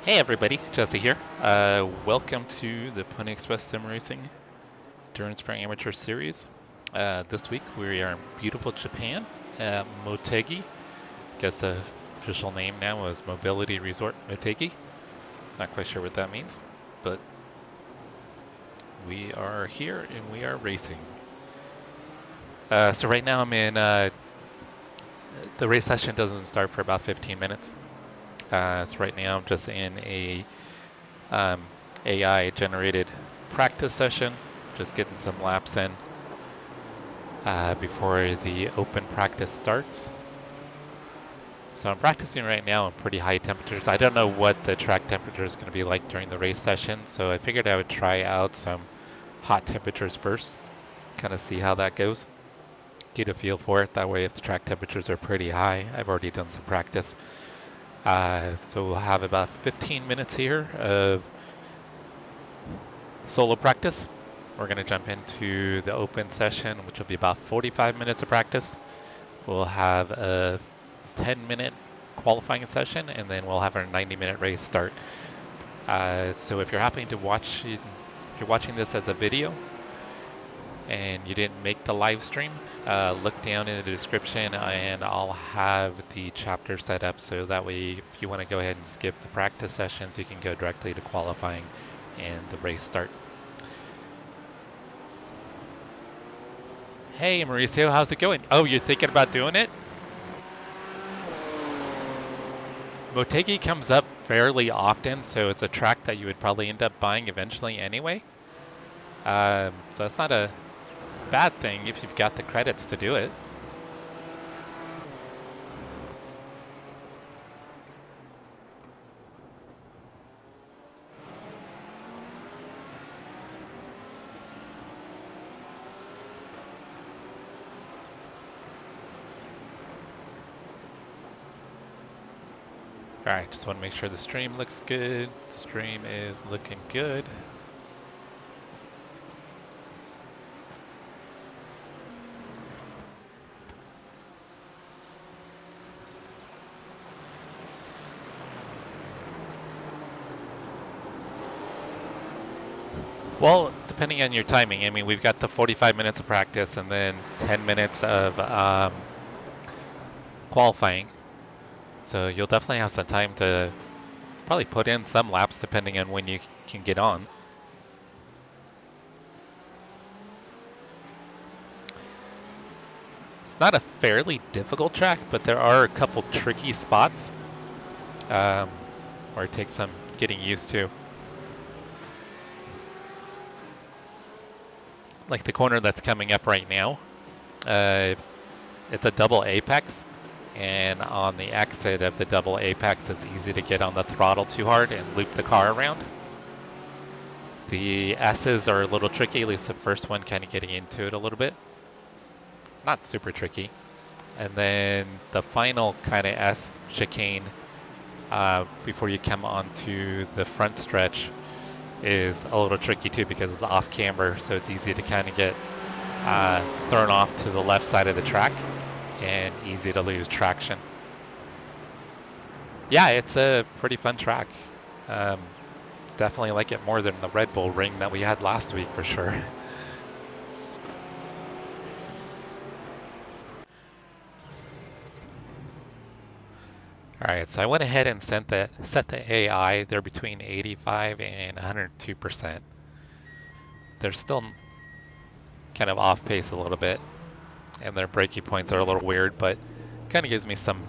Hey everybody, Jesse here. Welcome to the Pony Express Sim Racing Endurance for Amateur Series. This week we are in beautiful Japan at Motegi. I guess the official name now is Mobility Resort Motegi. Not quite sure what that means, but we are here and we are racing. So right now I'm in, the race session doesn't start for about 15 minutes. So right now I'm just in a AI generated practice session, just getting some laps in before the open practice starts. So I'm practicing right now in pretty high temperatures. I don't know what the track temperature is going to be like during the race session, so I figured I would try out some hot temperatures first, kind of see how that goes, get a feel for it. That way if the track temperatures are pretty high, I've already done some practice. So we'll have about 15 minutes here of solo practice. We're going to jump into the open session, which will be about 45 minutes of practice. We'll have a 10-minute qualifying session, and then we'll have our 90-minute race start. So if you're happening to watch, if you're watching this as a video and you didn't make the live stream, look down in the description and I'll have the chapter set up so that way if you want to go ahead and skip the practice sessions, you can go directly to qualifying and the race start. Hey Mauricio, how's it going? Oh, you're thinking about doing it? Motegi comes up fairly often, so it's a track that you would probably end up buying eventually anyway. So that's not a bad thing if you've got the credits to do it. Alright, just want to make sure the stream looks good. Stream is looking good. Well, depending on your timing, I mean, we've got the 45 minutes of practice and then 10 minutes of qualifying. So you'll definitely have some time to probably put in some laps depending on when you can get on. It's not a fairly difficult track, but there are a couple tricky spots where it takes some getting used to. Like the corner that's coming up right now, it's a double apex, and on the exit of the double apex, it's easy to get on the throttle too hard and loop the car around. The S's are a little tricky, at least the first one, kind of getting into it a little bit. Not super tricky. And then the final kind of S chicane before you come onto the front stretch is a little tricky too because it's off camber, so it's easy to kind of get thrown off to the left side of the track and easy to lose traction. Yeah, it's a pretty fun track. Definitely like it more than the Red Bull Ring that we had last week for sure. Alright, so I went ahead and set the AI. They're between 85 and 102%. They're still kind of off pace a little bit, and their braking points are a little weird, but kind of gives me some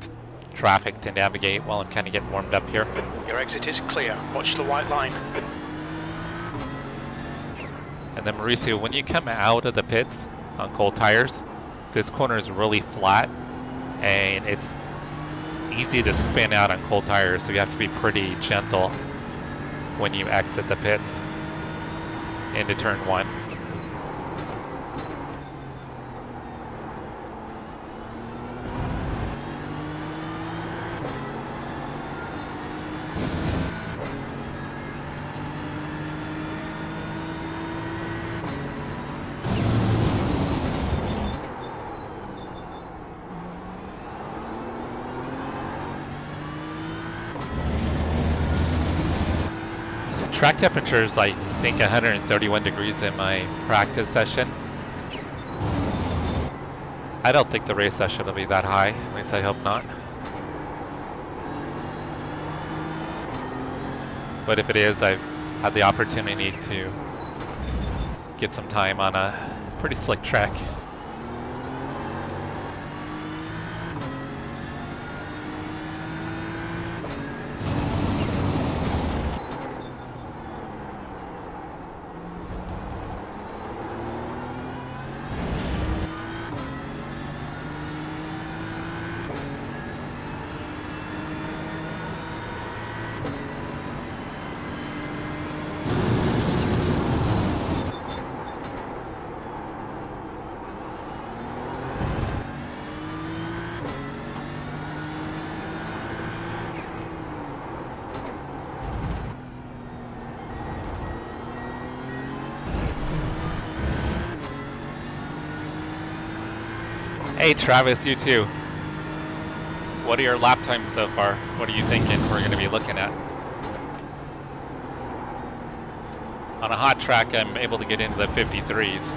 traffic to navigate while I'm kind of getting warmed up here. Your exit is clear. Watch the white line. And then Mauricio, when you come out of the pits on cold tires, this corner is really flat, and it's easy to spin out on cold tires, so you have to be pretty gentle when you exit the pits into turn one. track temperature is, I think, 131 degrees in my practice session. I don't think the race session will be that high, at least I hope not. But if it is, I've had the opportunity to get some time on a pretty slick track. Hey Travis, you too. What are your lap times so far? What are you thinking we're going to be looking at? On a hot track, I'm able to get into the 53s.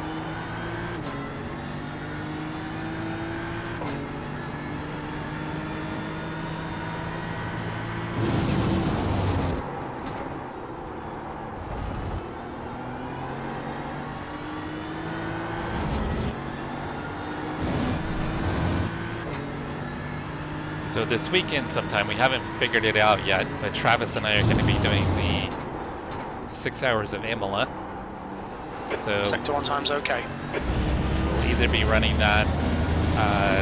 So this weekend sometime, we haven't figured it out yet, but Travis and I are going to be doing the 6 hours of Imola. So Sector 1 time's okay. we'll either be running that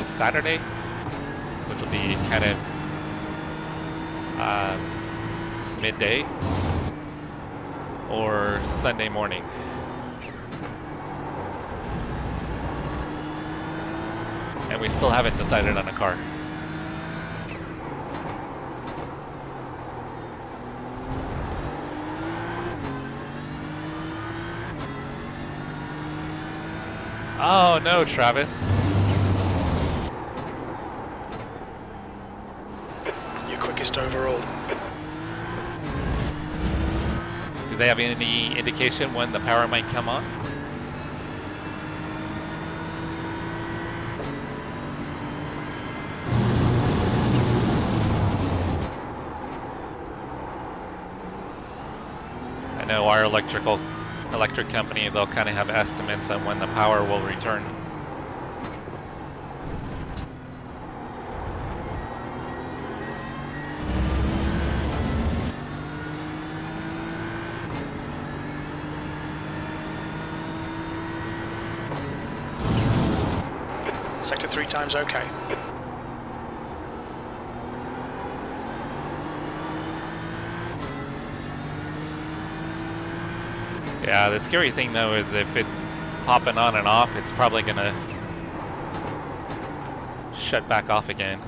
Saturday, which will be kind of midday, or Sunday morning. And we still haven't decided on a car. Oh no, Travis. Your quickest overall. Do they have any indication when the power might come on? I know our electric company, they'll kind of have estimates on when the power will return. Sector 3 time's okay. Yeah, the scary thing though is if it's popping on and off, it's probably gonna shut back off again.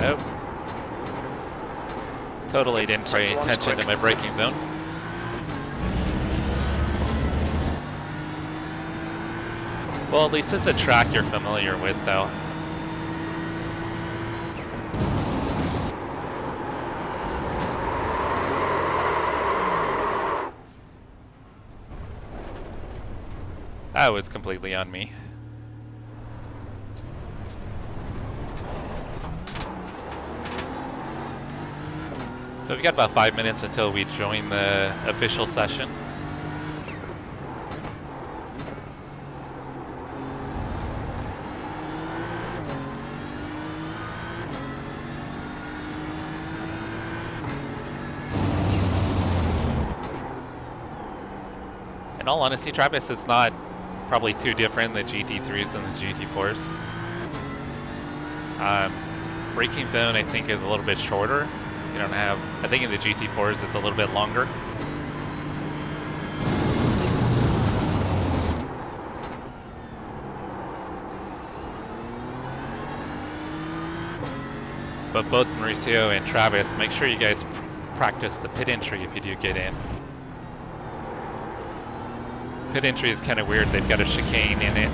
Nope. Totally didn't pay attention to my braking zone. Well, at least it's a track you're familiar with, though. That was completely on me. So we've got about 5 minutes until we join the official session. In all honesty, Travis, it's not probably too different, the GT3s and the GT4s. Braking zone, I think, is a little bit shorter. You don't have, I think in the GT4s it's a little bit longer. But both Mauricio and Travis, make sure you guys practice the pit entry if you do get in. Pit entry is kind of weird. They've got a chicane in it.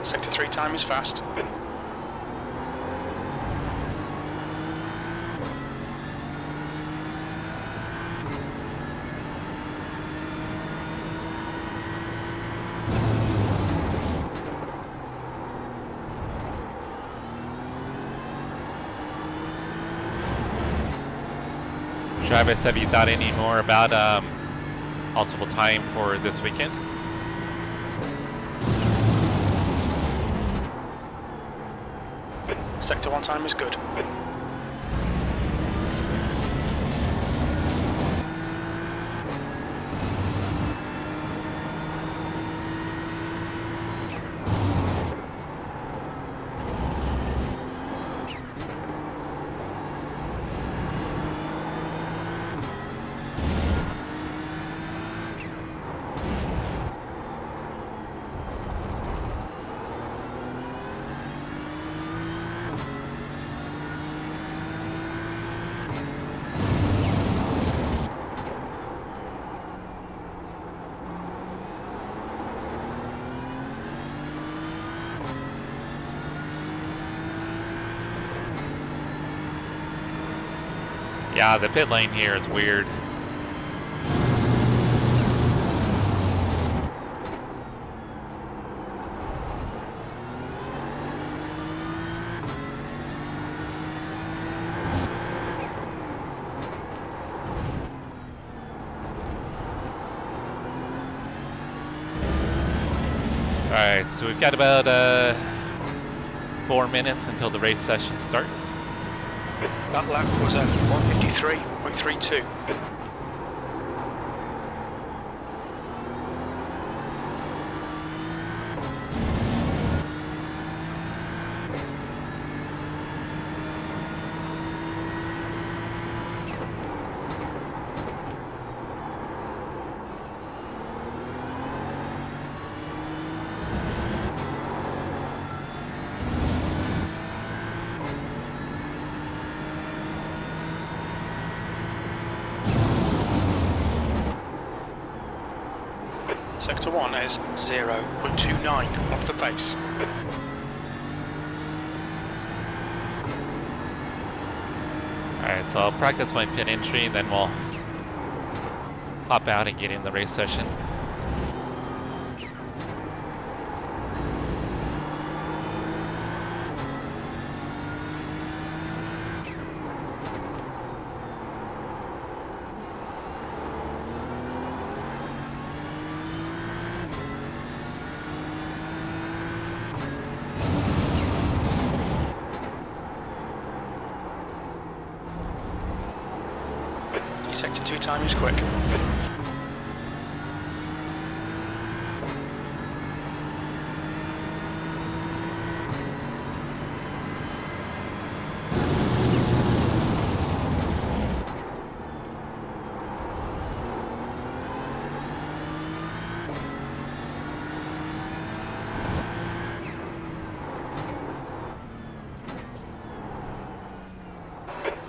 Sector 3 time is fast. Travis, have you thought any more about possible time for this weekend? Sector 1 time is good. Yeah, the pit lane here is weird. Alright, so we've got about 4 minutes until the race session starts. That lap was at 153.32. Sector 1 is 0.29 off the pace. Alright, so I'll practice my pit entry and then we'll hop out and get in the race session. Sector 2 time is quick.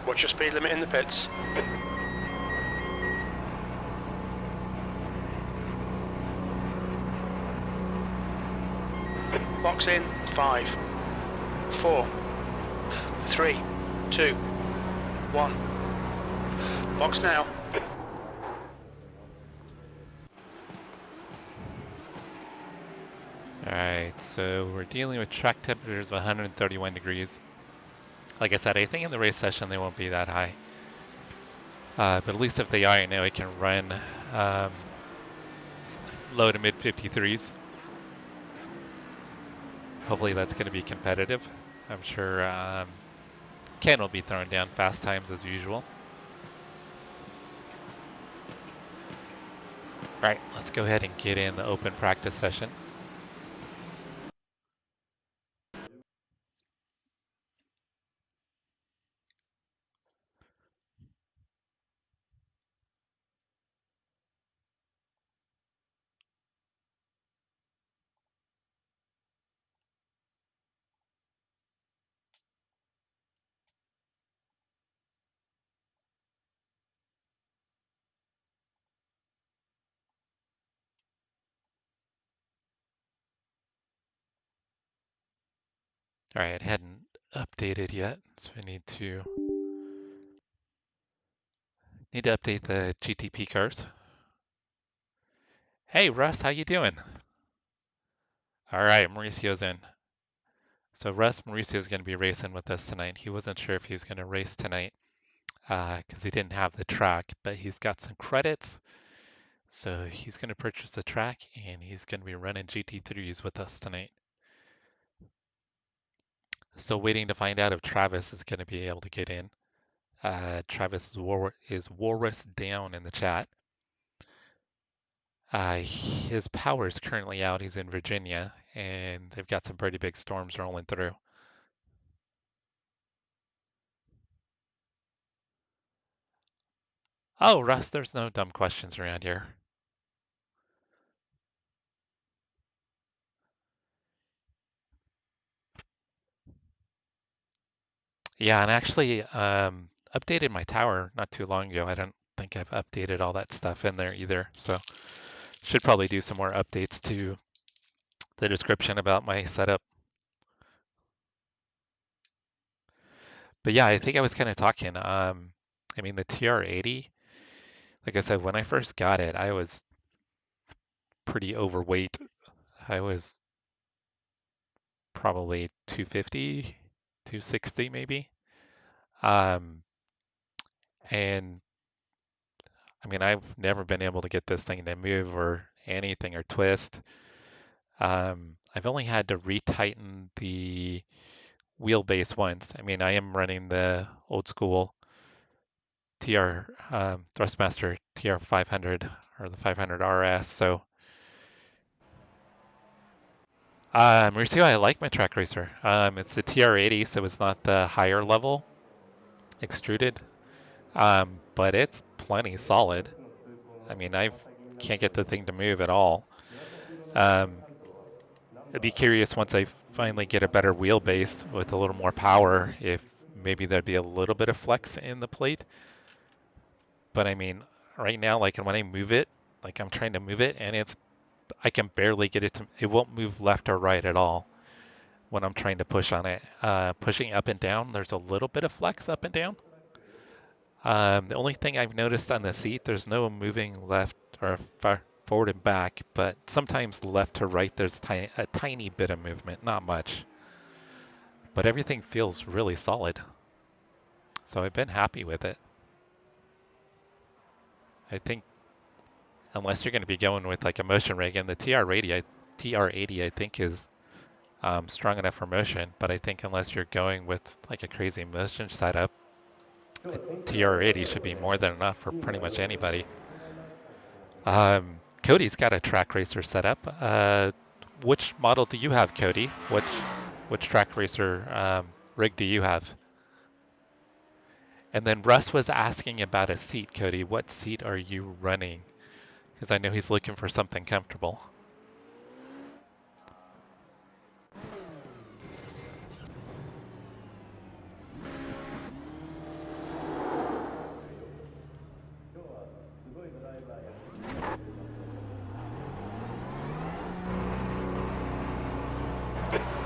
Watch your speed limit in the pits. Box in 5, 4, 3, 2, 1. Box now. Alright, so we're dealing with track temperatures of 131 degrees. Like I said, I think in the race session they won't be that high. But at least if they are, I know it can run low to mid 53s. Hopefully that's going to be competitive. I'm sure Ken will be throwing down fast times as usual. Alright, let's go ahead and get in the open practice session. All right, it hadn't updated yet, so we need to update the GTP cars. Hey, Russ, how you doing? All right, Mauricio's in. So Mauricio's going to be racing with us tonight. He wasn't sure if he was going to race tonight because he didn't have the track, but he's got some credits. So he's going to purchase the track, and he's going to be running GT3s with us tonight. Still waiting to find out if Travis is going to be able to get in. Travis is Walrus down in the chat. His power is currently out. He's in Virginia, and they've got some pretty big storms rolling through. Oh, Russ, there's no dumb questions around here. Yeah, and actually updated my tower not too long ago. I don't think I've updated all that stuff in there either. So should probably do some more updates to the description about my setup. But yeah, I think I was kind of talking. I mean, the TR80, like I said, when I first got it, I was pretty overweight. I was probably 250, 260 maybe. And I mean, I've never been able to get this thing to move or anything or twist. I've only had to retighten the wheelbase once. I mean, I am running the old school TR Thrustmaster TR 500 or the 500 RS. So, Mauricio, I like my track racer. It's the TR80, so it's not the higher level extruded, but it's plenty solid. I mean, I can't get the thing to move at all. I'd be curious once I finally get a better wheelbase with a little more power if maybe there'd be a little bit of flex in the plate. But I mean, right now, like when I move it, like I'm trying to move it and I can barely get it to, it won't move left or right at all when I'm trying to push on it. Pushing up and down, there's a little bit of flex up and down. The only thing I've noticed on the seat, there's no moving left or far forward and back, but sometimes left to right, there's a tiny bit of movement, not much. But everything feels really solid. So I've been happy with it. I think unless you're going to be going with like a motion rig, and the TR80 I think is strong enough for motion, but I think unless you're going with like a crazy motion setup, a TR80 should be more than enough for pretty much anybody. Cody's got a track racer setup. Which model do you have, Cody? Which track racer rig do you have? And then Russ was asking about a seat, Cody. What seat are you running? Because I know he's looking for something comfortable.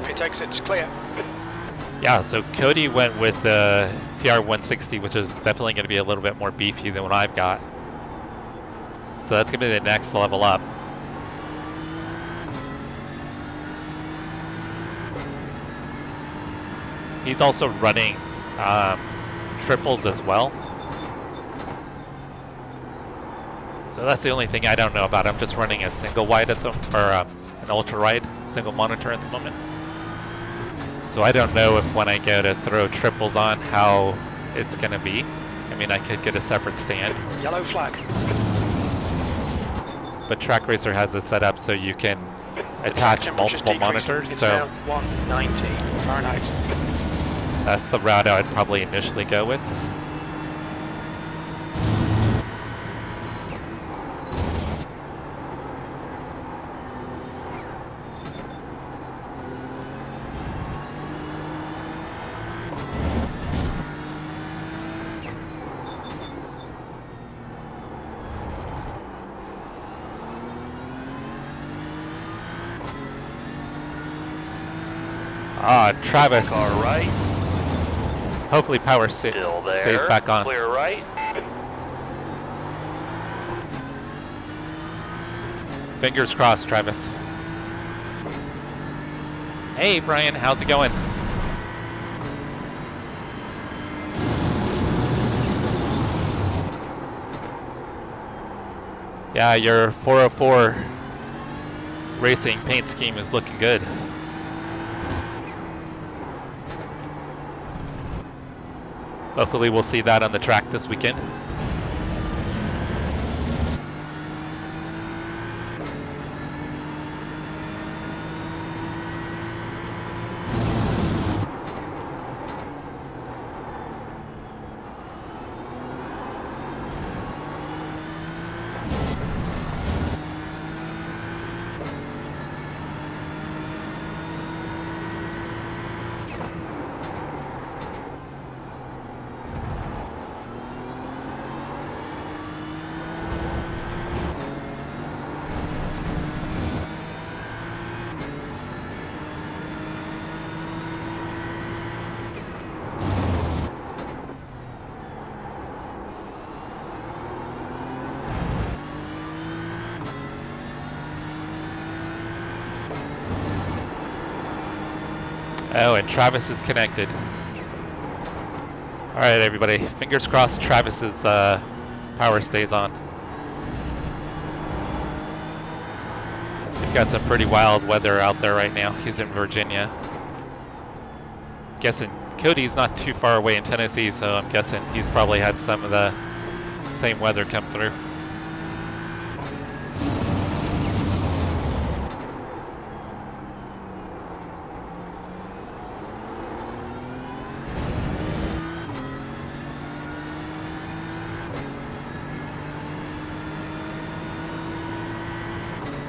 Pit exit's clear. Yeah, so Cody went with the TR160, which is definitely going to be a little bit more beefy than what I've got. So that's going to be the next level up. He's also running triples as well. So that's the only thing I don't know about. I'm just running a single wide at the, or an ultra wide single monitor at the moment. So I don't know if when I go to throw triples on how it's going to be. I mean, I could get a separate stand. Yellow flag. But Track Racer has it set up so you can attach multiple monitors. It's so now 190 Fahrenheit. That's the route I would probably initially go with. Travis. Car right. Hopefully power Still there. stays back on. Clear right. Fingers crossed, Travis. Hey, Brian, how's it going? Yeah, your 404 racing paint scheme is looking good. Hopefully we'll see that on the track this weekend. Oh, and Travis is connected. All right, everybody. Fingers crossed Travis's power stays on. We've got some pretty wild weather out there right now. He's in Virginia. Guessing Cody's not too far away in Tennessee, so I'm guessing he's probably had some of the same weather come through.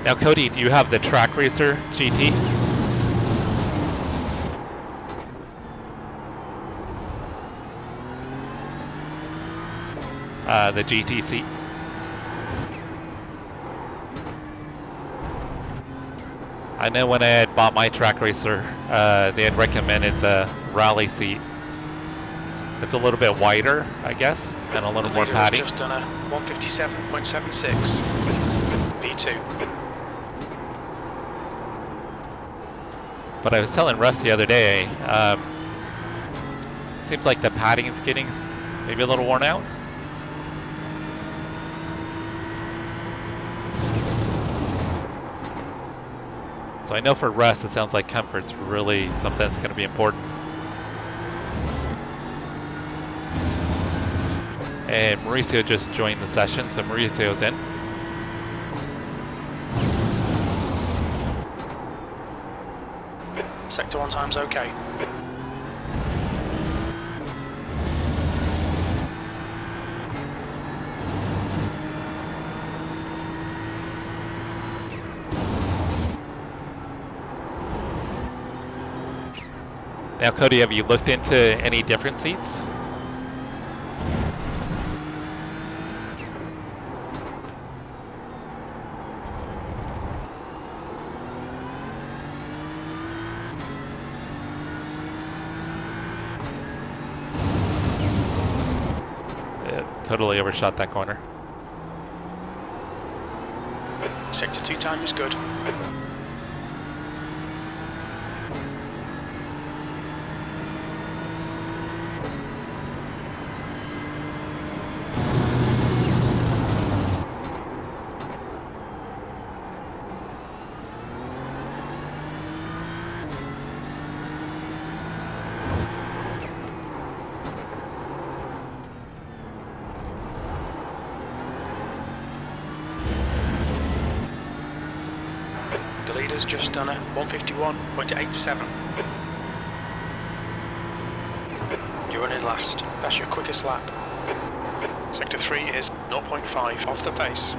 Now, Cody, do you have the Track Racer GT? The GTC. I know when I had bought my Track Racer, they had recommended the rally seat. It's a little bit wider, I guess, and a little more padding. Just done a 157.76 V2. But I was telling Russ the other day, seems like the padding is getting maybe a little worn out. So I know for Russ, it sounds like comfort's really something that's going to be important. And Mauricio just joined the session, so Mauricio's in. Sector 1 time's okay. Now, Cody, have you looked into any different seats? Totally overshot that corner. Sector 2 time is good. The leader's just done a 151.87. You're running last. That's your quickest lap. Sector 3 is 0.5 off the pace.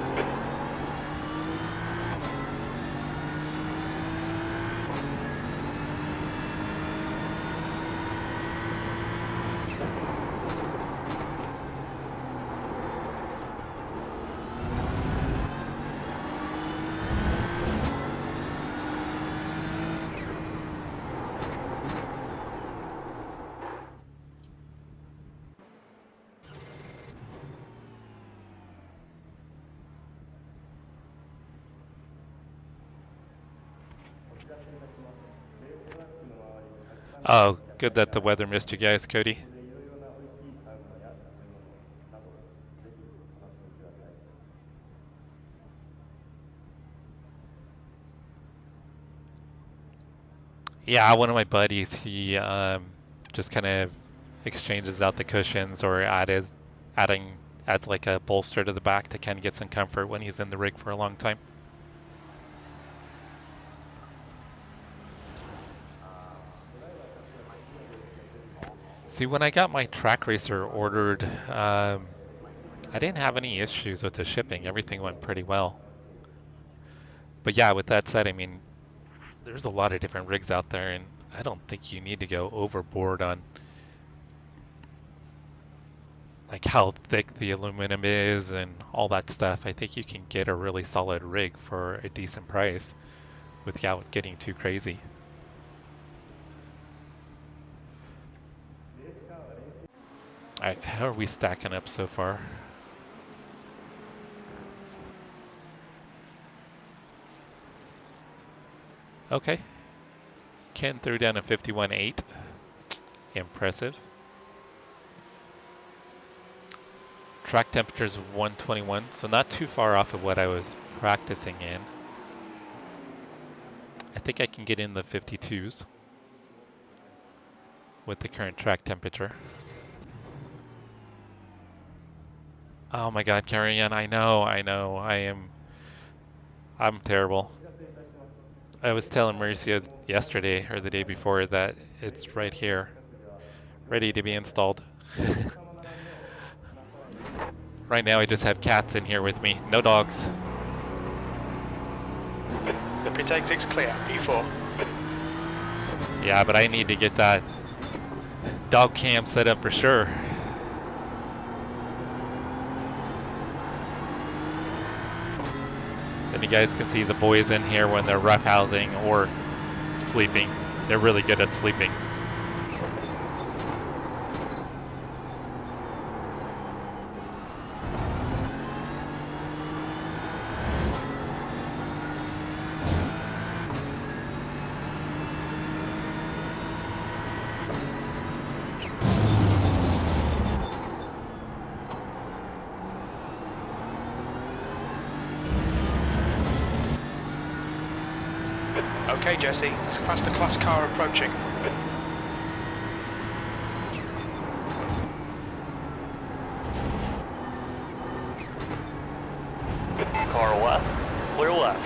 Oh, good that the weather missed you guys, Cody. Yeah, one of my buddies, he just kind of exchanges out the cushions or adds like a bolster to the back to kind of get some comfort when he's in the rig for a long time. See, when I got my track racer ordered, I didn't have any issues with the shipping. Everything went pretty well. But yeah, with that said, I mean, there's a lot of different rigs out there, and I don't think you need to go overboard on like how thick the aluminum is and all that stuff. I think you can get a really solid rig for a decent price without getting too crazy. All right, how are we stacking up so far? Okay. Ken threw down a 51.8. Impressive. Track temperature is 121, so not too far off of what I was practicing in. I think I can get in the 52s with the current track temperature. Oh my God, Carrie Ann, I know, I'm terrible. I was telling Mauricio yesterday or the day before that it's right here, ready to be installed. Right now I just have cats in here with me, no dogs. The pit exit's clear, P4. Yeah, but I need to get that dog cam set up for sure. Then you guys can see the boys in here when they're roughhousing or sleeping. They're really good at sleeping. Okay, Jesse, it's a faster class car approaching. Car left, clear left.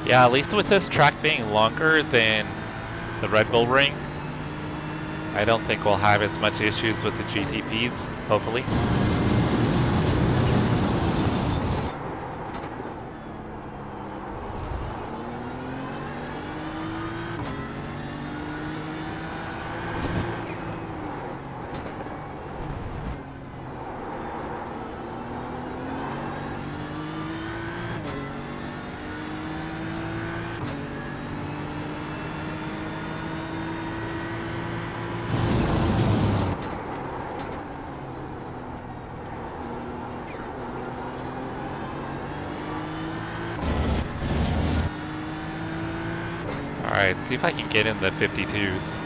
Yeah, at least with this track being longer than the Red Bull Ring, I don't think we'll have as much issues with the GTPs, hopefully. Alright, see if I can get in the 52s.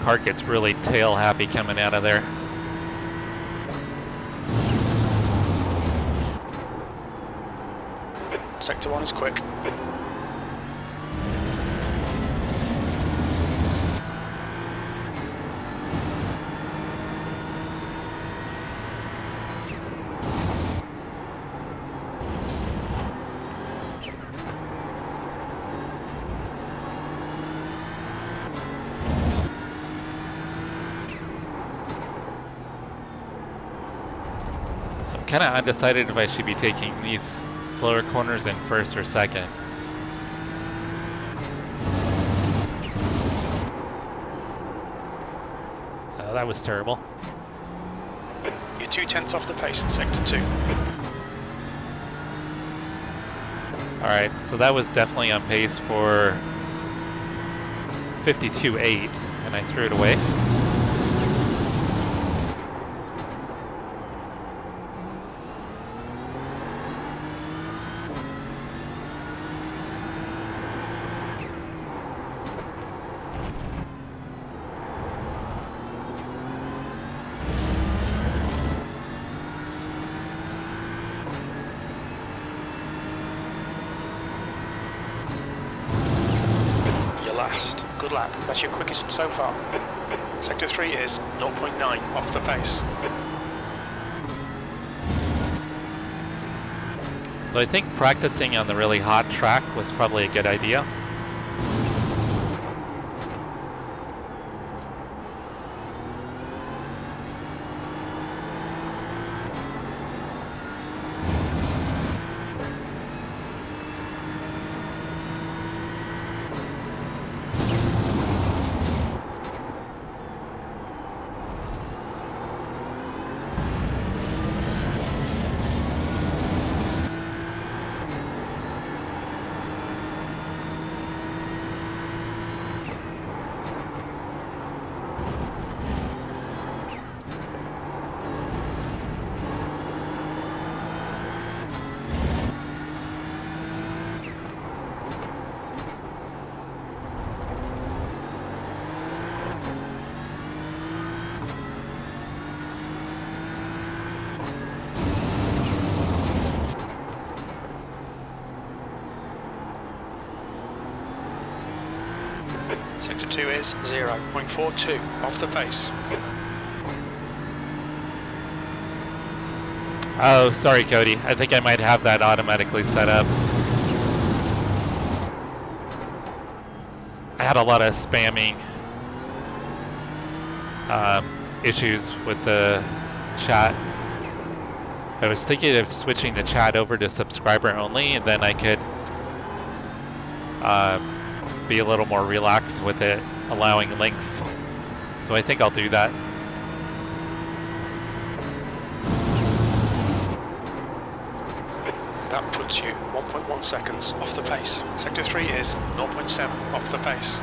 Cart gets really tail happy coming out of there. Sector 1 is quick. kind of undecided if I should be taking these slower corners in first or second. Oh, that was terrible. You're 2/10 off the pace in sector 2. Alright, so that was definitely on pace for 52.8, and I threw it away. Last. Good lap. That's your quickest so far. Sector 3 is 0.9 off the pace. So I think practicing on the really hot track was probably a good idea. Sector 2 is 0.42 off the pace. Oh, sorry, Cody. I think I might have that automatically set up. I had a lot of spamming issues with the chat. I was thinking of switching the chat over to subscriber only, and then I could be a little more relaxed with it, allowing links. So I think I'll do that. That puts you 1.1 seconds off the pace. Sector 3 is 0.7 off the pace.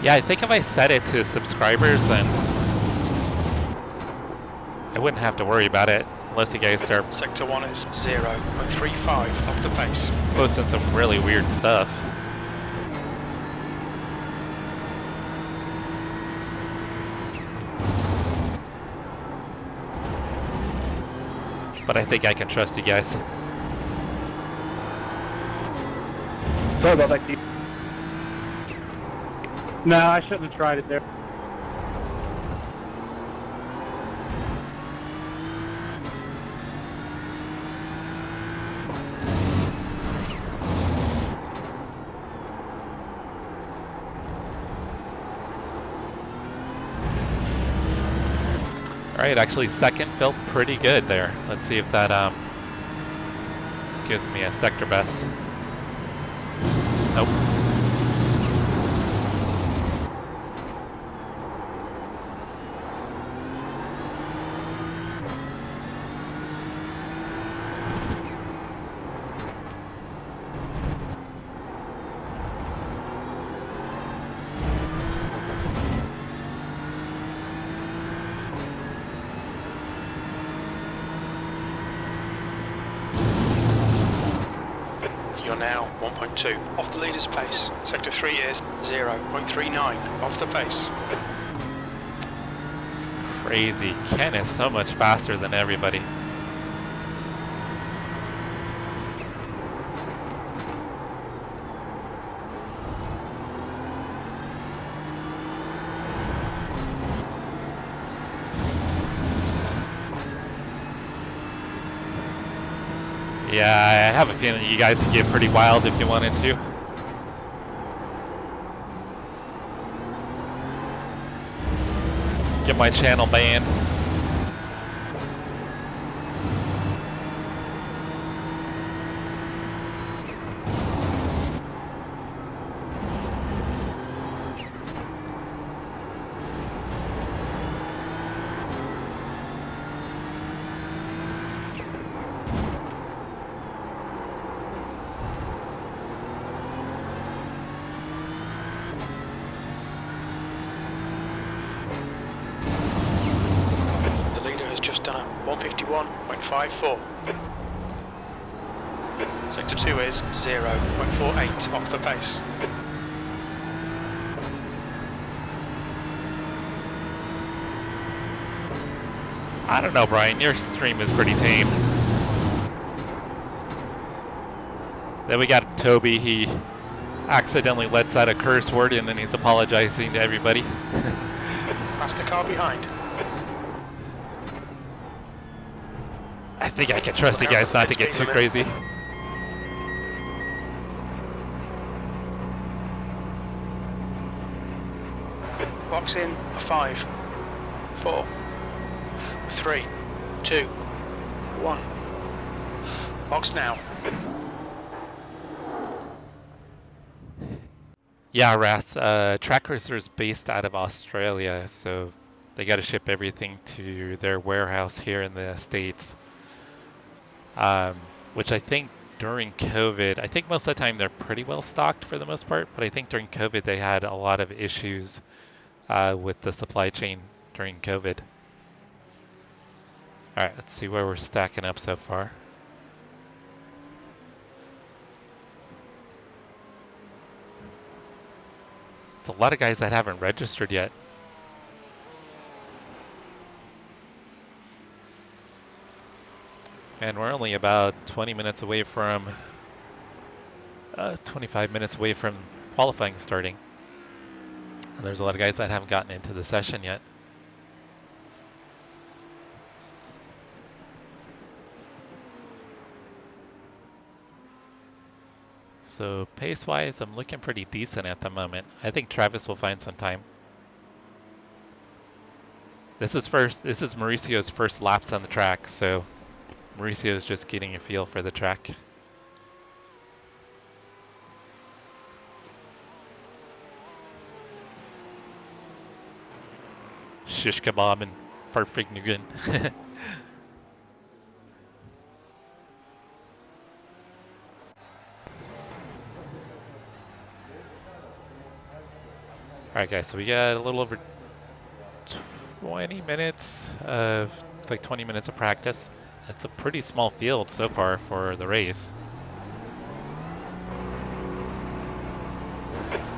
Yeah, I think if I set it to subscribers, then I wouldn't have to worry about it unless you guys start Sector 1 is 0.35 off the pace. posting some really weird stuff. But I think I can trust you guys. Sorry about that, Keith. No, I shouldn't have tried it there. All right, actually second felt pretty good there. Let's see if that gives me a sector best. Nope. You're now 1.2 off the leader's pace. Sector 3 is 0.39 off the pace. It's crazy. Ken is so much faster than everybody. Yeah, I have a feeling you guys could get pretty wild if you wanted to. Get my channel banned. Just done a 151.54. Sector 2 is 0.48 off the pace. I don't know, Brian, your stream is pretty tame. Then we got Toby, he accidentally lets out a curse word and then he's apologizing to everybody. Past the car behind. I think I can trust you guys not to get too crazy. Box in 5, 4, 3, 2, 1. Box now. Yeah, Ras, Track Racer is based out of Australia, so they got to ship everything to their warehouse here in the States. Which I think during COVID, I think most of the time they're pretty well stocked for the most part, but I think during COVID they had a lot of issues with the supply chain during COVID. All right, let's see where we're stacking up so far. There's a lot of guys that haven't registered yet. And we're only about 20 minutes away from, 25 minutes away from qualifying starting. And there's a lot of guys that haven't gotten into the session yet. So pace-wise, I'm looking pretty decent at the moment. I think Travis will find some time. This is Mauricio's first laps on the track, so Mauricio's just getting a feel for the track. Shish kebab and perfect nugan. Alright guys, so we got a little over 20 minutes of, it's like 20 minutes of practice. It's a pretty small field so far for the race.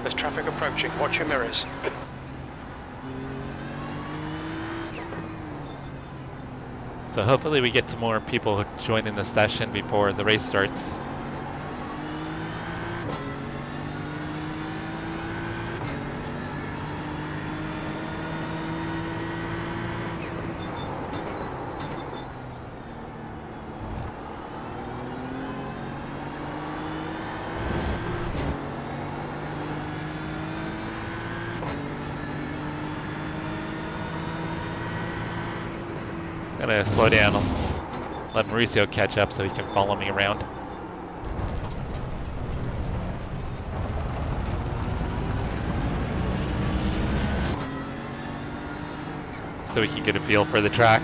There's traffic approaching, watch your mirrors. So hopefully we get some more people joining the session before the race starts. I'm gonna slow down, let Mauricio catch up so he can follow me around. So we can get a feel for the track.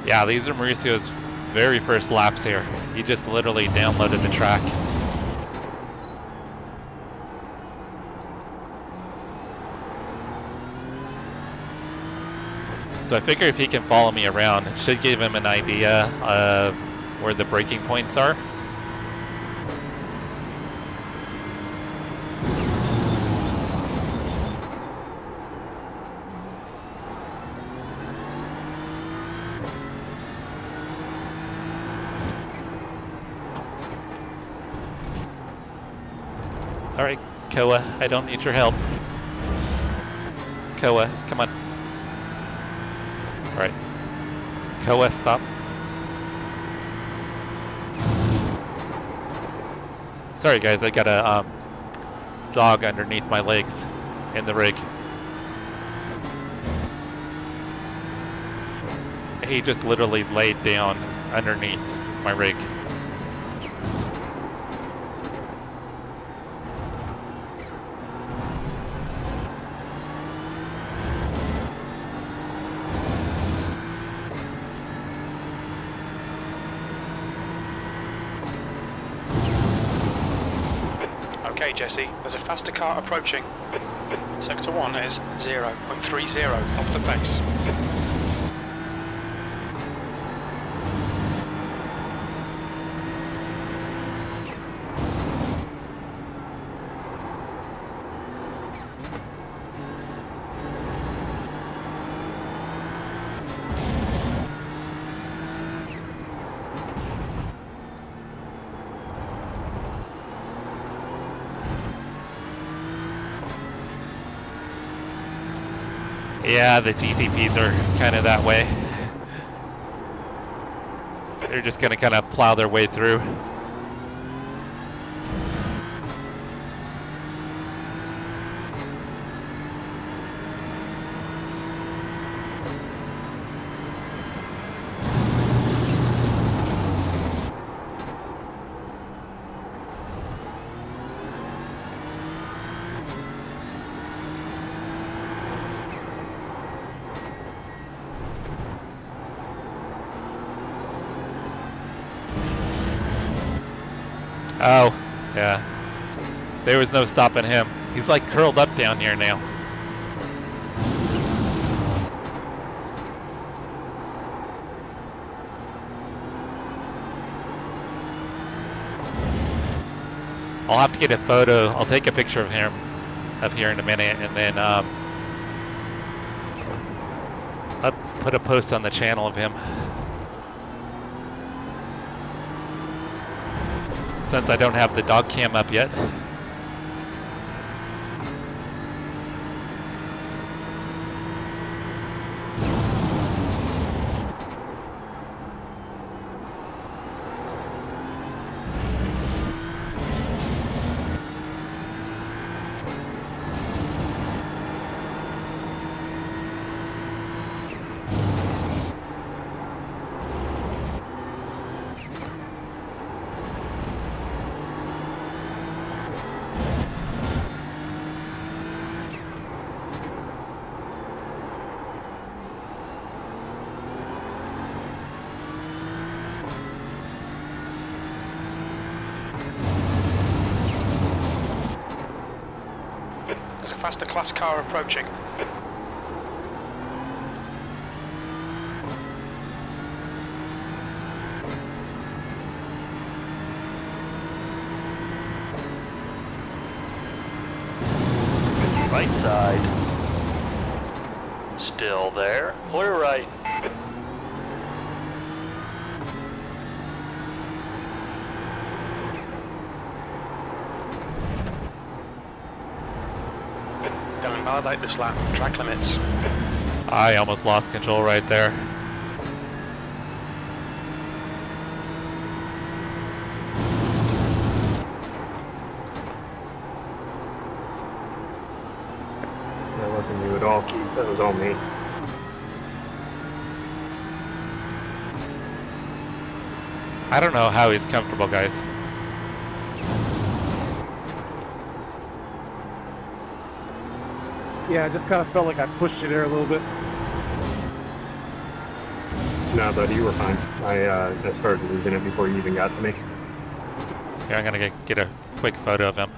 Yeah, these are Mauricio's very first laps here. He just literally downloaded the track. So I figure if he can follow me around, it should give him an idea of where the braking points are. All right, Koa, I don't need your help. Koa, come on. All right. Koa, stop. Sorry guys, I got a dog underneath my legs in the rig. He just literally laid down underneath my rig. Okay, Jesse, there's a faster car approaching. Sector 1 is 0.30 off the base. Yeah, the GTPs are kind of that way. They're just going to kind of plow their way through. Oh, yeah. There was no stopping him. He's like curled up down here now. I'll have to get a photo. I'll take a picture of him here in a minute, and then I'll put a post on the channel of him. Since I don't have the dog cam up yet. There's a faster class car approaching. Right side. Still there. Clear right. Don't invalidate this lap. Track limits. I almost lost control right there. That wasn't you at all, Keith. That was all me. I don't know how he's comfortable, guys. Yeah, I just kind of felt like I pushed you there a little bit. No, buddy, you were fine. I started losing it before you even got to me. Here, I'm gonna get a quick photo of him.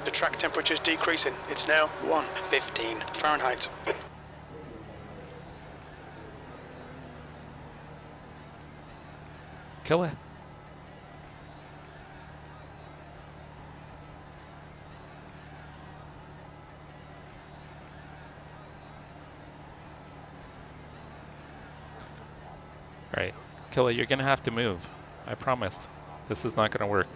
The track temperature is decreasing. It's now 115 Fahrenheit. Go away. Right. Killa, you're going to have to move. I promise. This is not going to work.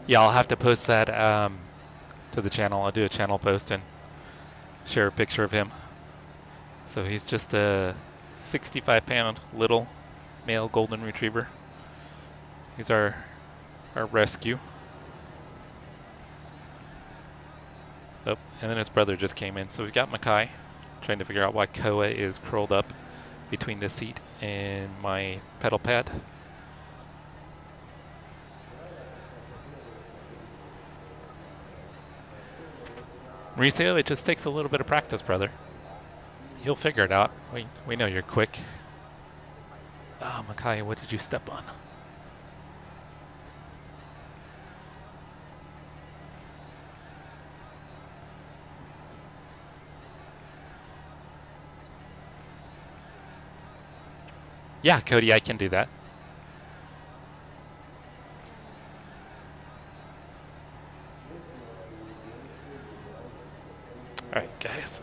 Yeah, I'll have to post that to the channel. I'll do a channel post and share a picture of him. So he's just a 65-pound little male golden retriever. He's our rescue. Oh, and then his brother just came in. So we've got Mackay trying to figure out why Koa is curled up between the seat and my pedal pad. Mauricio, it just takes a little bit of practice, brother. You'll figure it out. We know you're quick. Oh, Mackay, what did you step on? Yeah, Cody, I can do that. All right, guys.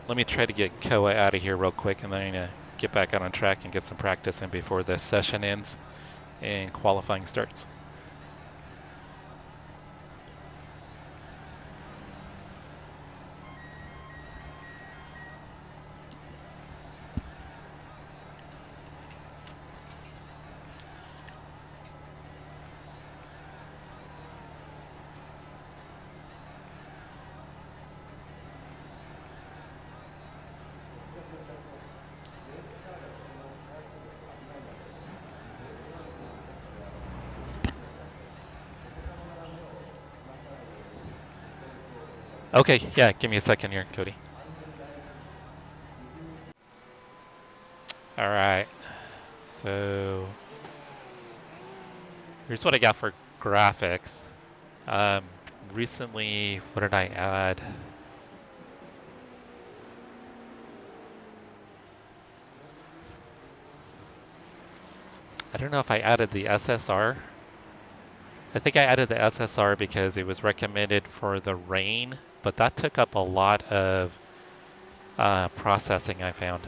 Let me try to get Koa out of here real quick, and then I'm going to get back out on track and get some practice in before the session ends and qualifying starts. Okay, yeah, give me a second here, Cody. All right, so here's what I got for graphics. Recently, what did I add? I don't know if I added the SSR. I think I added the SSR because it was recommended for the rain, but that took up a lot of processing, I found.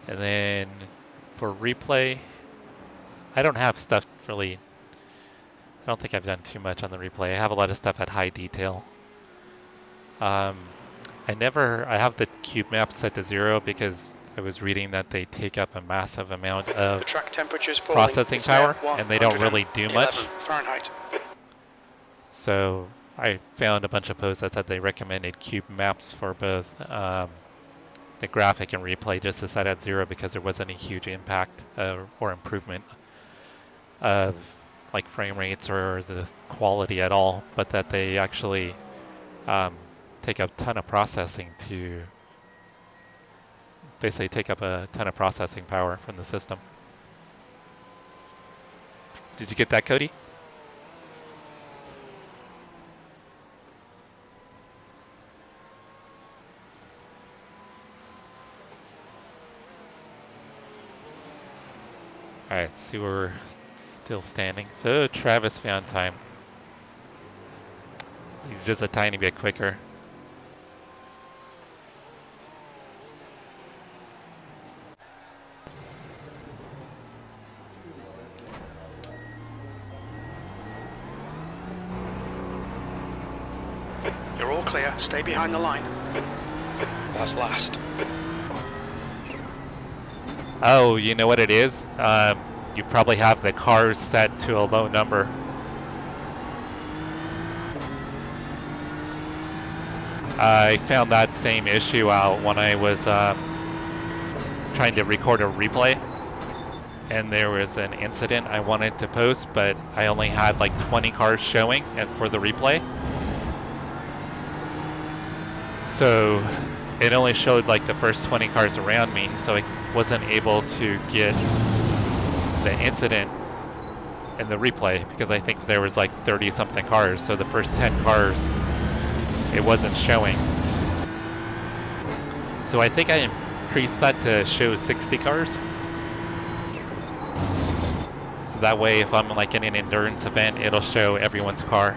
And then for replay, I don't have stuff really. I don't think I've done too much on the replay. I have a lot of stuff at high detail. I have the cube map set to 0 because I was reading that they take up a massive amount of track temperature's falling. processing power, and they don't really do much. Fahrenheit. So I found a bunch of posts that said they recommended cube maps for both the graphic and replay, just to set at 0 because there wasn't a huge impact or improvement of like frame rates or the quality at all, but that they actually take a ton of processing to basically take up a ton of processing power from the system. Did you get that, Cody? All right, let's see where we're still standing. So Travis found time. He's just a tiny bit quicker. You're all clear. Stay behind the line. That's last. Oh, you know what it is? You probably have the cars set to a low number. I found that same issue out when I was trying to record a replay, and there was an incident I wanted to post, but I only had like 20 cars showing for the replay. So it only showed like the first 20 cars around me, so I wasn't able to get the incident in the replay because I think there was like 30 something cars, so the first 10 cars it wasn't showing. So I think I increased that to show 60 cars. So that way if I'm like in an endurance event, it'll show everyone's car.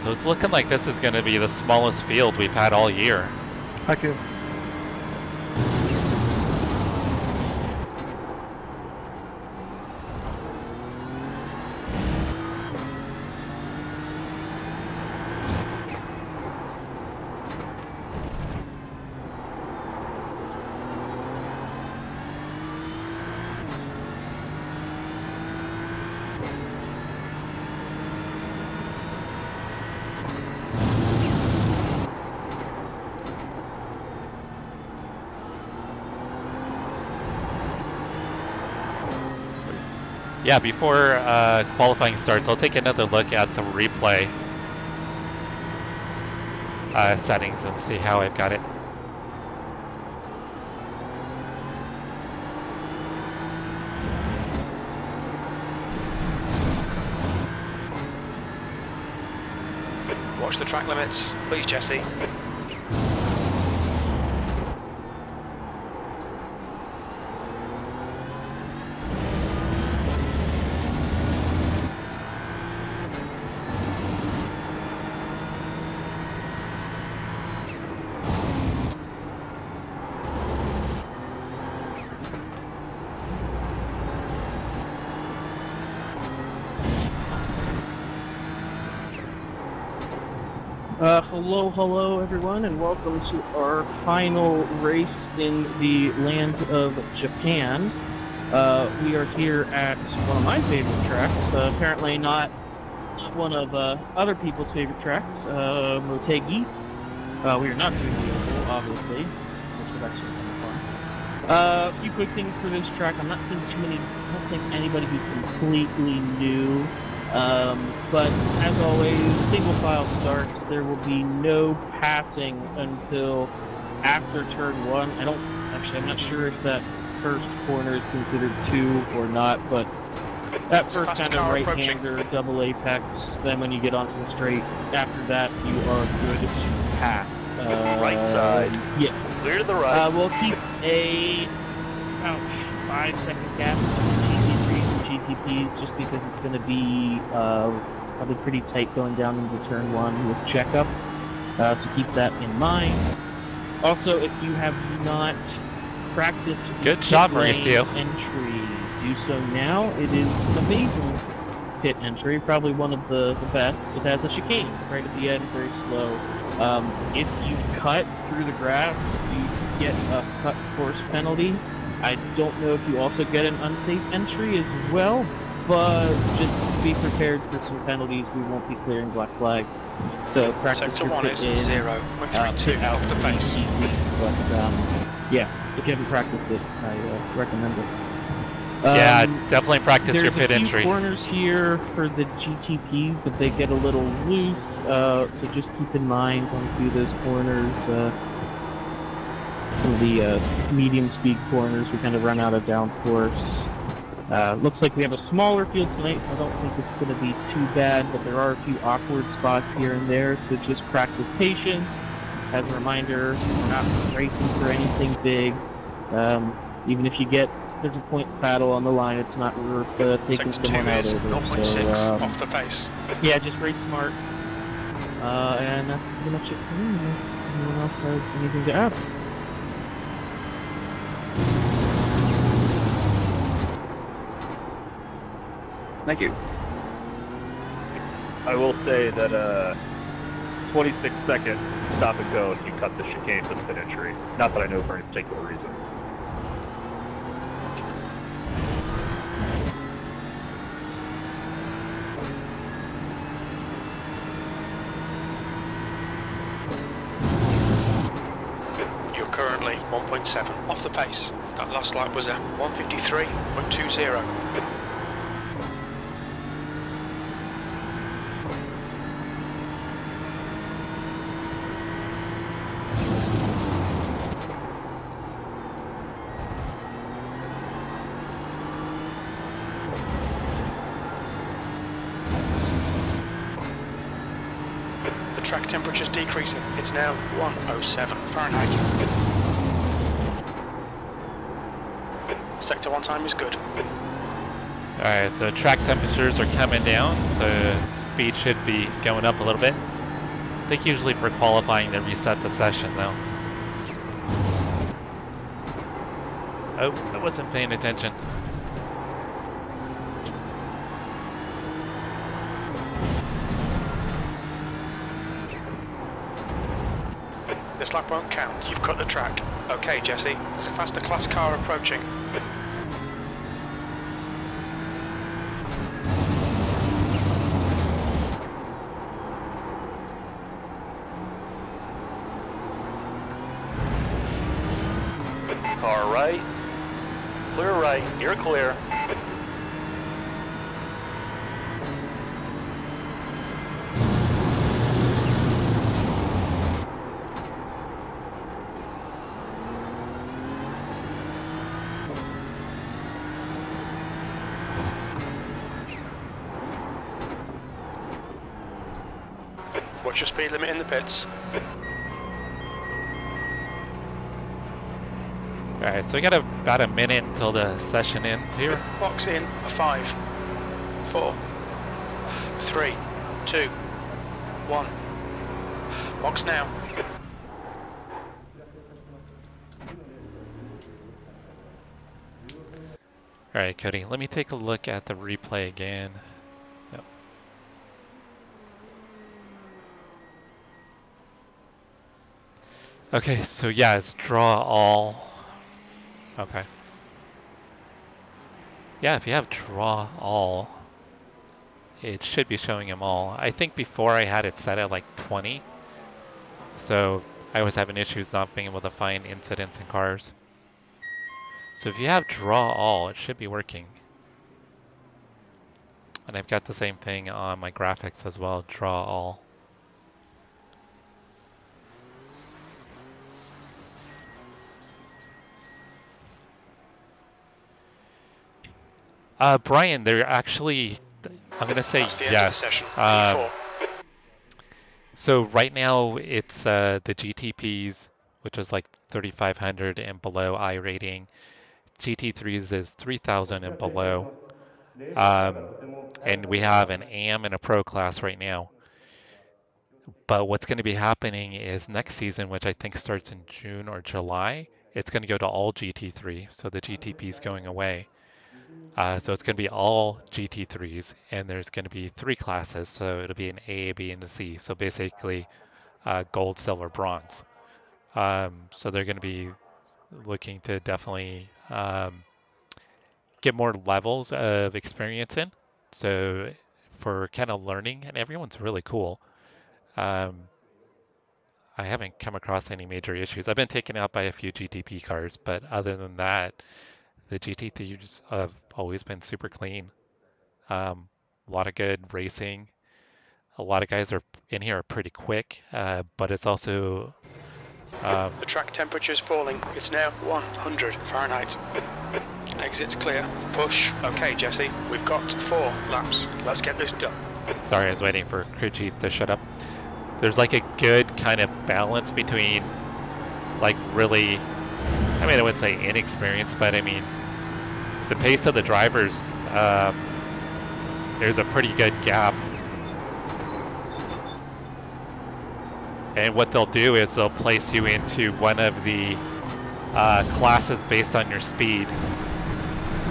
So it's looking like this is going to be the smallest field we've had all year. Thank you. Yeah, before qualifying starts, I'll take another look at the replay settings and see how I've got it. Watch the track limits, please, Jesse. Hello everyone, and welcome to our final race in the land of Japan. We are here at one of my favorite tracks, apparently not one of other people's favorite tracks, Motegi. We are not doing the oval, obviously, which is actually kind of fun. A few quick things for this track. I'm not seeing too many, I don't think anybody who's completely new. But as always, single file starts. There will be no passing until after turn 1. I'm not sure if that first corner is considered 2 or not, but that first kind of right-hander, double apex, then when you get onto the straight, after that you are good to pass. Right side. Yeah. Clear to the right. We'll keep about 5-second gap GTP, just because it's going to be probably pretty tight going down into turn 1 with checkup, so keep that in mind. Also, if you have not practiced Good job, Mauricio. entry, do so now. It is an amazing pit entry, probably one of the best. It has a chicane right at the end, very slow. If you cut through the grass, you get a cut course penalty. I don't know if you also get an unsafe entry as well, but just be prepared for some penalties. We won't be clearing black flag. So practice Sector your 1 pit is in, 0, 132 out off the pace. But yeah, if you haven't practiced it, I recommend it. Yeah, definitely practice your pit There's a entry. few corners here for the GTPs, but they get a little loose, so just keep in mind on a few of those corners. Some of the medium speed corners, we kind of run out of downforce. Looks like we have a smaller field tonight, so I don't think it's going to be too bad, but there are a few awkward spots here and there, so just practice patience. As a reminder, we're not racing for anything big. Even if you get, there's a point battle on the line, it's not worth taking Sector 2 someone out is over. 0.6 So, off the pace. yeah, just race smart. And that's pretty much it for me. If anyone else has anything to add? Thank you. I will say that 26-second stop and go if you cut the chicane for the pit entry. Not that I know for any particular reason. 1.7 off the pace. That last lap was a 1:53.20. Track temperature's decreasing. It's now 107 Fahrenheit. Sector 1 time is good. Alright, so track temperatures are coming down, so speed should be going up a little bit. I think usually for qualifying they reset the session though. Oh, I wasn't paying attention. This lap won't count, you've cut the track. Okay, Jesse, there's a faster class car approaching. Car right. Clear right. You're clear. What's your speed limit in the pits? Alright, so we got about a minute until the session ends here. Box in a 5, 4, 3, 2, 1. Box now. Alright, Cody, let me take a look at the replay again. Yep. Okay, so yeah, it's draw all. Okay. Yeah, if you have draw all, it should be showing them all. I think before I had it set at like 20, so I was having issues not being able to find incidents in cars. So if you have draw all, it should be working. And I've got the same thing on my graphics as well, draw all. Brian, they're actually, I'm gonna say yes. So right now it's the GTPs, which is like 3,500 and below I rating. GT3s is 3,000 and below. And we have an AM and a Pro class right now. But what's going to be happening is next season, which I think starts in June or July, it's going to go to all GT3. So the GTP is going away. So it's going to be all GT3s, and there's going to be 3 classes. So it'll be an A, B, and a C. So basically gold, silver, bronze. So they're going to be looking to definitely get more levels of experience in. So for kind of learning, and everyone's really cool. I haven't come across any major issues. I've been taken out by a few GTP cars, but other than that, the GT3s have always been super clean. A lot of good racing. A lot of guys are in here are pretty quick, but it's also the track temperature is falling. It's now 100 Fahrenheit. Exit's clear. Push. Okay, Jesse, we've got 4 laps. Let's get this done. Sorry, I was waiting for crew chief to shut up. There's like a good kind of balance between like really, I mean, I wouldn't say inexperienced, but I mean, the pace of the drivers, there's a pretty good gap. And what they'll do is they'll place you into one of the classes based on your speed.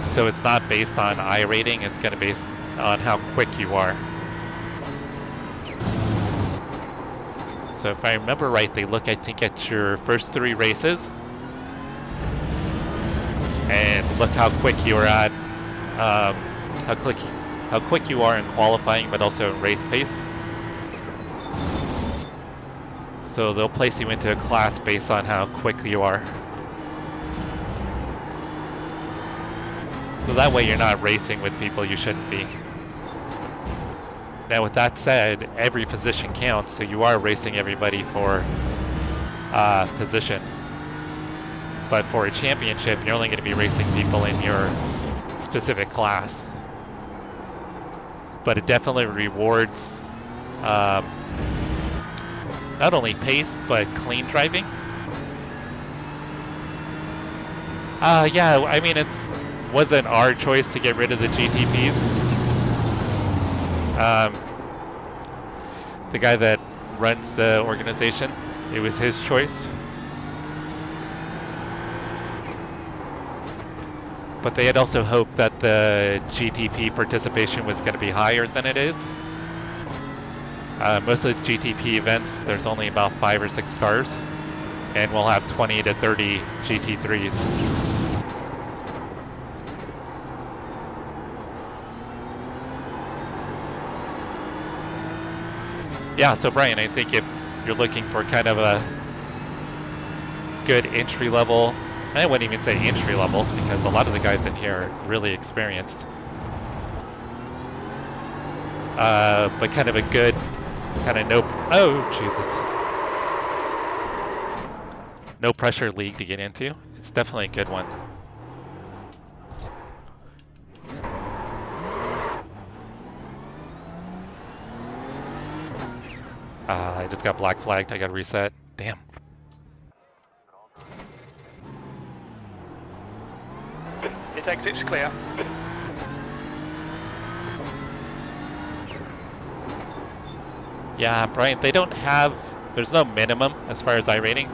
So it's not based on I rating, it's going to be based on how quick you are. So if I remember right, they look, I think, at your first 3 races. And look how quick you are at, how quick you are in qualifying, but also in race pace. So they'll place you into a class based on how quick you are. So that way you're not racing with people you shouldn't be. Now with that said, every position counts, so you are racing everybody for position. But for a championship, you're only going to be racing people in your specific class. But it definitely rewards not only pace, but clean driving. Yeah, I mean, it wasn't our choice to get rid of the GTPs. The guy that runs the organization, it was his choice. But they had also hoped that the GTP participation was going to be higher than it is. Most of the GTP events, there's only about 5 or 6 cars, and we'll have 20 to 30 GT3s. Yeah, so Brian, I think if you're looking for kind of a good entry level, I wouldn't even say entry level, because a lot of the guys in here are really experienced. But kind of a good, kind of no pressure league to get into. It's definitely a good one. I just got black flagged. I got to reset. Damn. It exits clear. Yeah, Brian, they don't have, there's no minimum as far as iRating.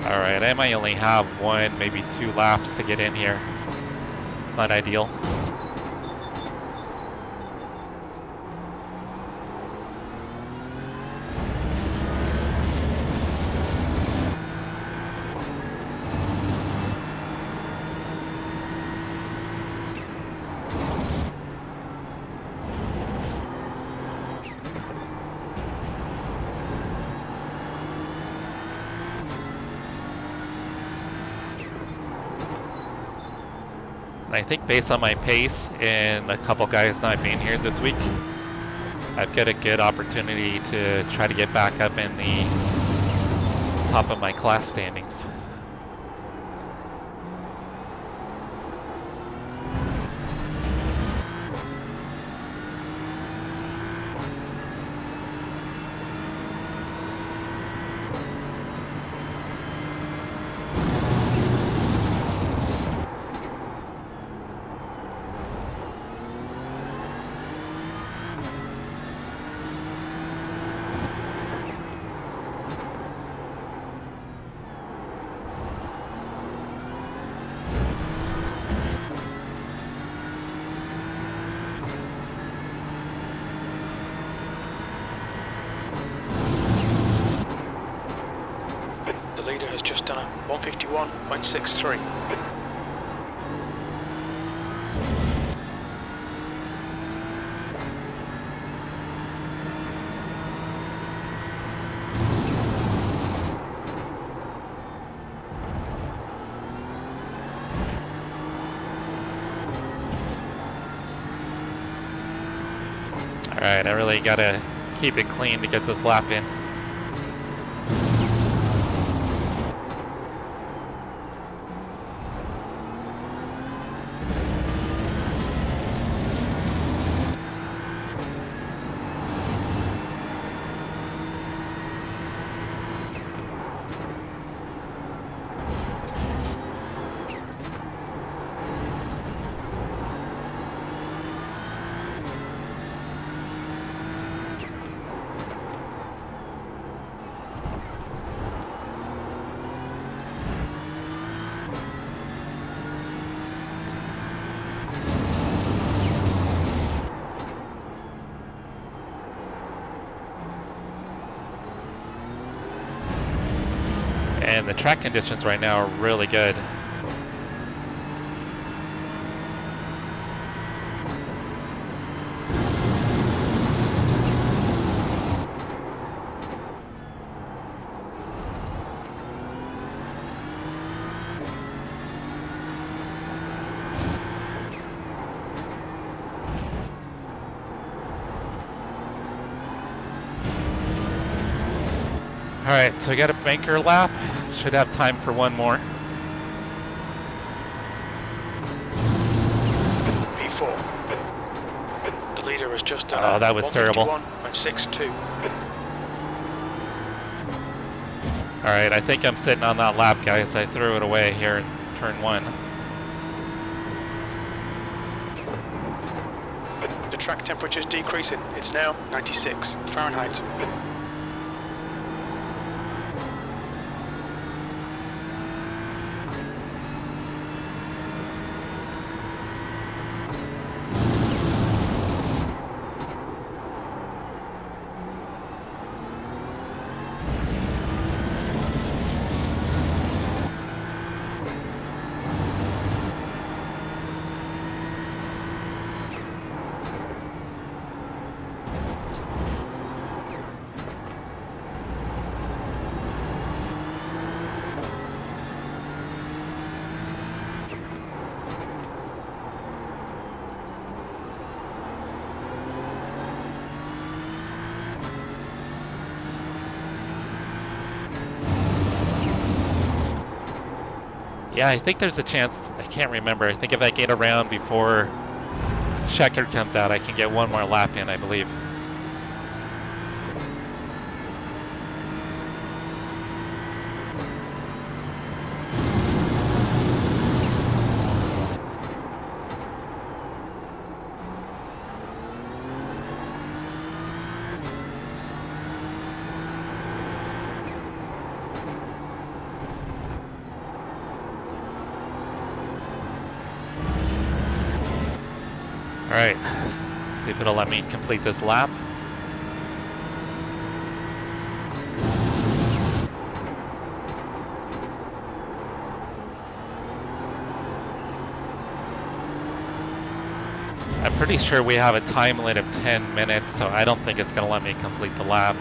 Alright, I might only have 1, maybe 2 laps to get in here. It's not ideal. I think based on my pace and a couple guys not being here this week, I've got a good opportunity to try to get back up in the top of my class standings. The leader has just done a 151.63. Alright, I really gotta keep it clean to get this lap in. And the track conditions right now are really good. All right, so I got a banker lap. Should have time for one more. P4. The leader has just done. Oh, that was terrible. 151.62. All right, I think I'm sitting on that lap, guys. I threw it away here in turn 1. The track temperature is decreasing. It's now 96 Fahrenheit. Yeah, I think there's a chance. I can't remember. I think if I get around before checkered comes out, I can get one more lap in, I believe. All right, let's see if it'll let me complete this lap. I'm pretty sure we have a time limit of 10 minutes, so I don't think it's going to let me complete the lap.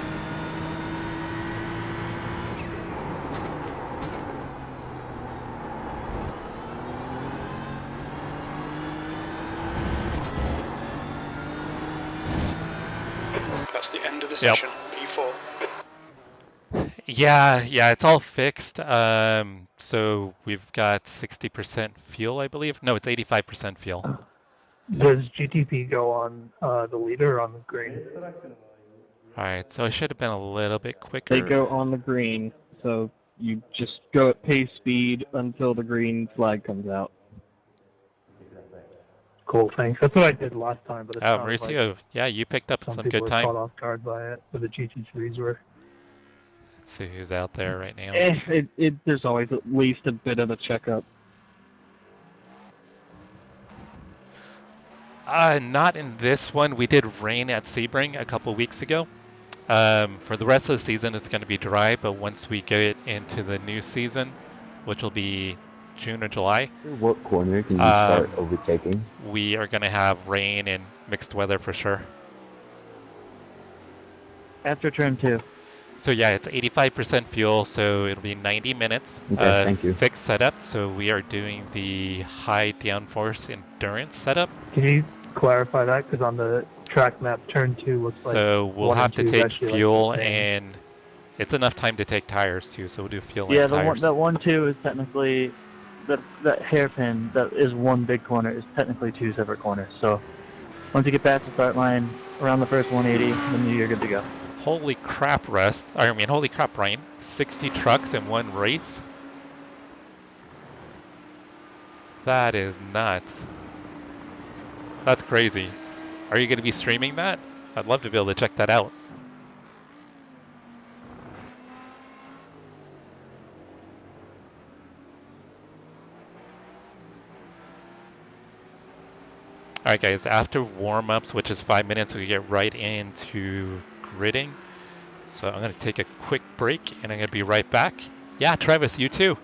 That's the end of the session. P4. Yeah, it's all fixed. So we've got 60% fuel, I believe. No, it's 85% fuel. Does GTP go on the leader or on the green? All right, so I should have been a little bit quicker. They go on the green, so you just go at pace speed until the green flag comes out. Cool, thanks. That's what I did last time, but it sounds Mauricio, like yeah, you picked up some people good were time. caught off guard by it, but the GT3s were. Let's see who's out there right now. There's always at least a bit of a checkup. Not in this one. We did rain at Sebring a couple weeks ago. For the rest of the season, it's going to be dry, but once we get into the new season, which will be June or July, what corner can you start overtaking? We are going to have rain and mixed weather for sure. After turn 2. So yeah, it's 85% fuel, so it'll be 90 minutes. Okay, thank you. Fixed setup, so we are doing the high downforce endurance setup. Can you clarify that? Because on the track map, turn 2 looks like. So we'll have to take fuel, like and it's enough time to take tires too. So we'll do fuel Yeah, and tires. that 1-2 is technically that hairpin that is one big corner is technically 2 separate corners. So once you get past the start line around the first 180, then you're good to go. Holy crap, Russ. I mean, holy crap, Ryan. 60 trucks in one race? That is nuts. That's crazy. Are you going to be streaming that? I'd love to be able to check that out. Alright guys, after warm-ups, which is 5 minutes, we get right into gridding. So I'm going to take a quick break and I'm going to be right back. Yeah, Travis, you too.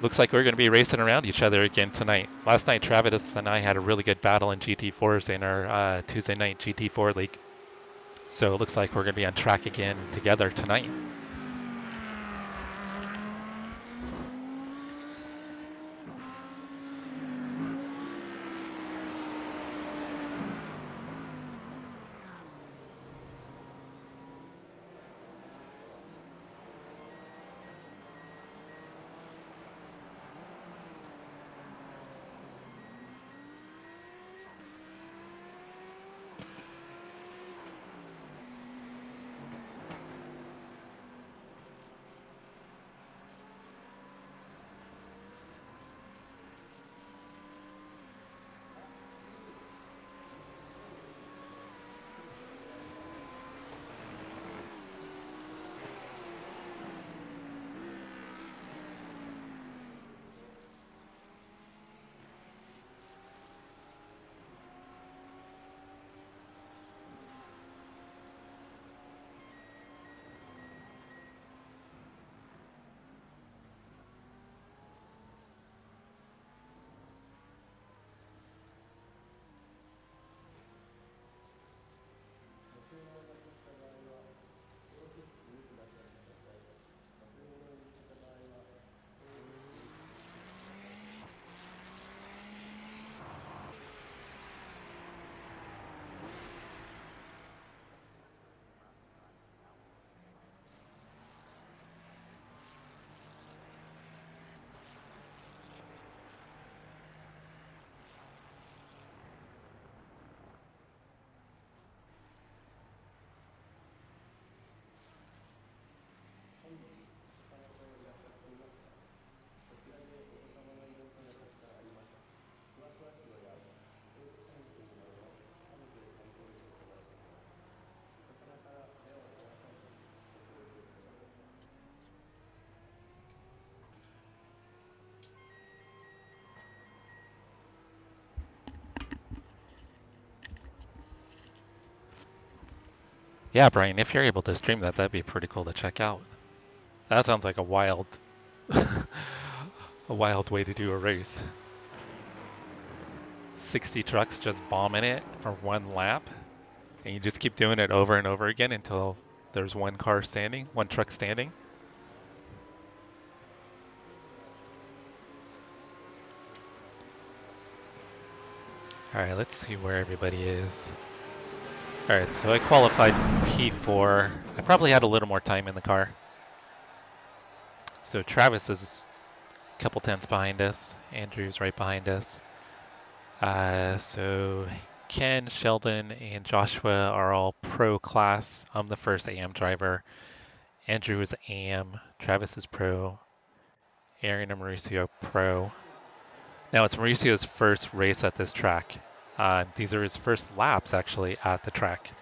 Looks like we're going to be racing around each other again tonight. Last night, Travis and I had a really good battle in GT4s in our Tuesday night GT4 league. So it looks like we're going to be on track again together tonight. Yeah, Brian, if you're able to stream that, that'd be pretty cool to check out. That sounds like a wild, a wild way to do a race. 60 trucks just bombing it for one lap, and you just keep doing it over and over again until there's one car standing, one truck standing. All right, let's see where everybody is. All right, so I qualified P4. I probably had a little more time in the car. So Travis is a couple tenths behind us. Andrew's right behind us. So Ken, Sheldon, and Joshua are all pro class. I'm the first AM driver. Andrew is AM. Travis is pro. Aaron and Mauricio pro. Now it's Mauricio's first race at this track. These are his first laps actually at the track.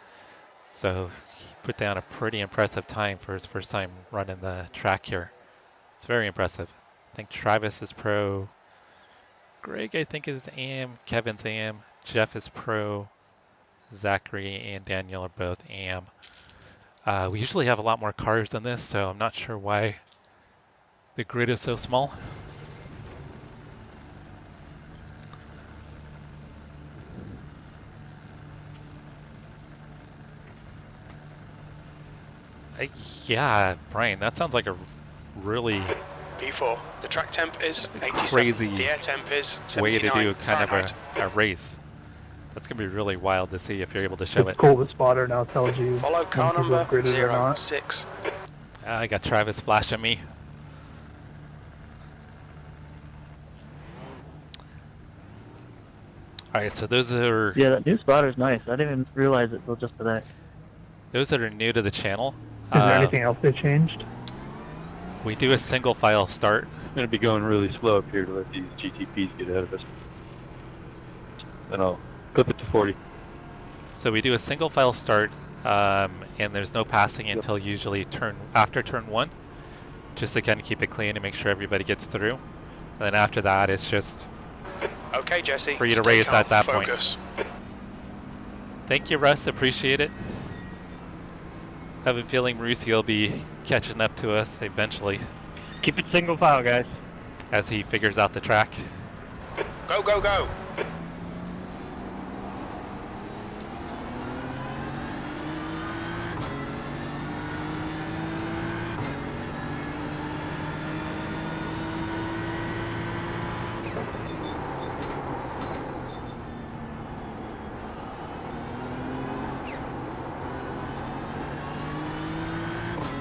So he put down a pretty impressive time for his first time running the track here. It's very impressive. I think Travis is pro. Greg, I think, is AM. Kevin's AM. Jeff is pro. Zachary and Daniel are both AM. We usually have a lot more cars than this, so I'm not sure why the grid is so small. Yeah, Brian, that sounds like a really P4. The track temp is 87. crazy The air temp is 79 way to do kind Fahrenheit. of a race. That's going to be really wild to see if you're able to show It's it. cool. The spotter now tells you Follow car when people number have gridded or not. 06. I got Travis flashing me. All right, so those are Yeah, that new spotter's nice. I didn't even realize it till just today. those that are new to the channel. Is there anything else they changed? We do a single file start. I'm going to be going really slow up here to let these GTPs get ahead of us. Then I'll clip it to 40. So we do a single file start, and there's no passing until usually after turn 1, just to kind of keep it clean and make sure everybody gets through. And then after that, it's just Okay, Jesse. for you to stay race calm, at that focus. point. Thank you, Russ. Appreciate it. I have a feeling Mauricio will be catching up to us eventually. Keep it single file, guys. as he figures out the track. Go, go, go.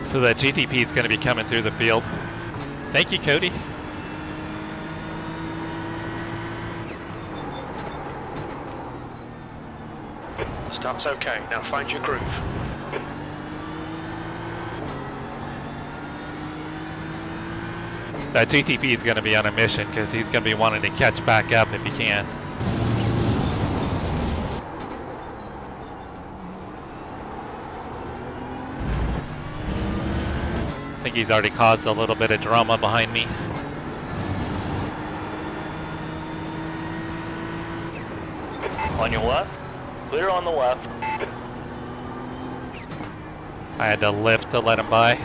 So that GTP is going to be coming through the field. Thank you, Cody. Start's okay. Now find your groove. That GTP is going to be on a mission because he's going to be wanting to catch back up if he can. I think he's already caused a little bit of drama behind me. On your left. Clear on the left. I had to lift to let him by.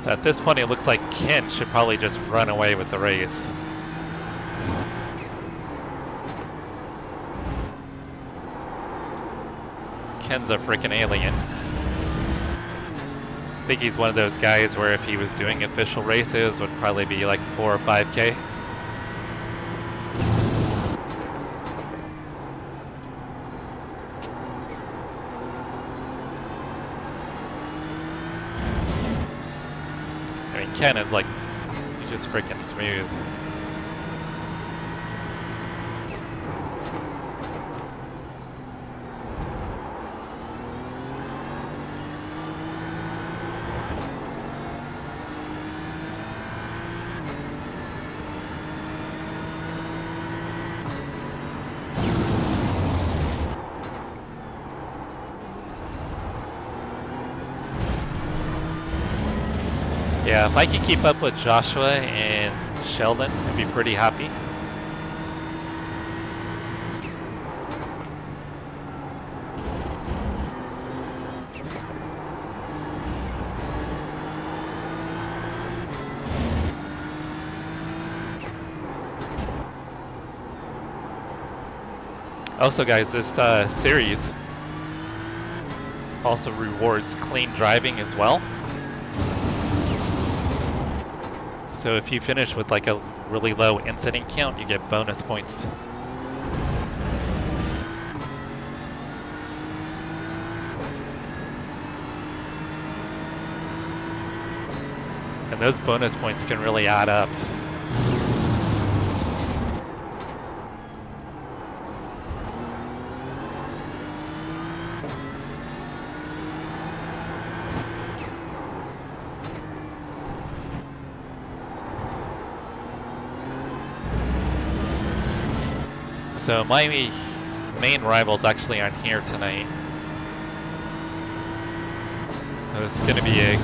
So at this point, it looks like Ken should probably just run away with the race. Ken's a freaking alien. I think he's one of those guys where if he was doing official races, would probably be like 4 or 5K. Ken is like, he's just freaking smooth. Yeah, if I could keep up with Joshua and Sheldon, I'd be pretty happy. Also guys, this series also rewards clean driving as well. So if you finish with like a really low incident count, you get bonus points. And those bonus points can really add up. So my main rivals actually aren't here tonight. So it's going to be a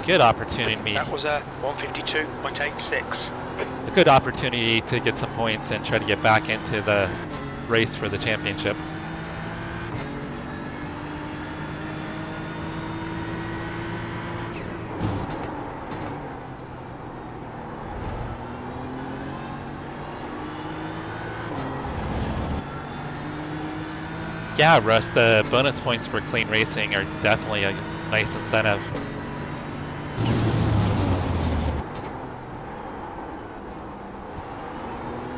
good opportunity. That was a 152.86. A good opportunity to get some points and try to get back into the race for the championship. Yeah, Russ, the bonus points for clean racing are definitely a nice incentive.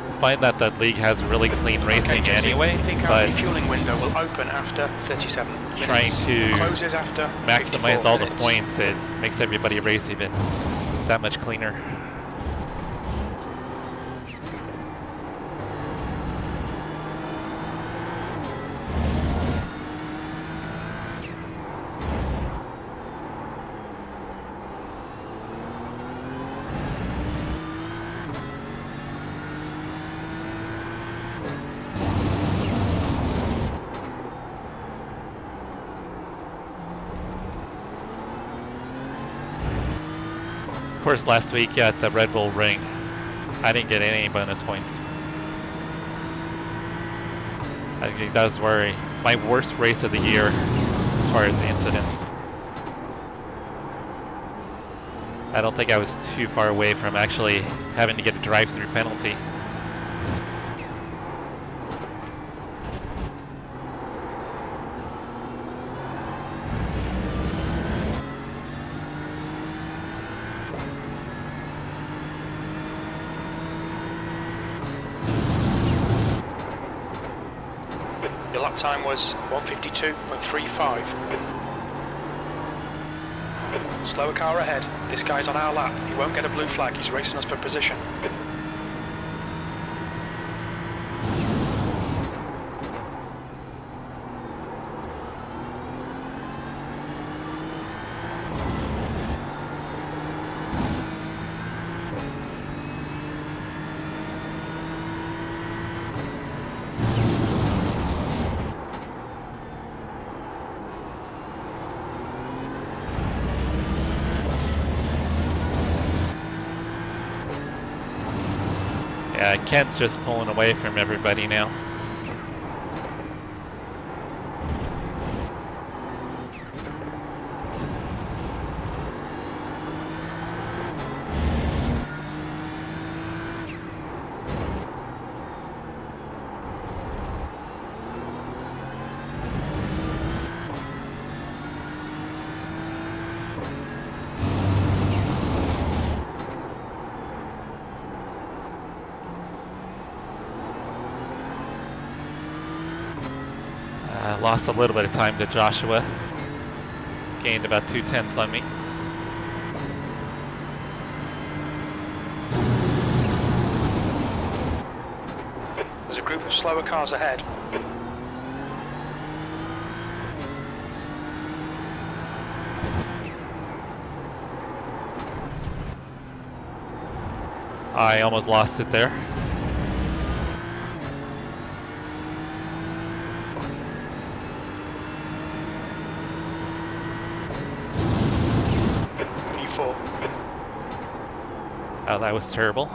I find that the league has really clean racing anyway, I think our but refueling window will open after 37 minutes. Trying to Closes after maximize all the minutes. points, it makes everybody race even that much cleaner. course, last week at the Red Bull Ring, I didn't get any bonus points. I think that was my worst race of the year as far as the incidents. I don't think I was too far away from actually having to get a drive-through penalty. Your lap time was 1:52.35. Slower car ahead. This guy's on our lap. He won't get a blue flag. He's racing us for position. Yeah, Kent's just pulling away from everybody now. Lost a little bit of time to Joshua. Gained about 2/10 on me. There's a group of slower cars ahead. I almost lost it there. Oh, that was terrible.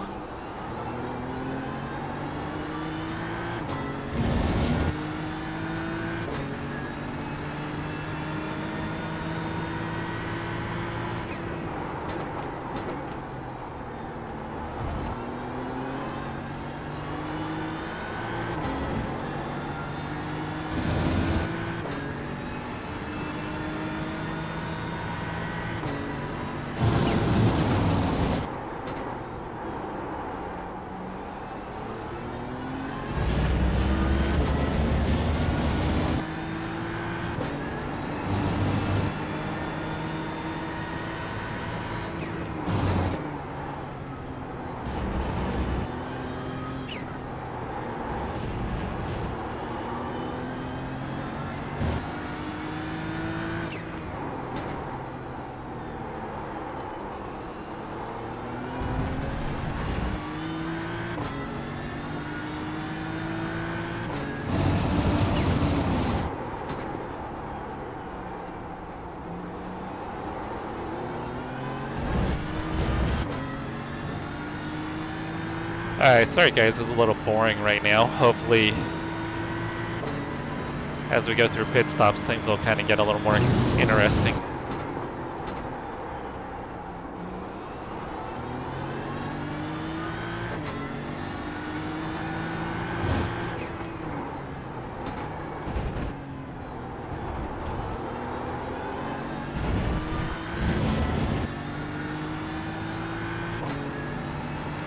Alright, sorry guys, this is a little boring right now. Hopefully, as we go through pit stops, things will kind of get a little more interesting.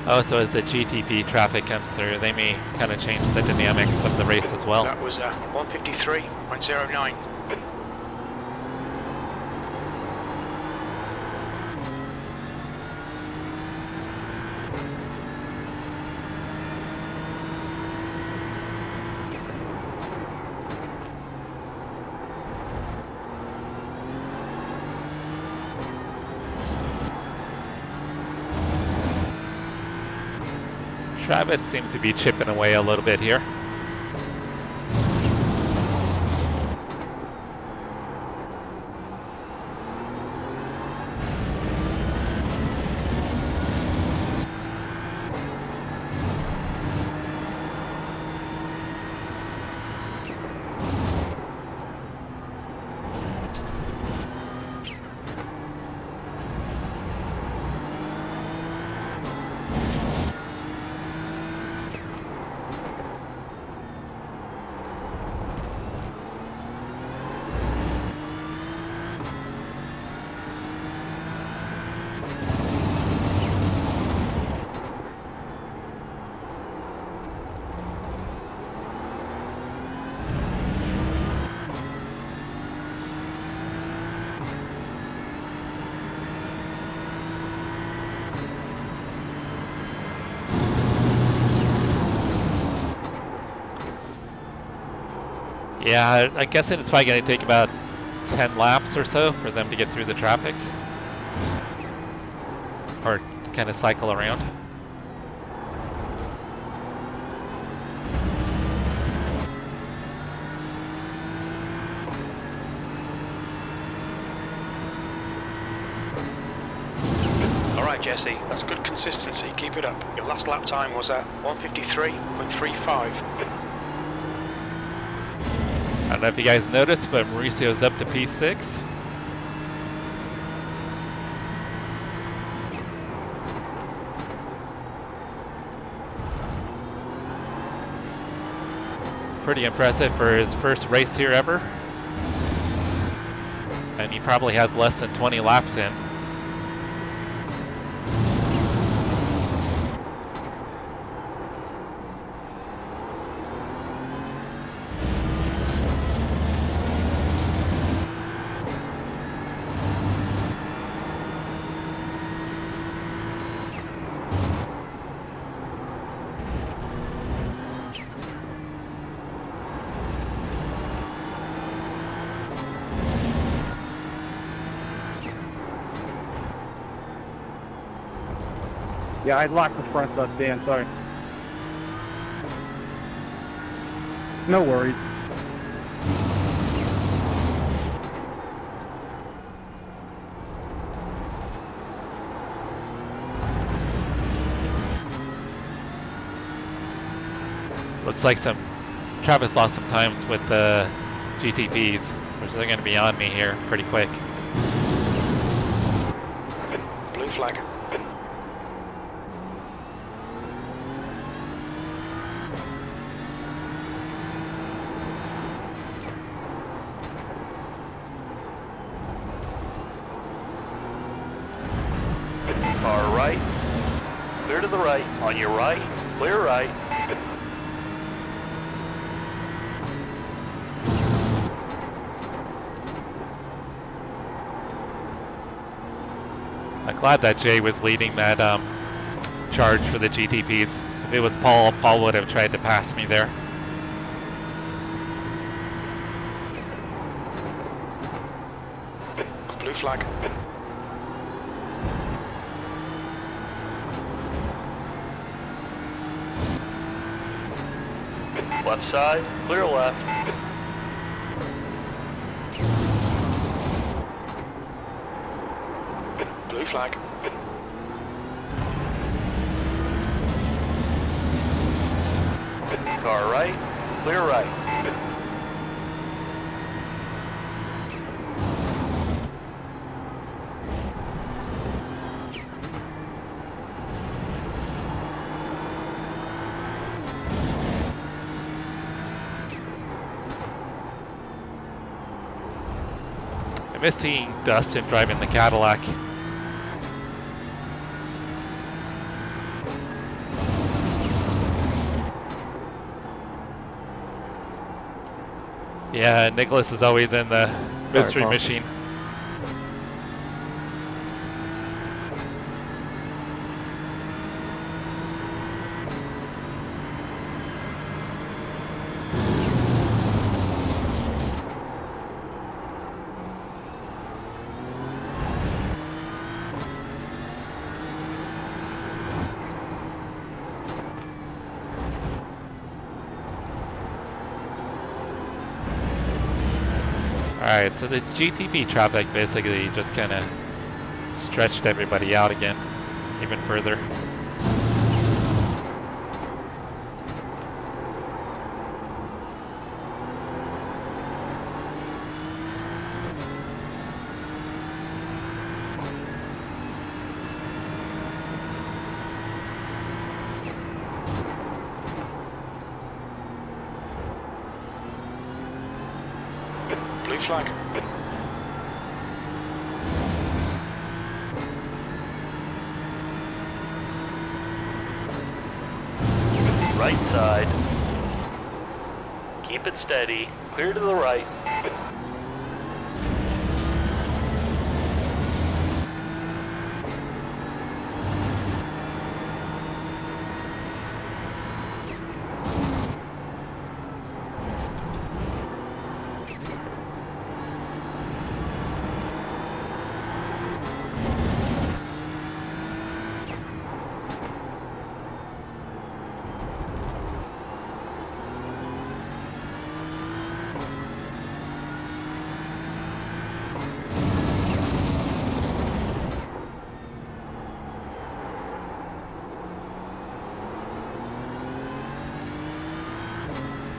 Oh, so as the GTP traffic comes through, they may kind of change the dynamics of the race as well. That was 1:53.09. Travis seems to be chipping away a little bit here. Yeah, I guess it's probably going to take about 10 laps or so for them to get through the traffic. Or kind of cycle around. All right, Jesse, that's good consistency. Keep it up. Your last lap time was at 1:53.35. I don't know if you guys noticed, but Mauricio's up to P6. Pretty impressive for his first race here ever. And he probably has less than 20 laps in. Yeah, I locked the front up, Dan, sorry. No worries. Looks like Travis lost some times with the GTPs, which they're going to be on me here pretty quick. Blue flag. Car right. Clear to the right. On your right. Clear right. I'm glad that Jay was leading that charge for the GTPs. If it was Paul, Paul would have tried to pass me there. Blue flag. Left side. Clear left. Blue flag. Car right. Clear right. I miss seeing Dustin driving the Cadillac. Yeah, Nicholas is always in the mystery machine. Alright, so the GTP traffic basically just kind of stretched everybody out again, even further. Blue flag. Right side. Keep it steady. Clear to the right.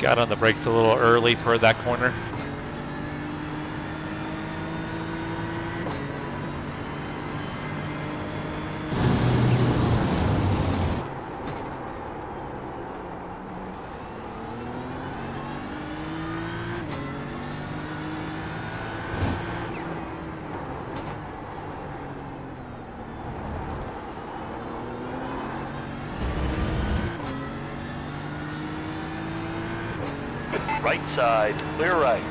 Got on the brakes a little early for that corner. Right side, clear right.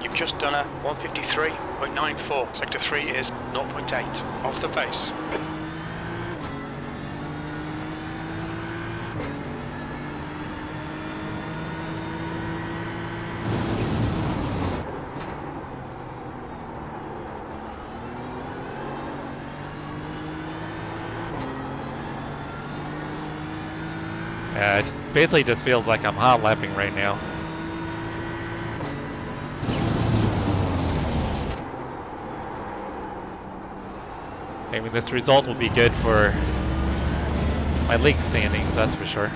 You've just done a 153.94. Sector 3 is 0.8. Off the pace. It basically just feels like I'm hot lapping right now. I mean, this result will be good for my league standings, that's for sure.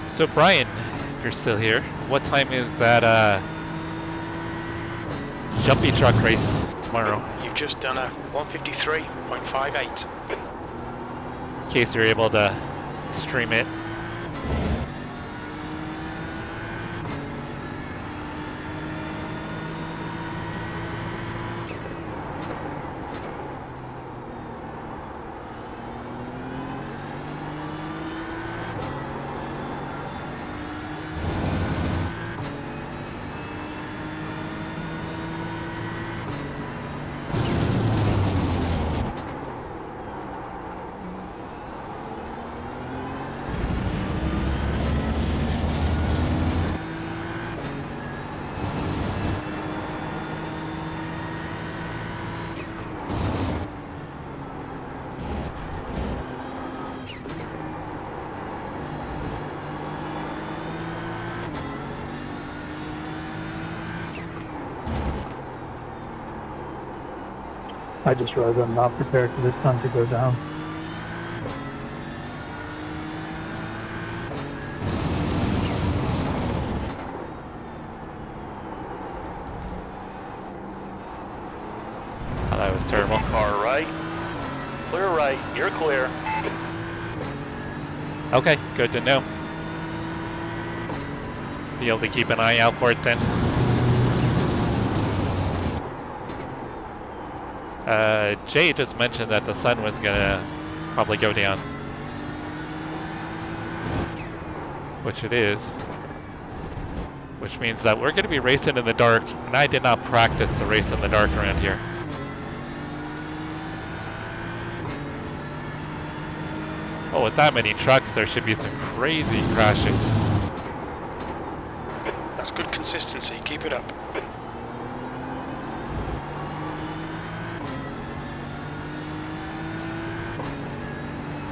So Brian, if you're still here, what time is that jumpy truck race tomorrow? You've just done a 153.58. In case you're able to stream it. I just realized I'm not prepared for this sun to go down. Oh, that was terrible. Car right, clear right, you're clear. Okay, good to know. Be able to keep an eye out for it then. Jay just mentioned that the sun was gonna probably go down. Which it is. Which means that we're gonna be racing in the dark, and I did not practice to race in the dark around here. Oh, with that many trucks, there should be some crazy crashes. That's good consistency. Keep it up.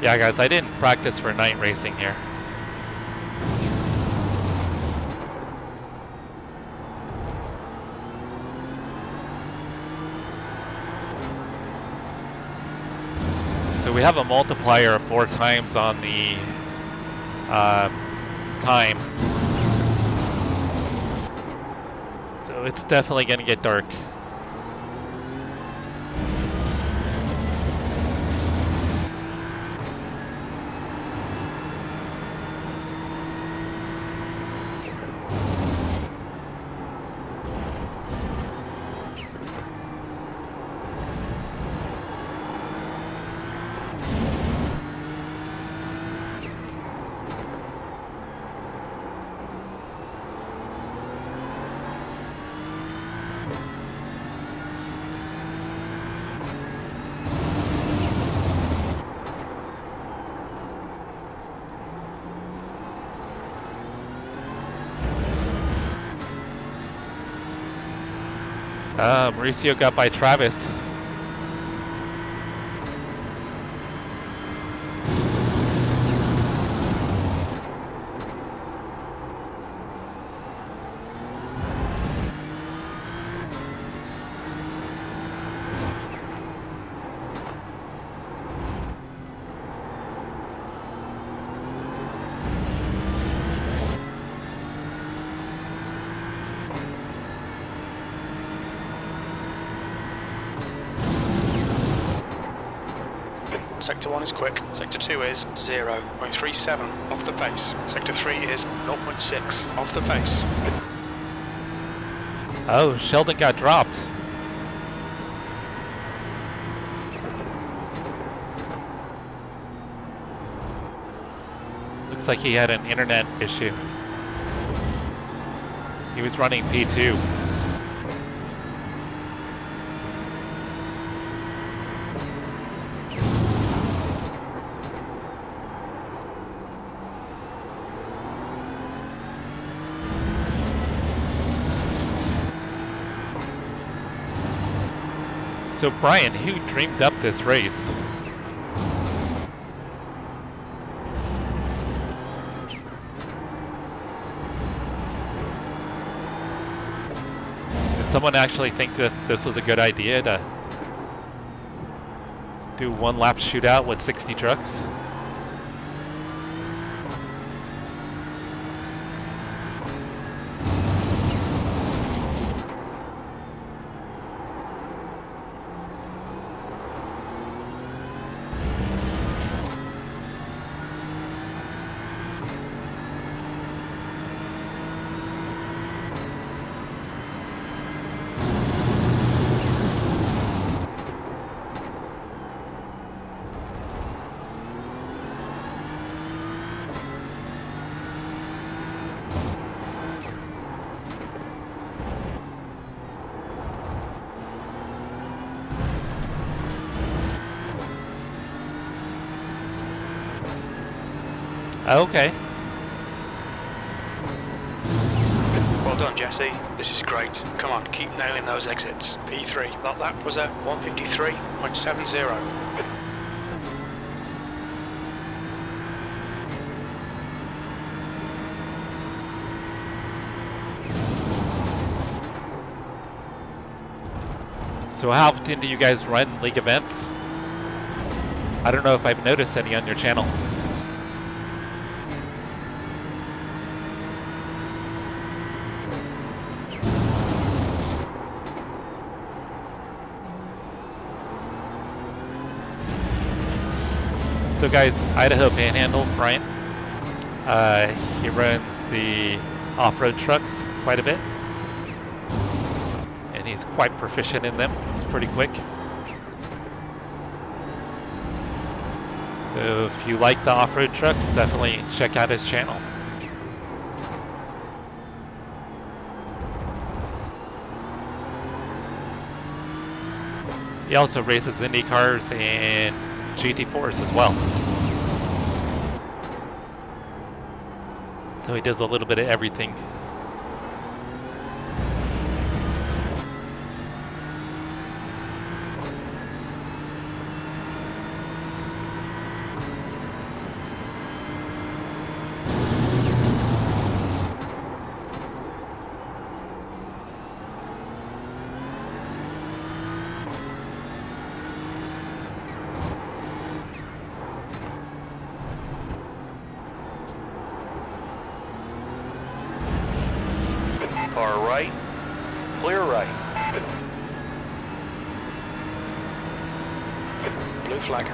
Yeah, guys, I didn't practice for night racing here. So we have a multiplier of 4 times on the time. So it's definitely going to get dark. Mauricio got by Travis. Sector 1 is quick, Sector 2 is 0.37 off the pace, Sector 3 is 0.6 off the pace. Oh, Sheldon got dropped. Looks like he had an internet issue. He was running P2. So Brian, who dreamed up this race? Did someone actually think that this was a good idea to do one lap shootout with 60 trucks? Okay. Well done, Jesse. This is great. Come on, keep nailing those exits. P3. That lap was at 153.70. So how often do you guys run league events? I don't know if I've noticed any on your channel. So guys, Idaho Panhandle, Brian, he runs the off-road trucks quite a bit. And he's quite proficient in them. He's pretty quick. So if you like the off-road trucks, definitely check out his channel. He also races Indy cars and GT4s as well. So he does a little bit of everything. Car right, clear right. Blue flag.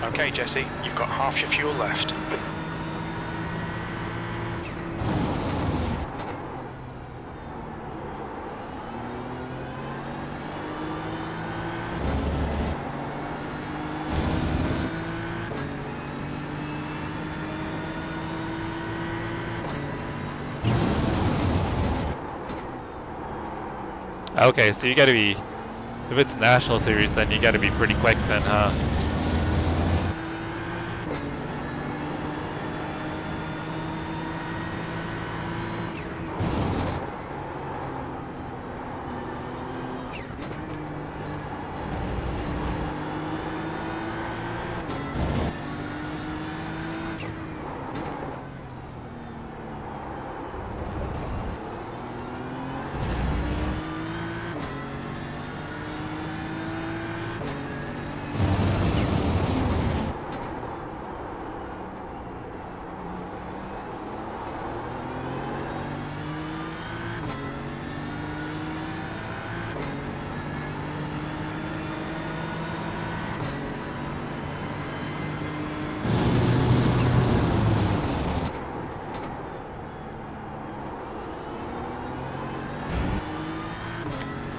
Okay, Jesse, you've got half your fuel left. Okay, so you gotta be, if it's National Series, then you gotta be pretty quick then, huh?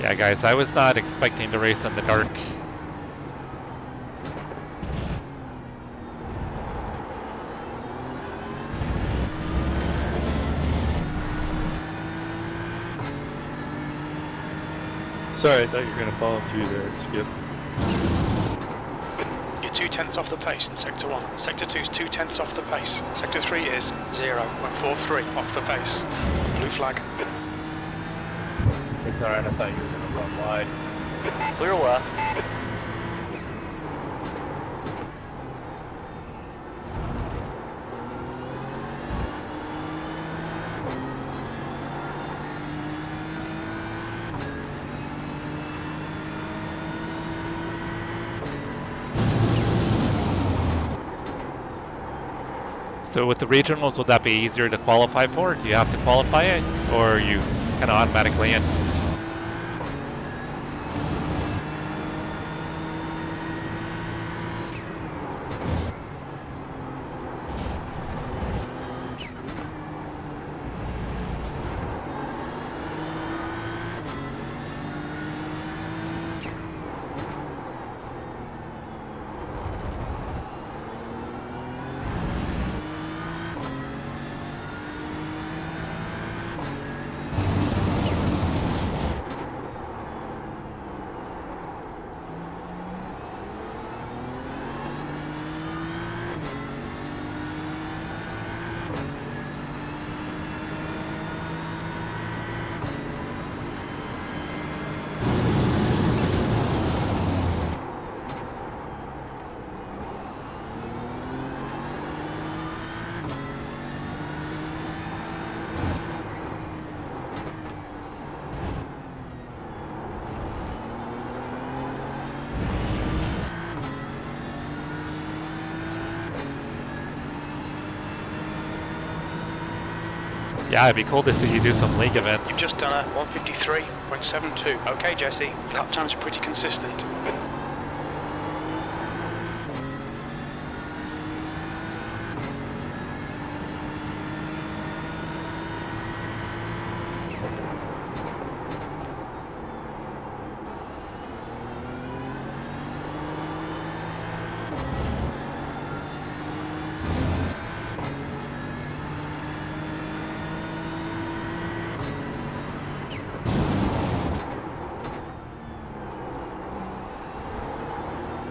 Yeah, guys, I was not expecting to race in the dark. Sorry, I thought you were going to follow through there, Skip. You're 2/10 off the pace in Sector 1. Sector 2 is 2/10 off the pace. Sector 3 is 0.43 off the pace. Blue flag. It's alright, I thought you were going to run wide. Clear left. So with the regionals, would that be easier to qualify for? Do you have to qualify it, or are you kind of automatically in? Yeah, it'd be cool to see you do some league events. You've just done a 153.72. Okay, Jesse, lap times are pretty consistent.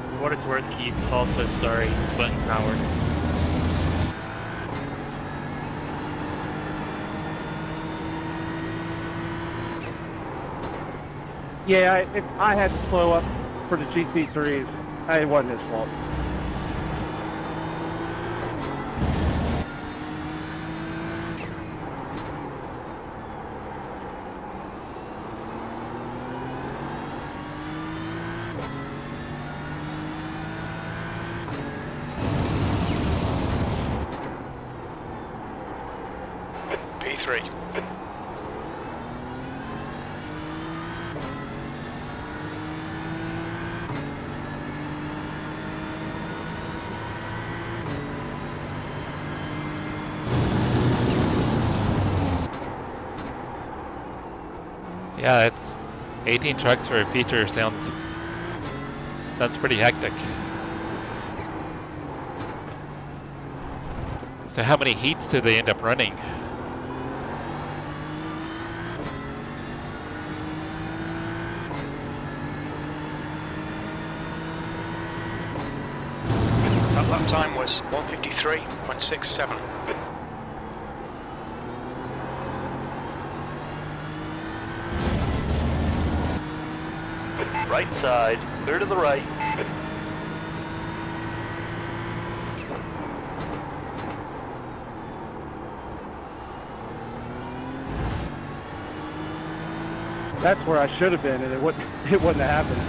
For what it's worth, Keith, also sorry, button powered. Yeah, I had to slow up for the GT3s. It wasn't his fault. P3. Yeah, it's 18 trucks for a feature sounds pretty hectic. So how many heats do they end up running? That lap time was 153.67. Right side, clear to the right. That's where I should have been, and it wouldn't have happened.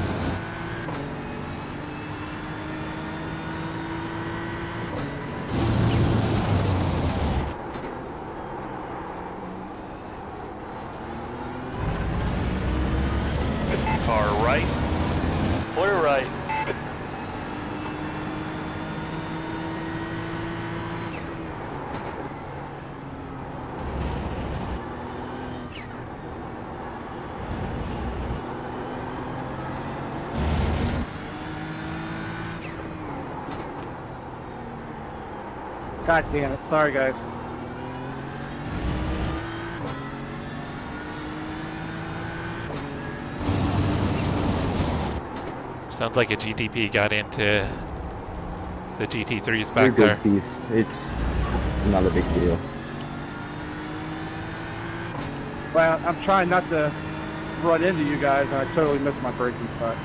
Car right, clear right. God damn it. Sorry, guys. Sounds like a GTP got into the GT3s You're back there. good, Keith. It's not a big deal. Well, I'm trying not to run into you guys, and I totally missed my braking spot.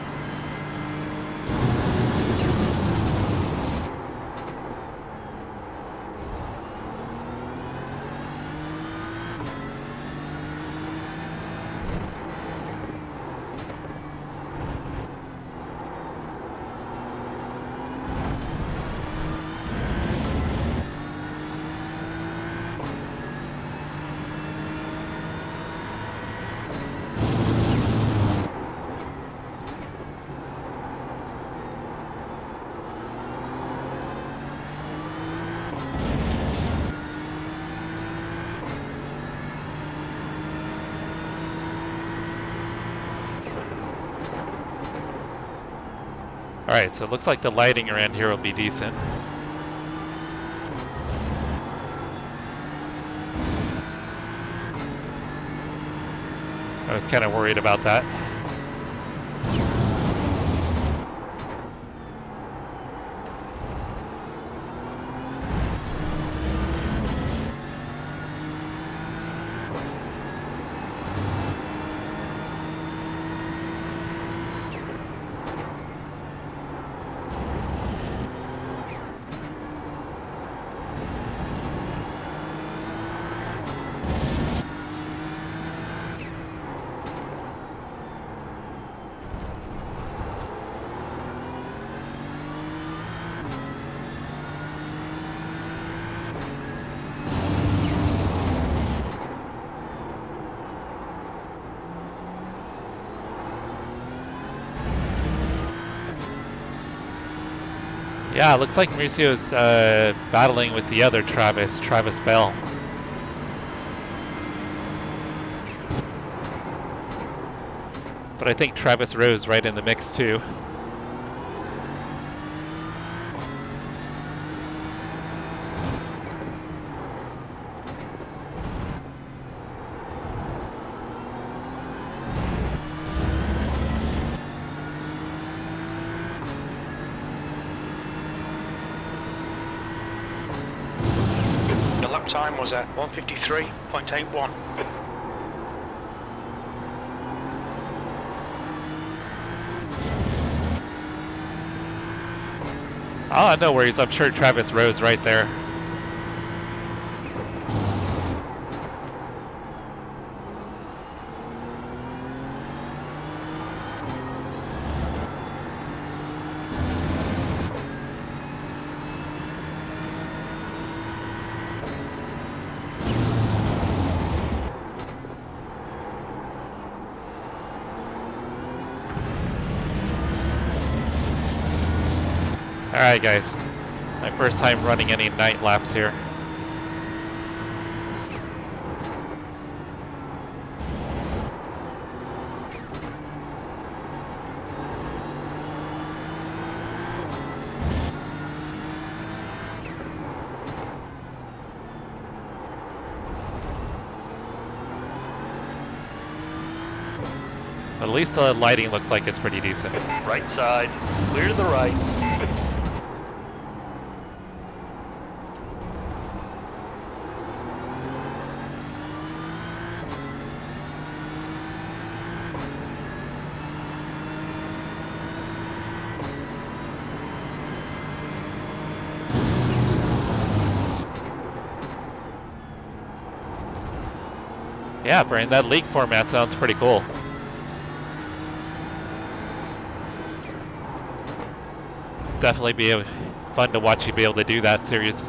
Alright, so it looks like the lighting around here will be decent. I was kind of worried about that. Yeah, it looks like Mauricio's battling with the other Travis Bell. But I think Travis Rose right in the mix too. The lap time was at 1:53.81. Oh, no worries. I'm sure Travis Rose right there. Alright guys, my first time running any night laps here. But at least the lighting looks like it's pretty decent. Right side, clear to the right. Yeah, Brian, that league format sounds pretty cool. Definitely be fun to watch you be able to do that series.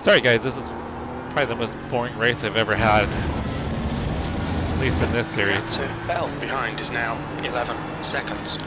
Sorry guys, this is probably the most boring race I've ever had. At least in this series. To Bell behind is now 11 seconds.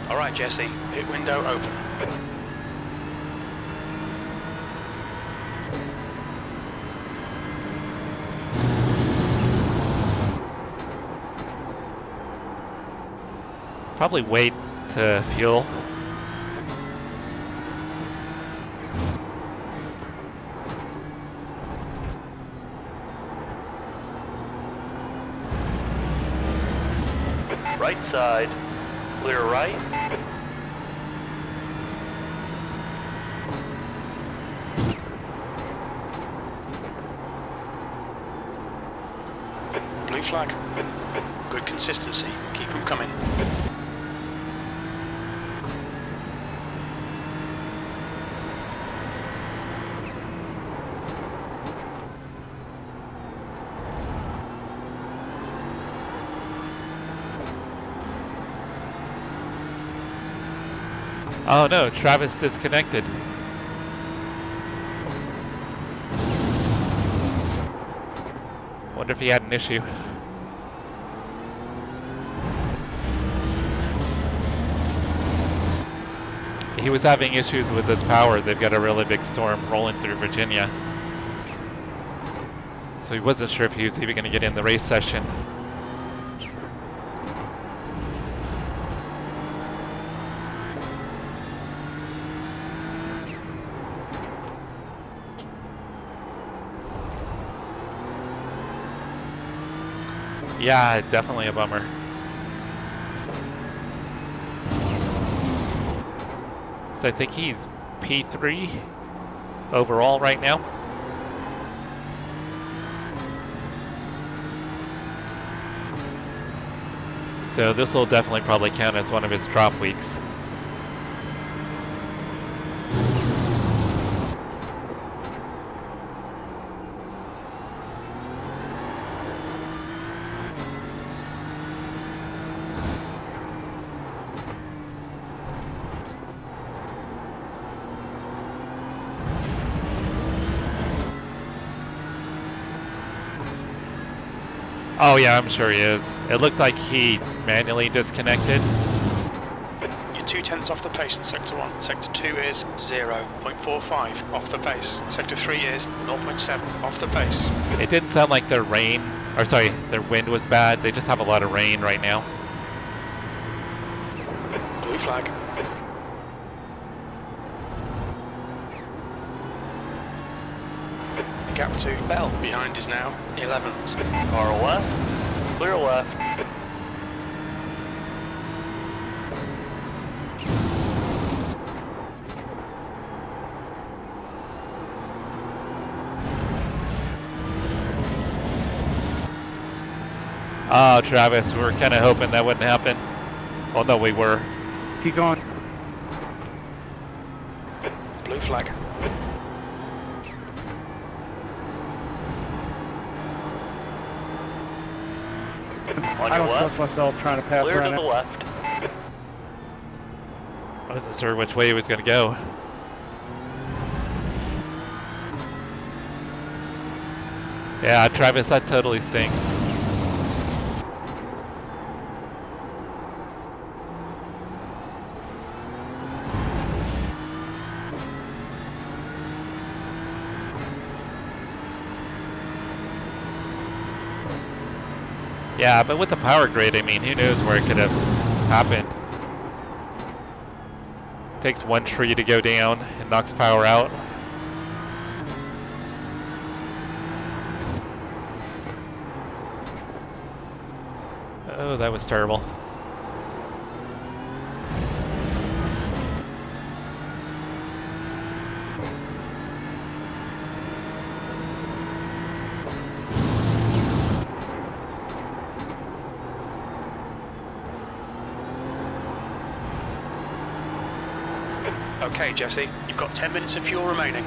Alright Jesse, pit window open. Probably wait to fuel. Right side. Clear right. Blue flag. Good consistency. Keep them coming. Oh no, Travis disconnected. Wonder if he had an issue. He was having issues with his power. They've got a really big storm rolling through Virginia. So he wasn't sure if he was even going to get in the race session. Yeah, definitely a bummer. So I think he's P3 overall right now. So this will definitely probably count as one of his drop weeks. Oh yeah, I'm sure he is. It looked like he manually disconnected. You're 2/10 off the pace in Sector 1. Sector 2 is 0.45 off the pace. Sector 3 is 0.7 off the pace. It didn't sound like their rain, or sorry, their wind was bad. They just have a lot of rain right now. Blue flag. The gap to Bell behind is now 11. Car left. Clear left. Oh, Travis, we were kind of hoping that wouldn't happen. Well, no, we were. Keep going. Blue flag. On I your don't left. trust myself trying to pass Clear right to the now. left. I wasn't sure which way he was going to go. Yeah, Travis, that totally stinks. Yeah, but with the power grid, I mean, who knows where it could have happened. Takes one tree to go down and knocks power out. Oh, that was terrible. Okay, Jesse, you've got 10 minutes of fuel remaining.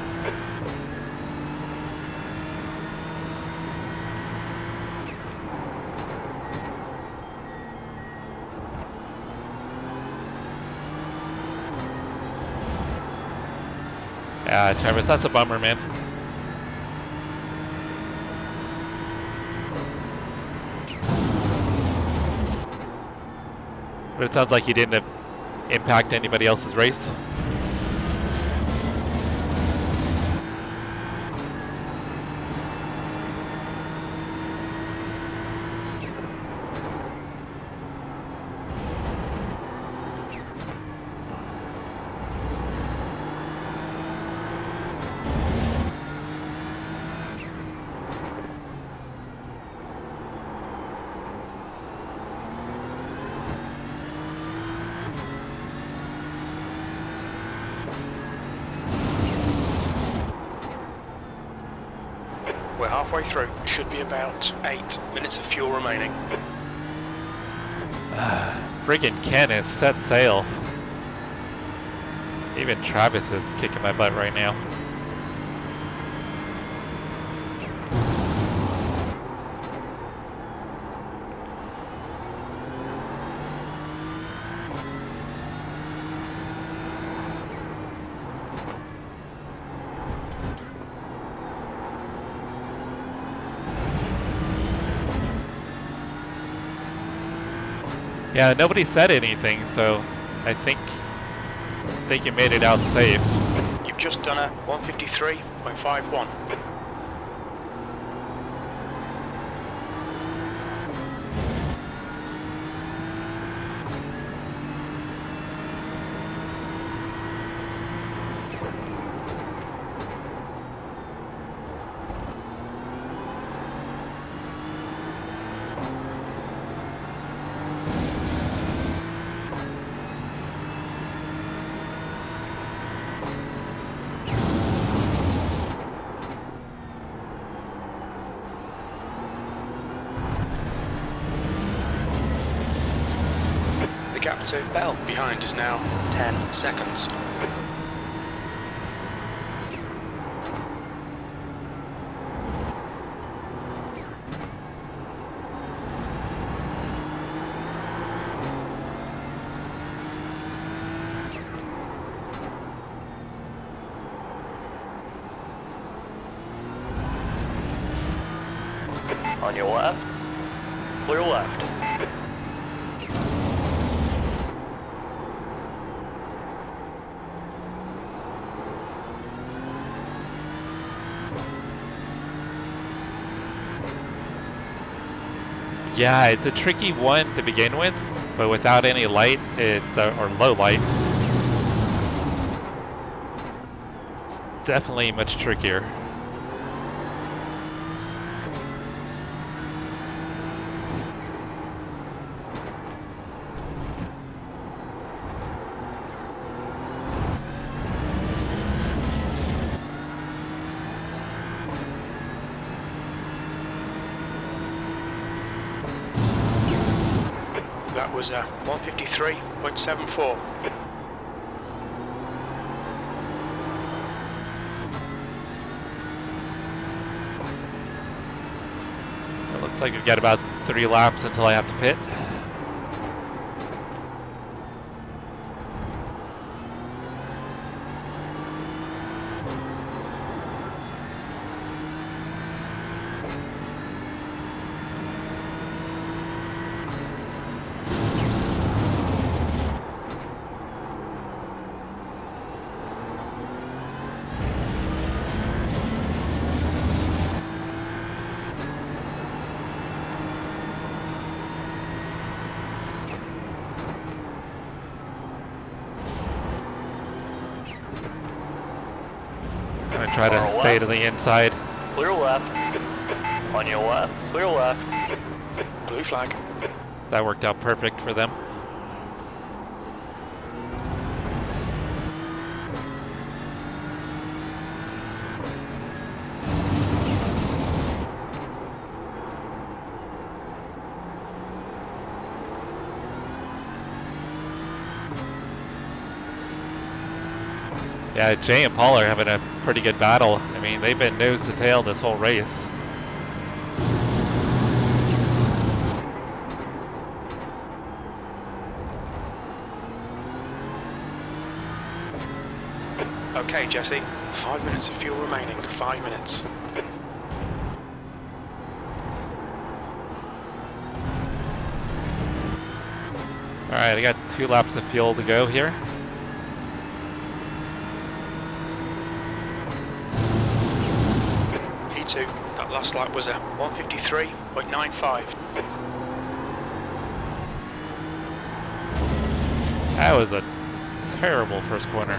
Yeah, Travis, that's a bummer, man. But it sounds like you didn't impact anybody else's race. We're halfway through. Should be about 8 minutes of fuel remaining. Friggin' Ken has set sail. Even Travis is kicking my butt right now. Yeah, nobody said anything, so I think you made it out safe. You've just done a 153.51. The gap to Bell behind is now 10 seconds. On your left, clear left. Yeah, it's a tricky one to begin with, but without any light, it's or low light, it's definitely much trickier. That was a 153.74. So it looks like we've got about 3 laps until I have to pit. I'm gonna try to stay to the inside. Clear left. On your left, clear left. Blue flag. That worked out perfect for them. Yeah, Jay and Paul are having a pretty good battle. I mean, they've been nose to tail this whole race. Okay, Jesse. 5 minutes of fuel remaining. 5 minutes. Alright, I got 2 laps of fuel to go here. P2, that last lap was a 153.95. That was a terrible first corner.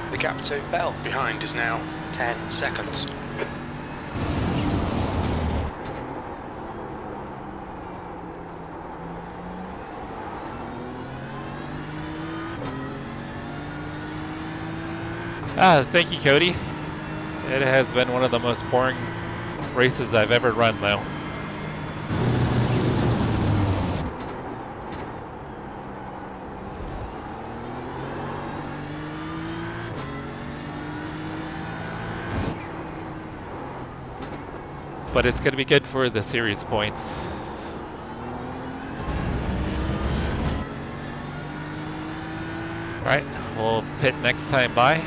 The gap to Bell behind is now 10 seconds. Thank you, Cody. It has been one of the most boring races I've ever run, though. But it's going to be good for the series points. Alright, we'll pit next time by.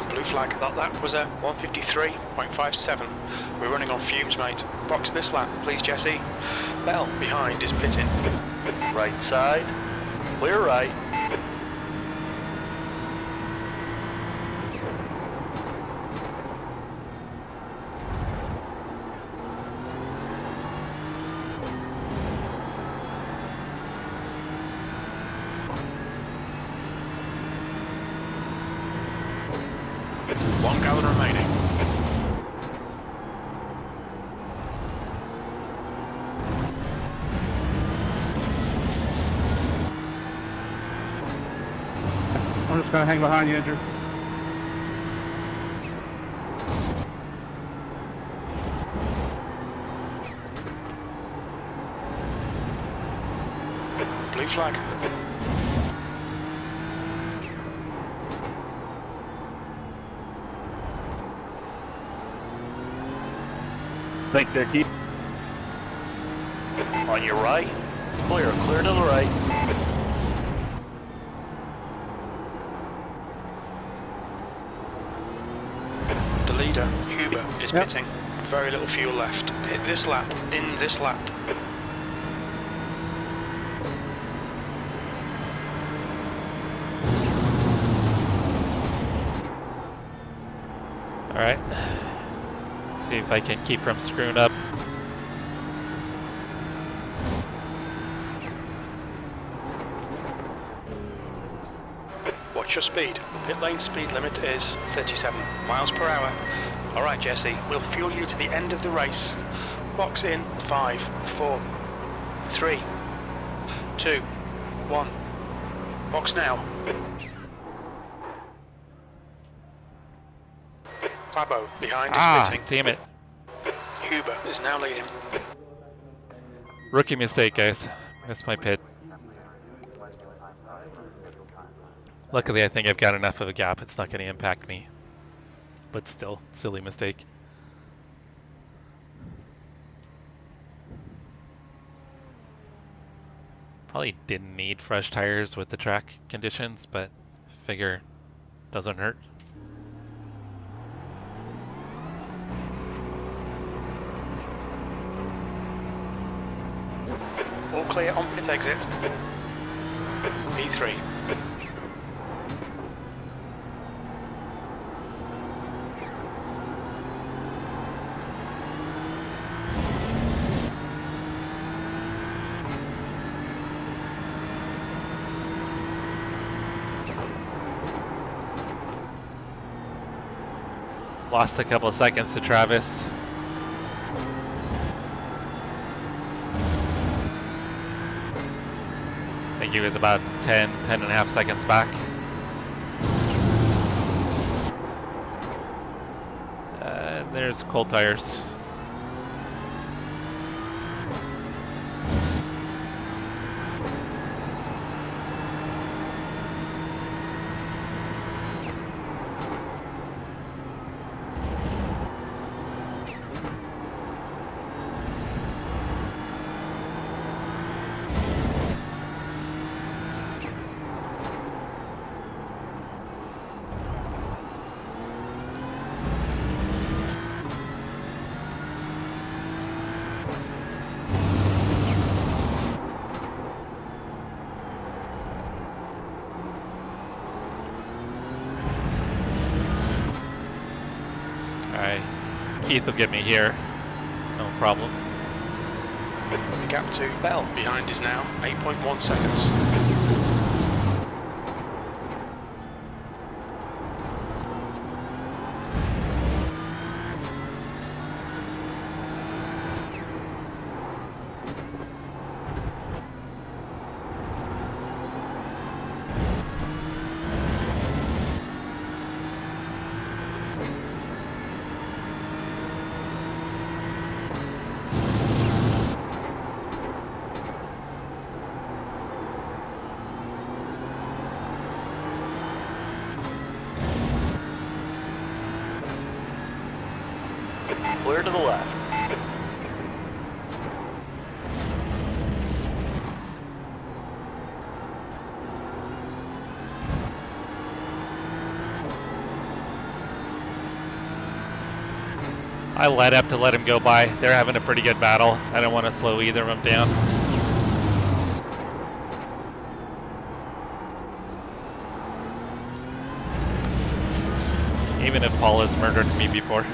Blue flag, that lap was a 153.57. We're running on fumes, mate. Box this lap, please, Jesse. Bell behind is pitting. Right side, clear right. One gallon remaining. I'm just gonna hang behind you, Andrew. Blue flag. Thanks, there, Keith. On your right, clear to the right. The leader, Huber, is pitting. Very little fuel left. Hit this lap, in this lap. Alright. See if I can keep from screwing up. Watch your speed. Pit lane speed limit is 37 miles per hour. Alright, Jesse, we'll fuel you to the end of the race. Box in 5, 4, 3, 2, 1. Box now. Pabo behind is pitting. Damn it. Huber is now leading. Rookie mistake, guys. Missed my pit. Luckily, I think I've got enough of a gap. It's not going to impact me. But still, silly mistake. Probably didn't need fresh tires with the track conditions, but figure doesn't hurt. clear on pit exit. P3. Lost a couple of seconds to Travis. I think he was about 10 and a half seconds back. There's cold tires. Keith will get me here, no problem. The gap to Bell behind is now 8.1 seconds. Clear to the left. I let up to let him go by. They're having a pretty good battle. I don't want to slow either of them down. Even if Paul has murdered me before.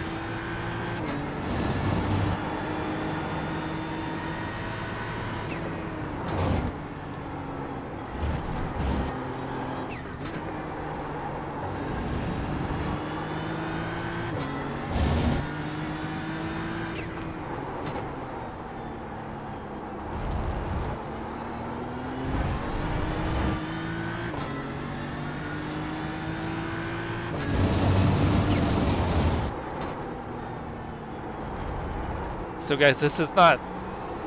So guys, this is not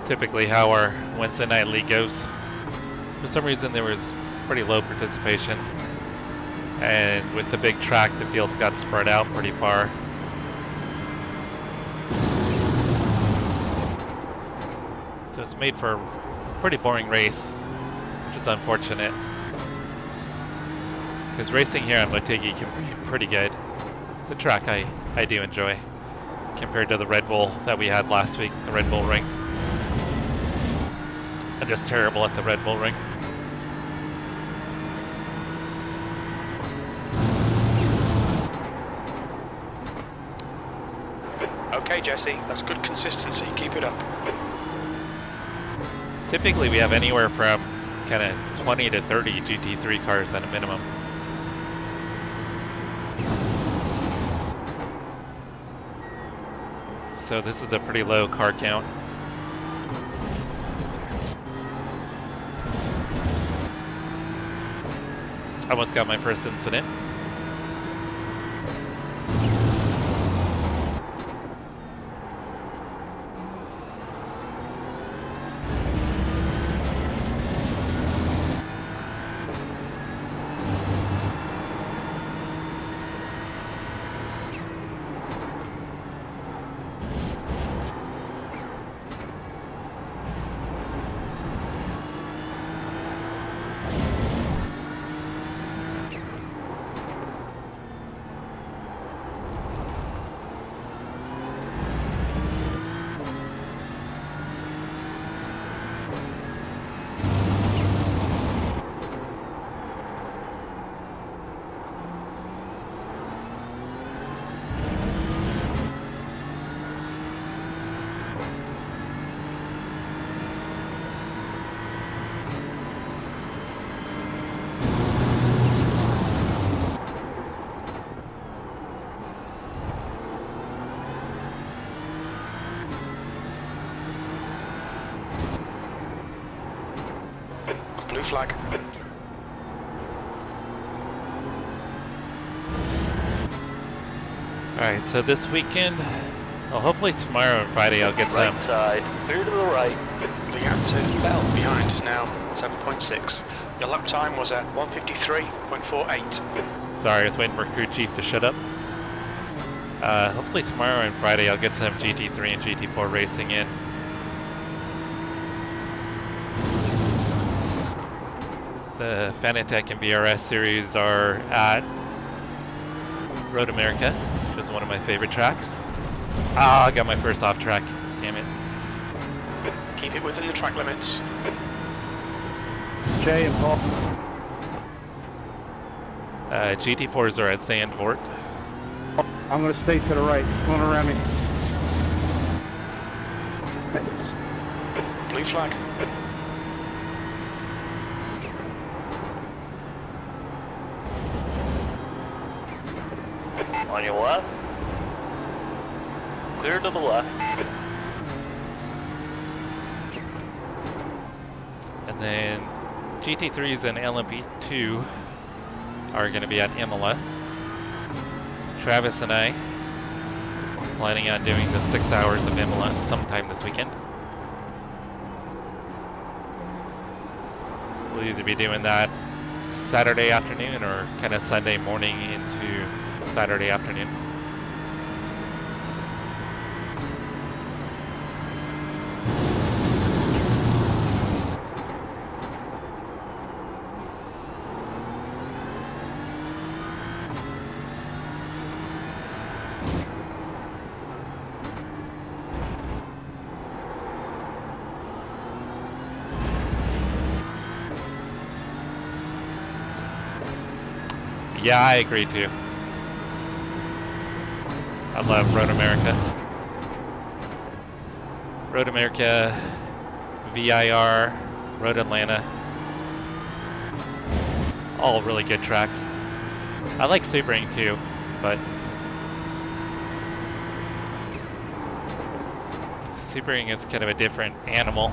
typically how our Wednesday night league goes. For some reason there was pretty low participation, and with the big track the fields got spread out pretty far. So it's made for a pretty boring race, which is unfortunate. Because racing here on Motegi can be pretty good. It's a track I do enjoy, compared to the Red Bull that we had last week, the Red Bull Ring. I'm just terrible at the Red Bull Ring. Okay, Jesse, that's good consistency. Keep it up. Typically we have anywhere from kind of 20 to 30 GT3 cars at a minimum. So this is a pretty low car count. Almost got my first incident. Blue flag. Alright, so this weekend, well, hopefully tomorrow and Friday I'll get some. Right side, clear to the right. The gap to Bell behind is now 7.6. Your lap time was at 1:53.48. Sorry, I was waiting for crew chief to shut up. Hopefully tomorrow and Friday I'll get some GT3 and GT4 racing in. The Fanatec and VRS series are at Road America, which is one of my favorite tracks. Ah, I got my first off track. Damn it. Keep it within the track limits. Jay and Paul. GT4s are at Zandvoort. I'm going to stay to the right. Going around me. Blue flag. On your left. Clear to the left. And then GT3s and LMP2 are going to be at Imola. Travis and I planning on doing the 6 hours of Imola sometime this weekend. We'll either be doing that Saturday afternoon or kind of Sunday morning into Saturday afternoon. Yeah, I agree too. I love Road America. Road America, VIR, Road Atlanta. All really good tracks. I like Sebring too, but Sebring is kind of a different animal.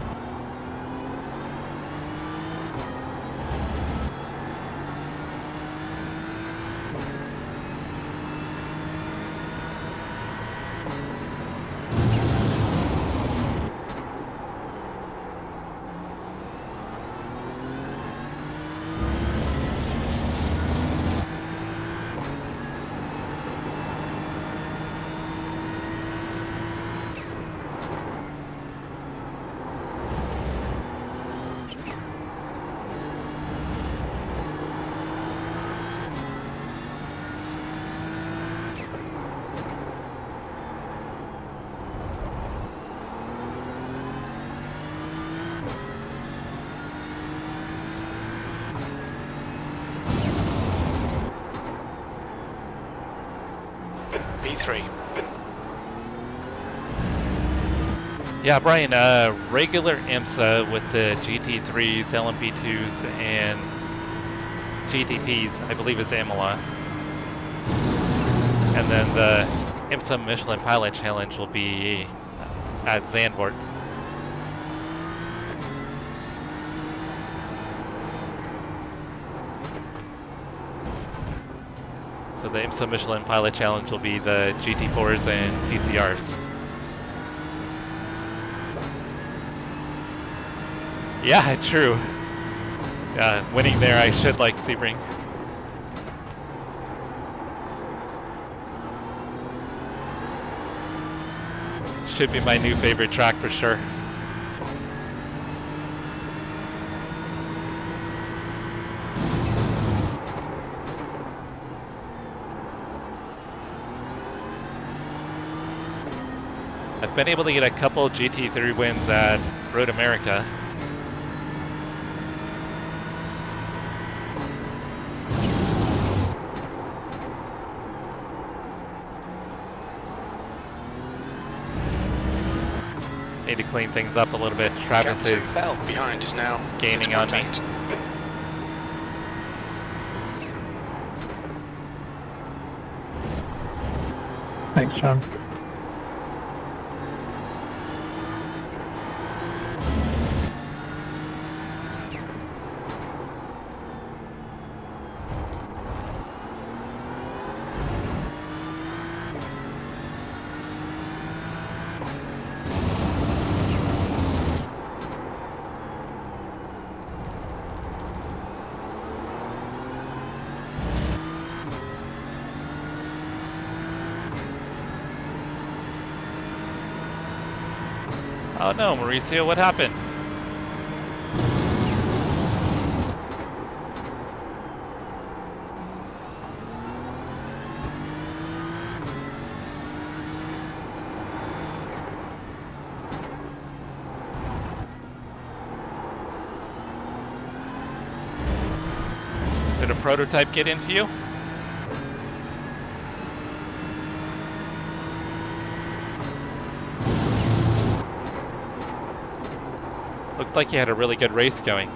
P3. Yeah, Brian, regular IMSA with the GT3s, LMP2s, and GTPs, I believe is Imola. And then the IMSA Michelin Pilot Challenge will be at Zandvoort. So the IMSA Michelin Pilot Challenge will be the GT4s and TCRs. Yeah, true. Yeah, winning there, I should like Sebring. Should be my new favorite track for sure. I've been able to get a couple GT3 wins at Road America. Need to clean things up a little bit. Travis is behind is now gaining on me. Thanks, John. Oh no, Mauricio, what happened? Did a prototype get into you? Looked like you had a really good race going.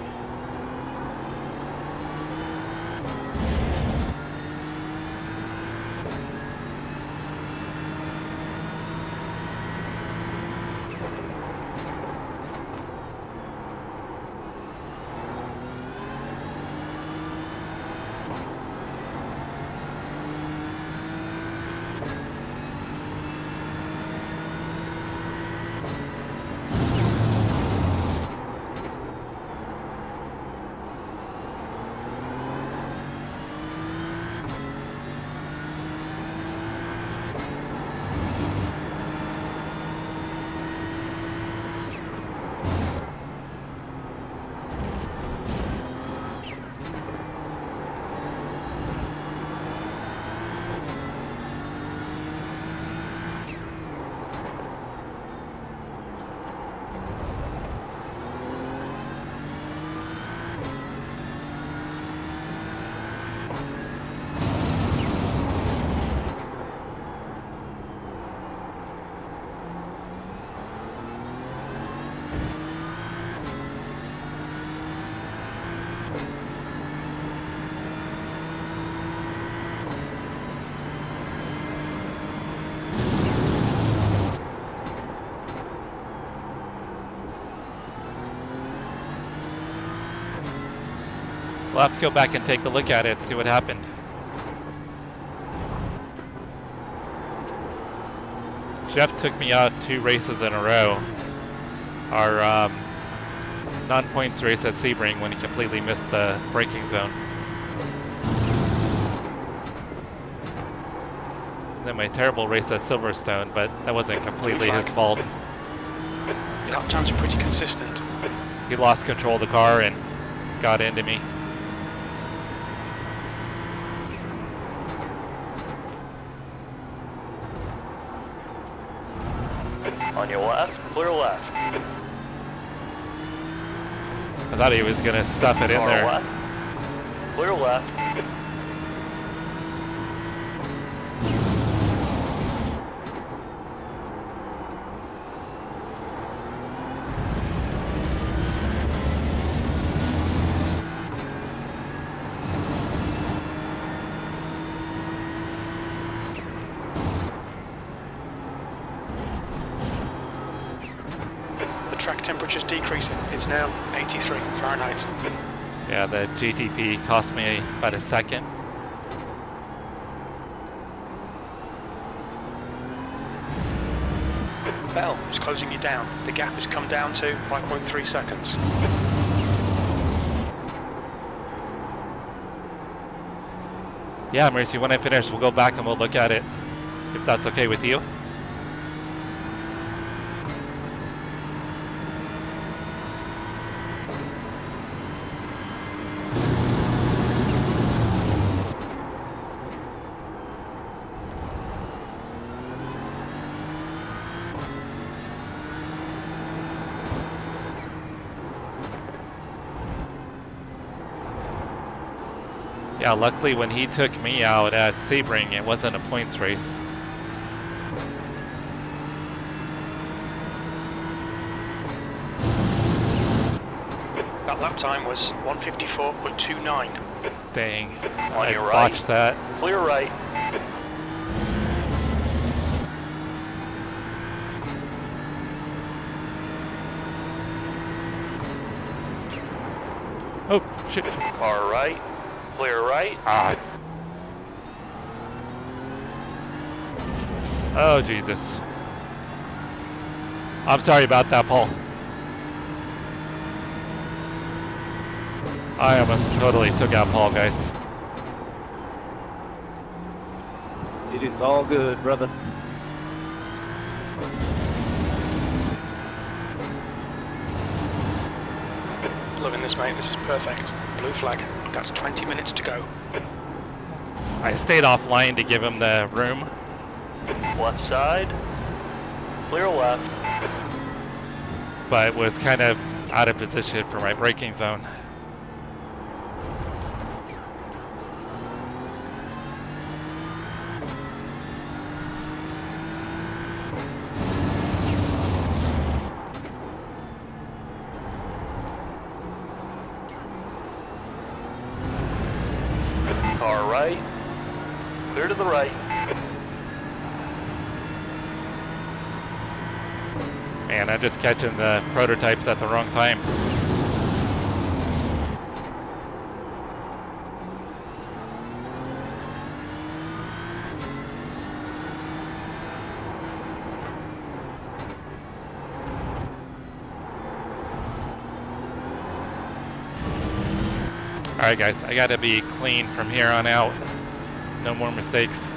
We'll have to go back and take a look at it, see what happened. Jeff took me out 2 races in a row. Our non-points race at Sebring when he completely missed the braking zone. And then my terrible race at Silverstone, but that wasn't completely his fault. Lap times are pretty consistent. He lost control of the car and got into me. On your left, clear left. I thought he was going to stuff it in Car there. left, clear left. Track temperature's decreasing. It's now 83 Fahrenheit. Yeah, the GTP cost me about a second. Bell is closing you down. The gap has come down to 5.3 seconds. Yeah, Mercy, when I finish, we'll go back and we'll look at it, if that's okay with you. Yeah, luckily when he took me out at Sebring, it wasn't a points race. That lap time was 154.29. Dang, On I your right. botched that. Clear right. Oh, shit. Car right, clear right. Oh, Jesus. I'm sorry about that, Paul. I almost totally took out Paul, guys. It is all good, brother. Loving this, mate. This is perfect. Blue flag. That's 20 minutes to go. I stayed offline to give him the room. Left side. Clear left. But was kind of out of position for my braking zone. Car right. Clear to the right. Man, I'm just catching the prototypes at the wrong time. Alright guys, I gotta be clean from here on out. No more mistakes.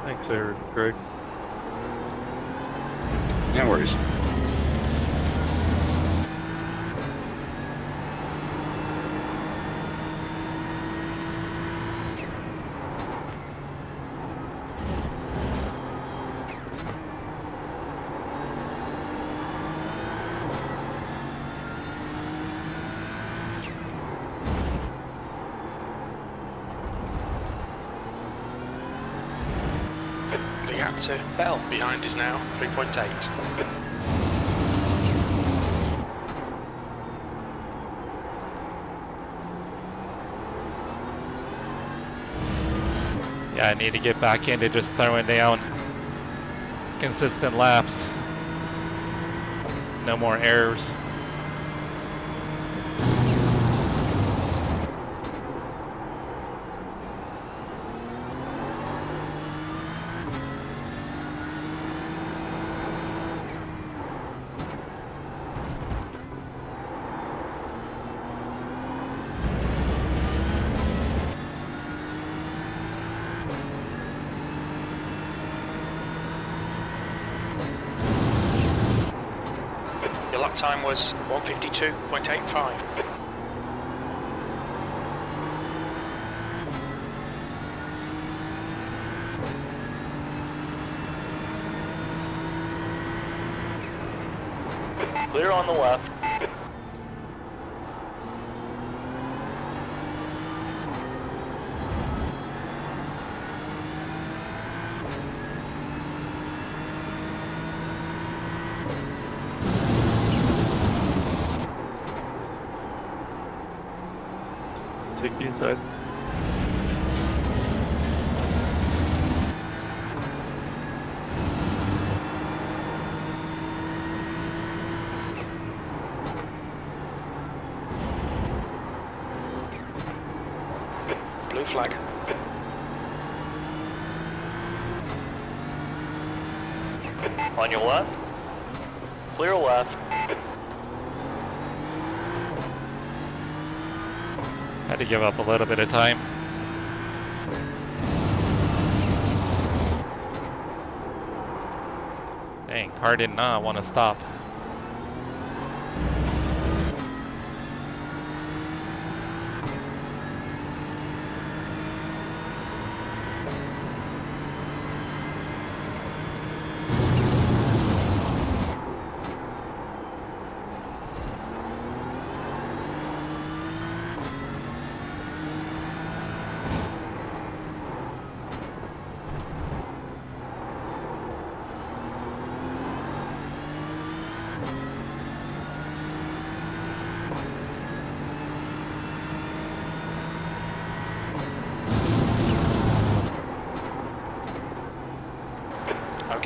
Thanks, there, Greg. No worries. The gap to Bell behind is now 3.8. Yeah, I need to get back into just throwing down consistent laps. No more errors. Your lap time was 152.85. Clear on the left. Take the inside. Blue flag. On your left. Clear left. Had to give up a little bit of time. Dang, car did not want to stop.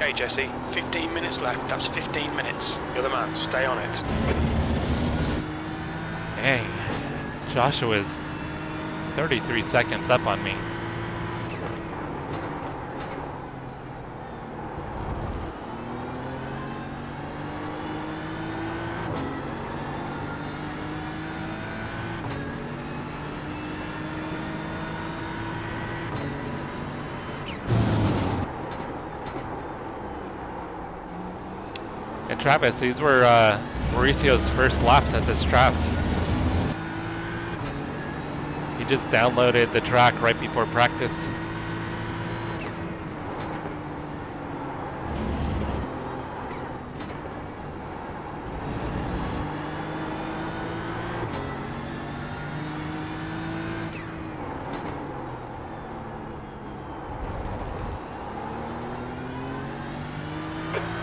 Okay, Jesse, 15 minutes left. That's 15 minutes. You're the man. Stay on it. Dang. Joshua's 33 seconds up on me. And Travis, these were Mauricio's first laps at this track. He just downloaded the track right before practice.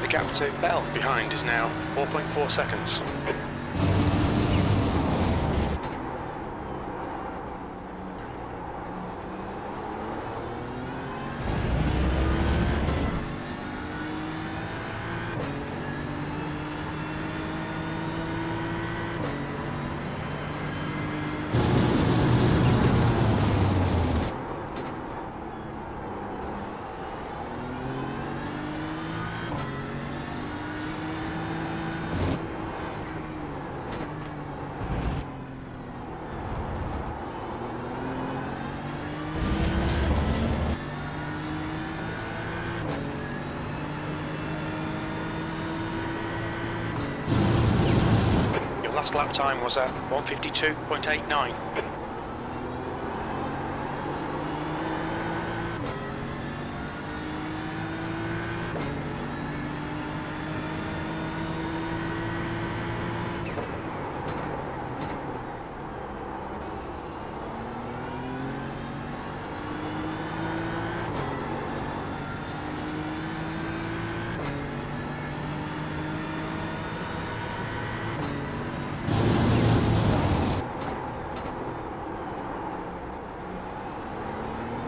The gap to Bell behind is now 4.4 seconds. Last lap time was at 1:52.89.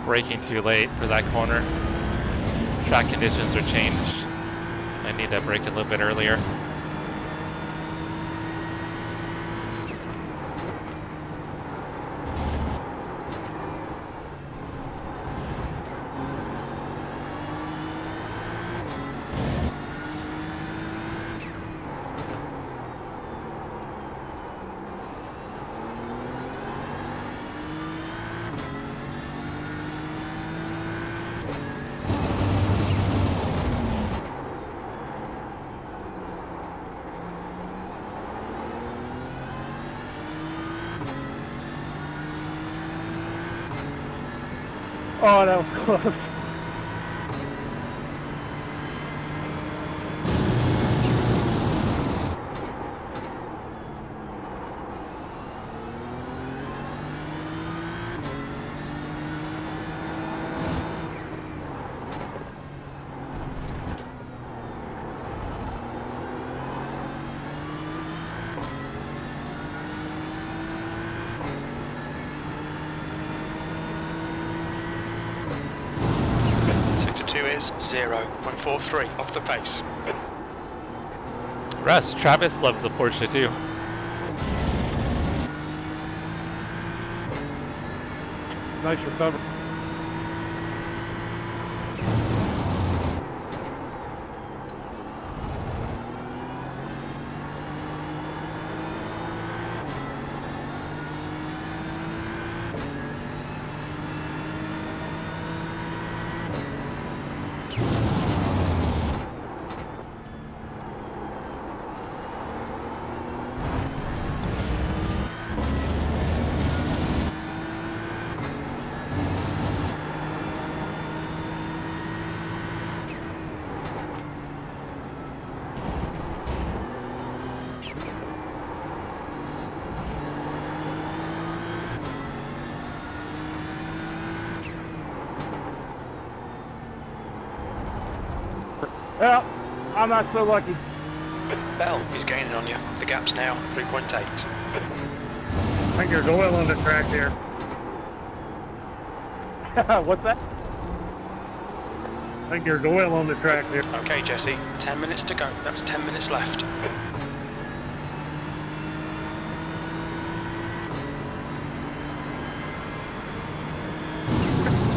Braking too late for that corner. Track conditions are changed. I need to brake a little bit earlier. Oh, that was close. Is 0.43 off the pace. Russ, Travis loves the Porsche too. Nice recovery. Well, I'm not so lucky. Bell is gaining on you. The gap's now 3.8. I think there's oil on the track here. What's that? think there's oil on the track there. Okay, Jesse, 10 minutes to go. That's 10 minutes left.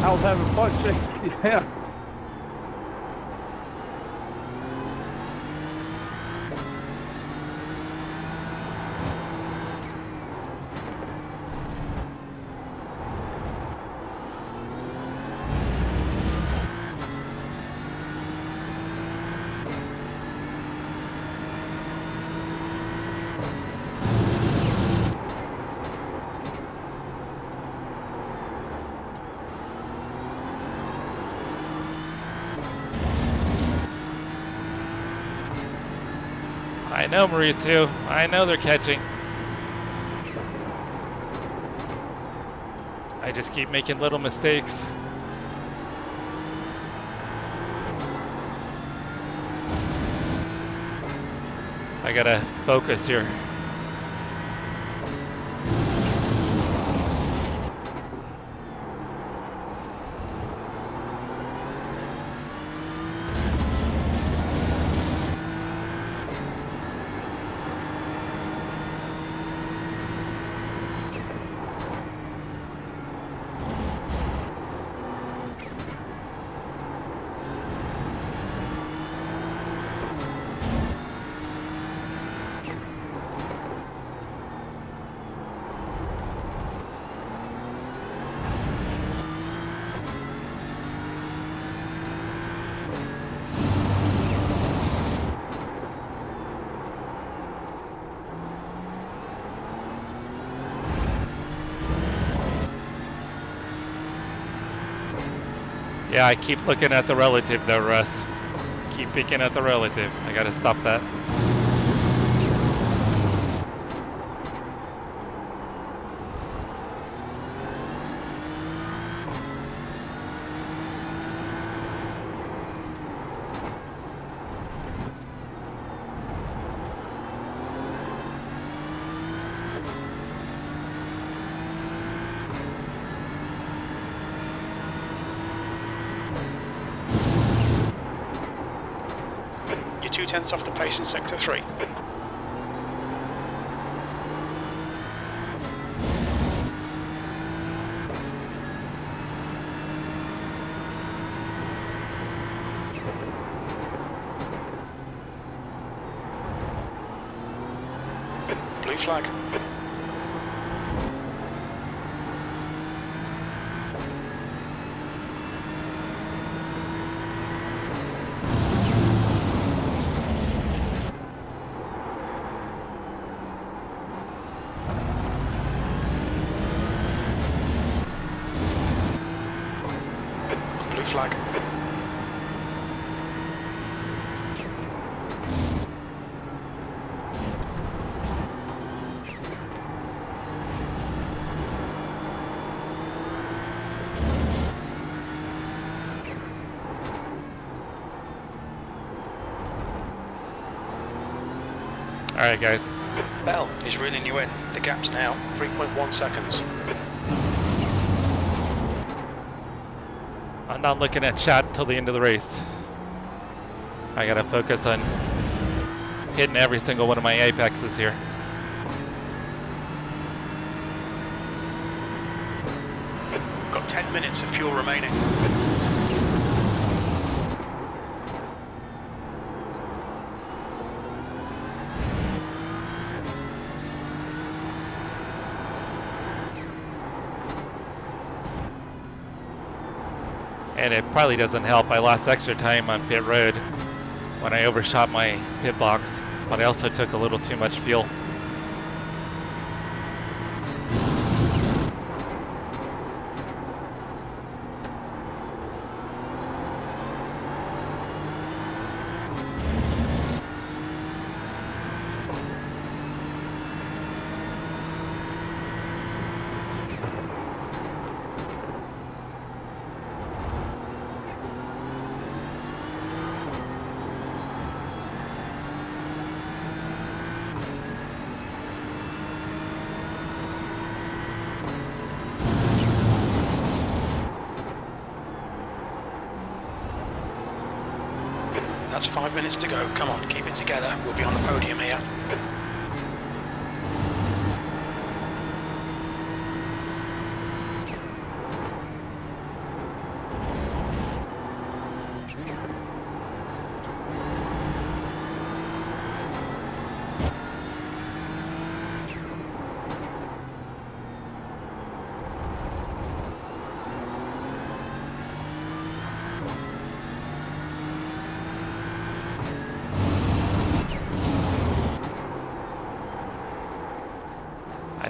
I was having fun. Yeah. I know, Mauricio. I know they're catching. I just keep making little mistakes. I gotta focus here. Yeah, I keep looking at the relative though, Russ. Keep peeking at the relative. I gotta stop that. You're 2/10 off the pace in sector 3. Blue flag. Blue flag. All right, guys. Bell is reeling you in. The gap's now 3.1 seconds. I'm not looking at chat until the end of the race. I gotta focus on hitting every single one of my apexes here. Got 10 minutes of fuel remaining. And it probably doesn't help. I lost extra time on pit road when I overshot my pit box, but I also took a little too much fuel. That's 5 minutes to go. Come on, keep it together. We'll be on the podium here.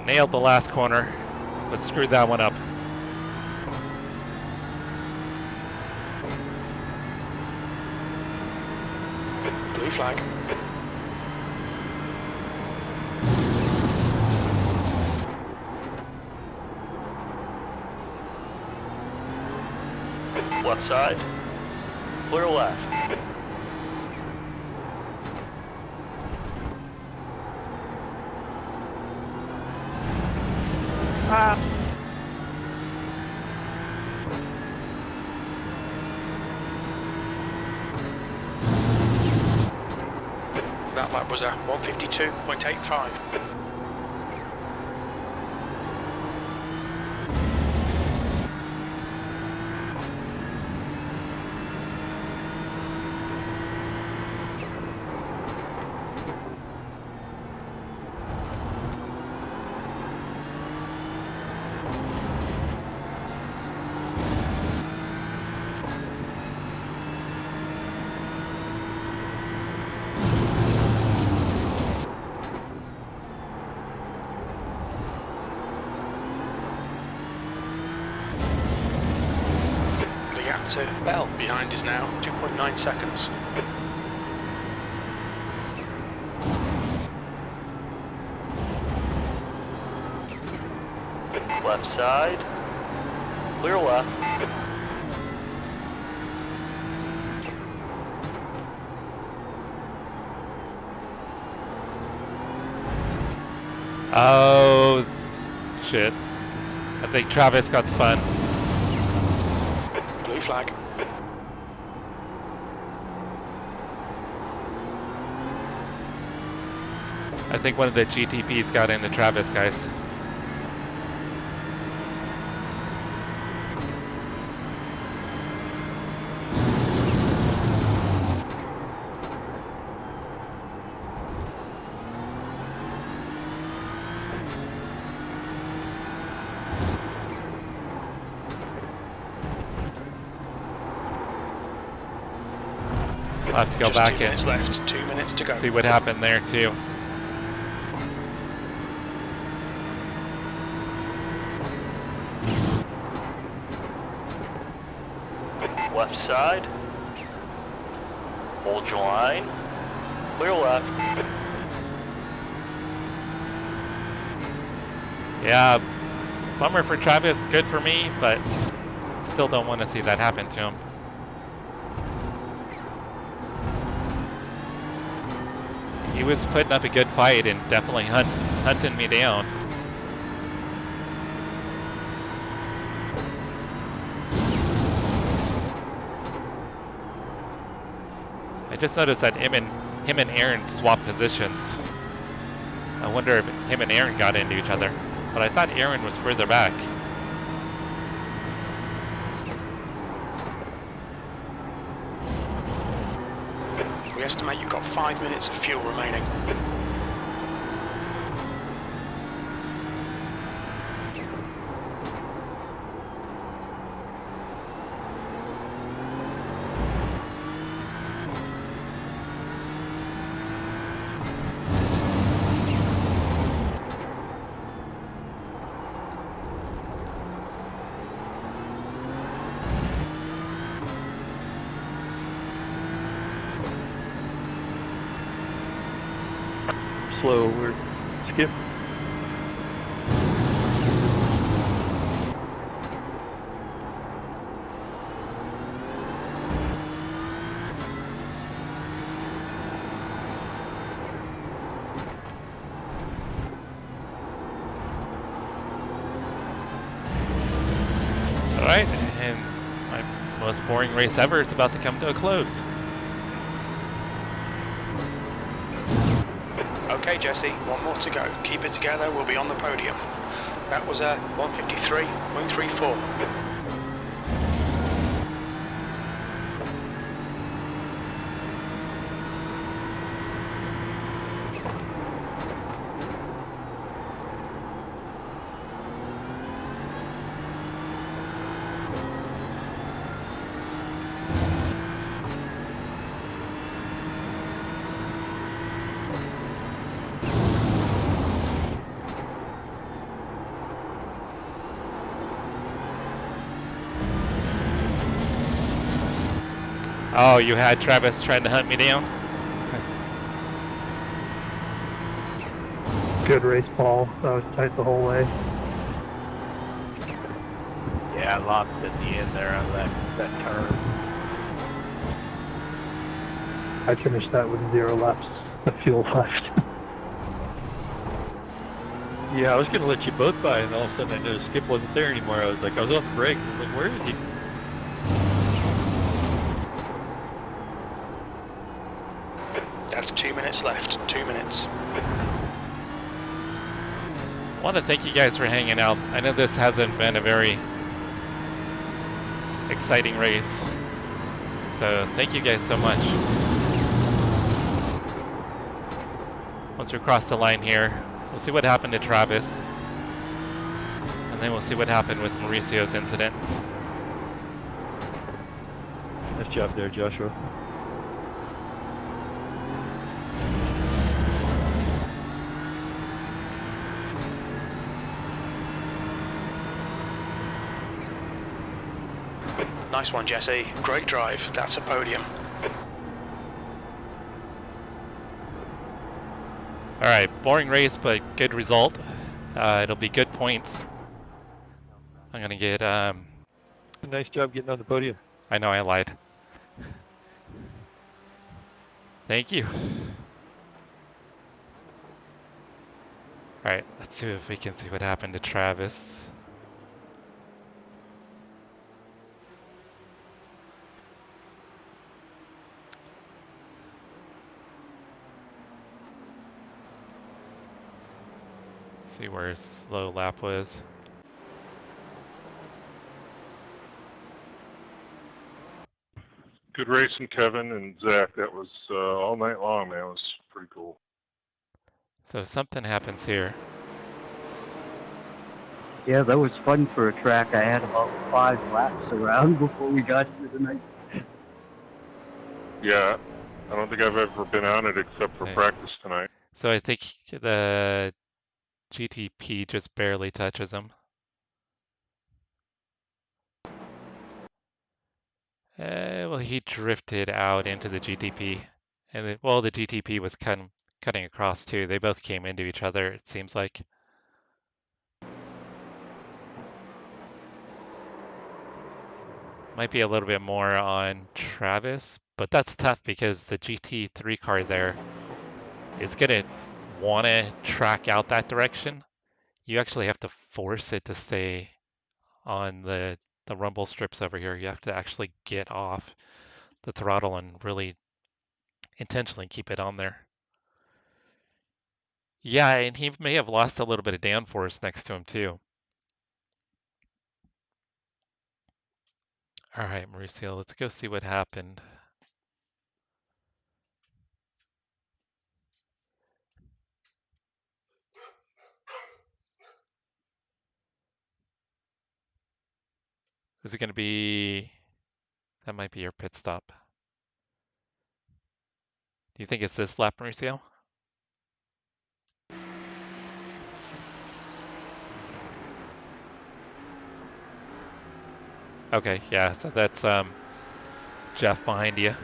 Nailed the last corner, but screwed that one up. Blue flag. Left side. Clear left. That lap was a 152.85. To Bell behind is now 2.9 seconds. Left side. Clear left. Oh, shit. I think Travis got spun. Blue flag. I think one of the GTPs got into Travis, guys. I'll have to go back and left. 2 minutes to go. see what happened there too. Left side. Hold your line. Clear left. Yeah, bummer for Travis, good for me, but still don't want to see that happen to him. He was putting up a good fight and definitely hunting me down. I just noticed that him and Aaron swapped positions. I wonder if him and Aaron got into each other, but I thought Aaron was further back. We estimate you've got 5 minutes of fuel remaining. Slow, we're skip. Alright, and my most boring race ever is about to come to a close. Okay, Jesse, one more to go. Keep it together, we'll be on the podium. That was a 153.34. Oh, you had Travis trying to hunt me down? Good race, Paul. That was tight the whole way. Yeah, I lost at the end there on that turn. I finished that with 0 laps of fuel left. Yeah, I was going to let you both by, and all of a sudden I noticed Skip wasn't there anymore. I was on the brake. I was like, where is he? That's 2 minutes left. 2 minutes. I want to thank you guys for hanging out. I know this hasn't been a very exciting race, so thank you guys so much. Once we cross the line here, we'll see what happened to Travis, and then we'll see what happened with Mauricio's incident. Nice job there, Joshua. Nice one, Jesse. Great drive. That's a podium. Alright, boring race, but good result. It'll be good points. I'm gonna get, Nice job getting on the podium. I know I lied. Thank you. Alright, let's see if we can see what happened to Travis. See where his slow lap was. Good racing, Kevin and Zach. That was all night long, man. It was pretty cool. So something happens here. Yeah, that was fun for a track. I had about 5 laps around before we got to the night. Yeah, I don't think I've ever been on it except for Okay. practice tonight. So I think the GTP just barely touches him. Well, he drifted out into the GTP, and the GTP was cutting across too. They both came into each other, it seems like. Might be a little bit more on Travis, but that's tough because the GT3 car there is gonna want to track out that direction. You actually have to force it to stay on the rumble strips over here. You have to actually get off the throttle and really intentionally keep it on there. Yeah, and he may have lost a little bit of downforce next to him too. All right, Mauricio, let's go see what happened. Is it going to be... That might be your pit stop. Do you think it's this lap, Mauricio? Okay, yeah, so that's Jeff behind you.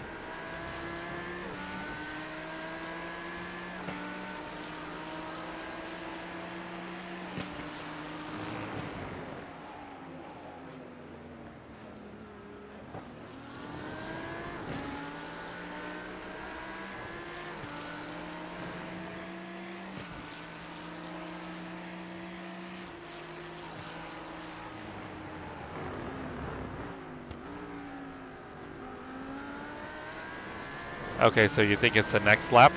Okay, so you think it's the next lap?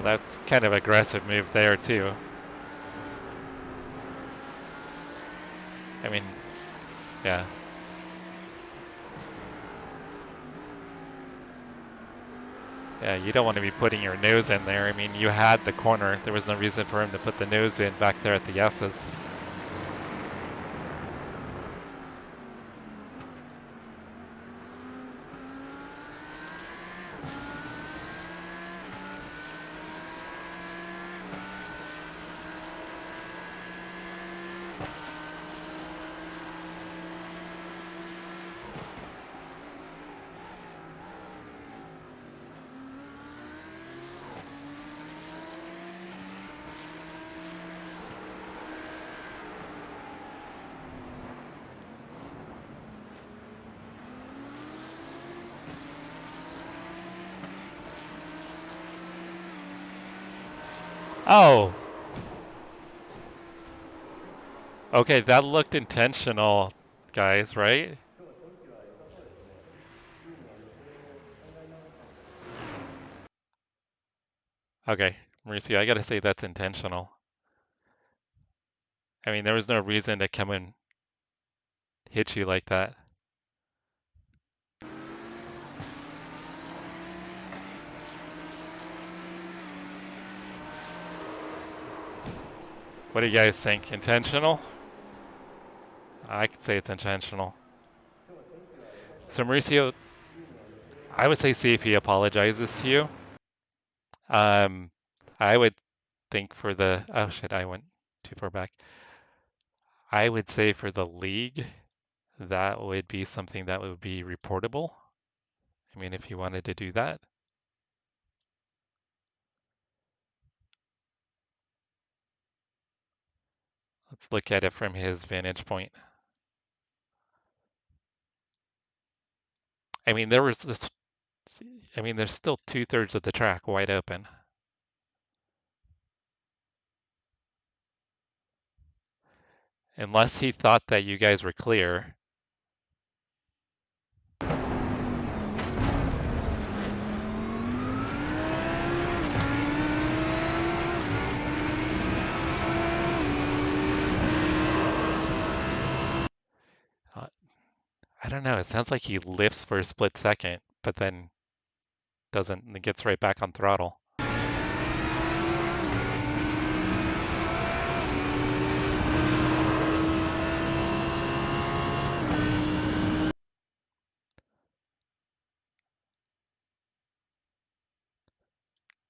that's kind of aggressive move there too. I mean, yeah. Yeah, you don't want to be putting your nose in there. I mean, you had the corner. There was no reason for him to put the nose in back there at the S's. Oh! Okay, that looked intentional, guys, right? Okay, Mauricio, I gotta say that's intentional. I mean, there was no reason to come and hit you like that. What do you guys think? Intentional? I could say it's intentional. So Mauricio, I would say see if he apologizes to you. I would think for the, oh shit, I went too far back. I would say for the league, that would be something that would be reportable. I mean, if you wanted to do that. Let's look at it from his vantage point. I mean, there was this, I mean, there's still 2/3 of the track wide open. Unless he thought that you guys were clear. I don't know, it sounds like he lifts for a split second, but then doesn't, and gets right back on throttle.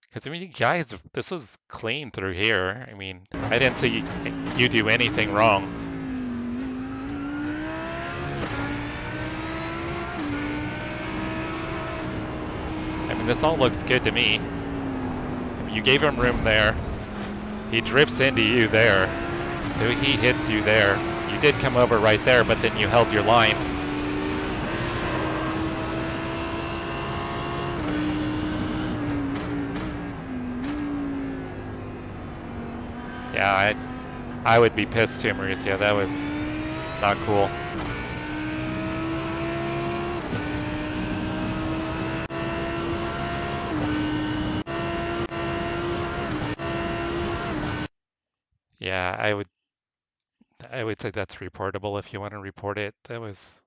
Because, I mean, you guys, this was clean through here. I mean, I didn't see you do anything wrong. I mean, this all looks good to me. You gave him room there. He drifts into you there. So he hits you there. You did come over right there, but then you held your line. Yeah, I would be pissed too, Mauricio. That was not cool. Yeah, I would say that's reportable if you want to report it. That was,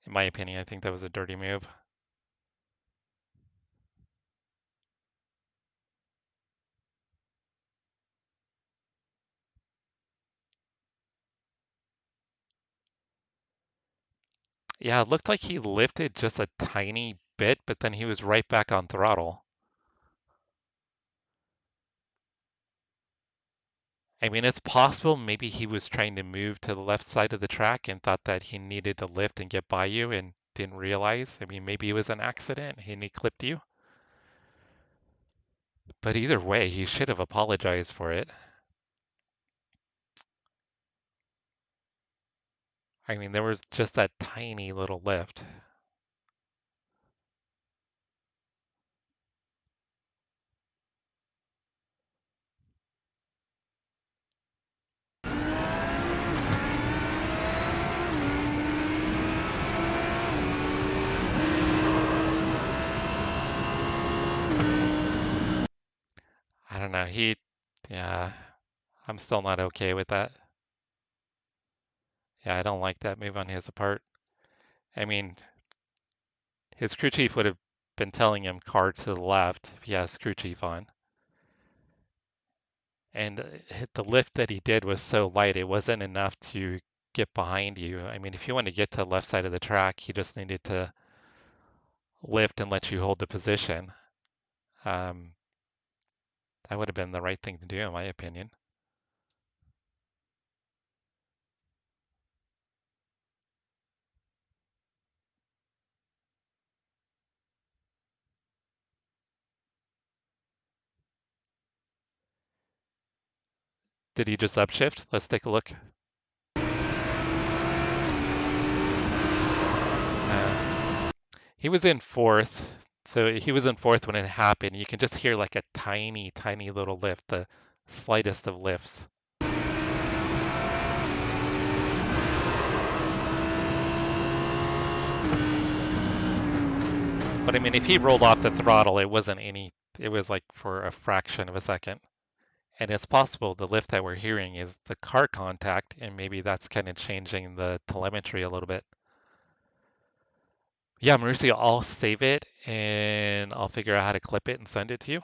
in my opinion, I think that was a dirty move. Yeah, it looked like he lifted just a tiny bit, but then he was right back on throttle. I mean, it's possible maybe he was trying to move to the left side of the track and thought that he needed to lift and get by you and didn't realize. I mean, maybe it was an accident and he clipped you. But either way, he should have apologized for it. I mean, there was just that tiny little lift. don't know. Yeah, I'm still not okay with that. Yeah, I don't like that move on his part. I mean, his crew chief would have been telling him car to the left if he has crew chief on. And the lift that he did was so light, it wasn't enough to get behind you. I mean, if you want to get to the left side of the track, he just needed to lift and let you hold the position. That would have been the right thing to do, in my opinion. Did he just upshift? Let's take a look. He was in fourth. So he was in fourth when it happened. You can just hear like a tiny, tiny little lift, the slightest of lifts. But I mean, if he rolled off the throttle, it was like for a fraction of a second. And it's possible the lift that we're hearing is the car contact, and maybe that's kind of changing the telemetry a little bit. Yeah, Mauricio, I'll save it and I'll figure out how to clip it and send it to you.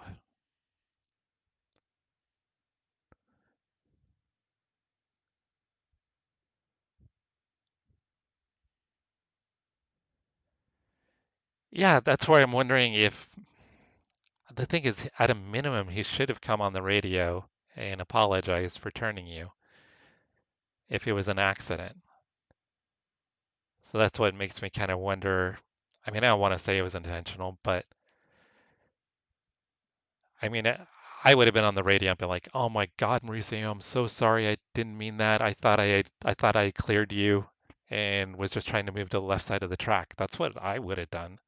Yeah, that's why I'm wondering if the thing is, at a minimum, he should have come on the radio and apologized for turning you if it was an accident. So that's what makes me kind of wonder. I mean, I don't want to say it was intentional, but I mean, I would have been on the radio and been like, "Oh my God, Mauricio, I'm so sorry. I didn't mean that. I thought I cleared you and was just trying to move to the left side of the track." That's what I would have done.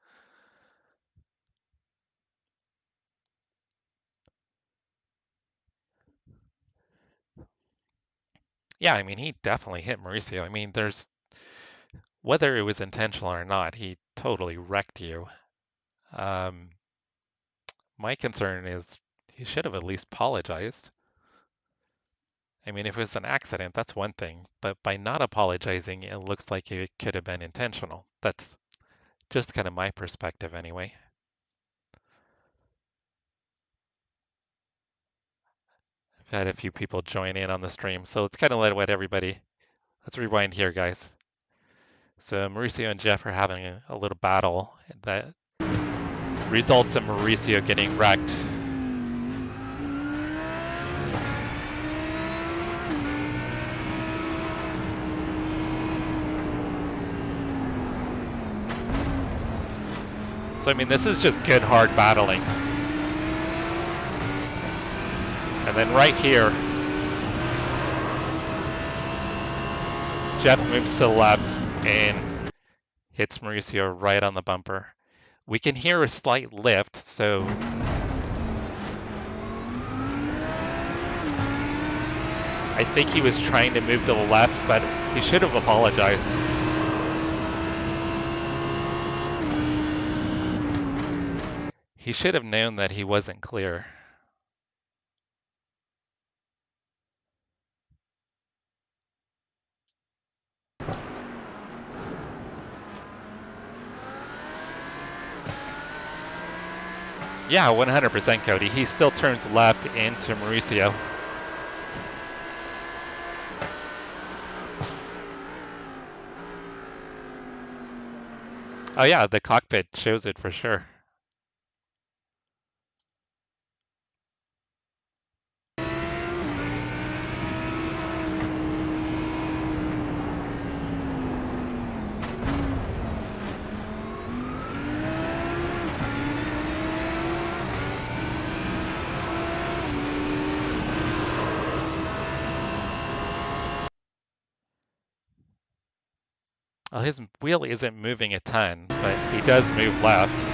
Yeah, I mean, he definitely hit Mauricio. I mean, whether it was intentional or not, he totally wrecked you. My concern is he should have at least apologized. I mean, if it was an accident, that's one thing, but by not apologizing, it looks like it could have been intentional. That's just kind of my perspective anyway. I've had a few people join in on the stream, so let's kind of let everybody, let's rewind here, guys. So Mauricio and Jeff are having a little battle that results in Mauricio getting wrecked. So, I mean, this is just good, hard battling. And then right here, Jeff moves to the left and hits Mauricio right on the bumper. We can hear a slight lift, so I think he was trying to move to the left, but he should have apologized. He should have known that he wasn't clear. Yeah, 100% Cody. He still turns left into Mauricio. Oh yeah, the cockpit shows it for sure. Well, his wheel isn't moving a ton, but he does move left.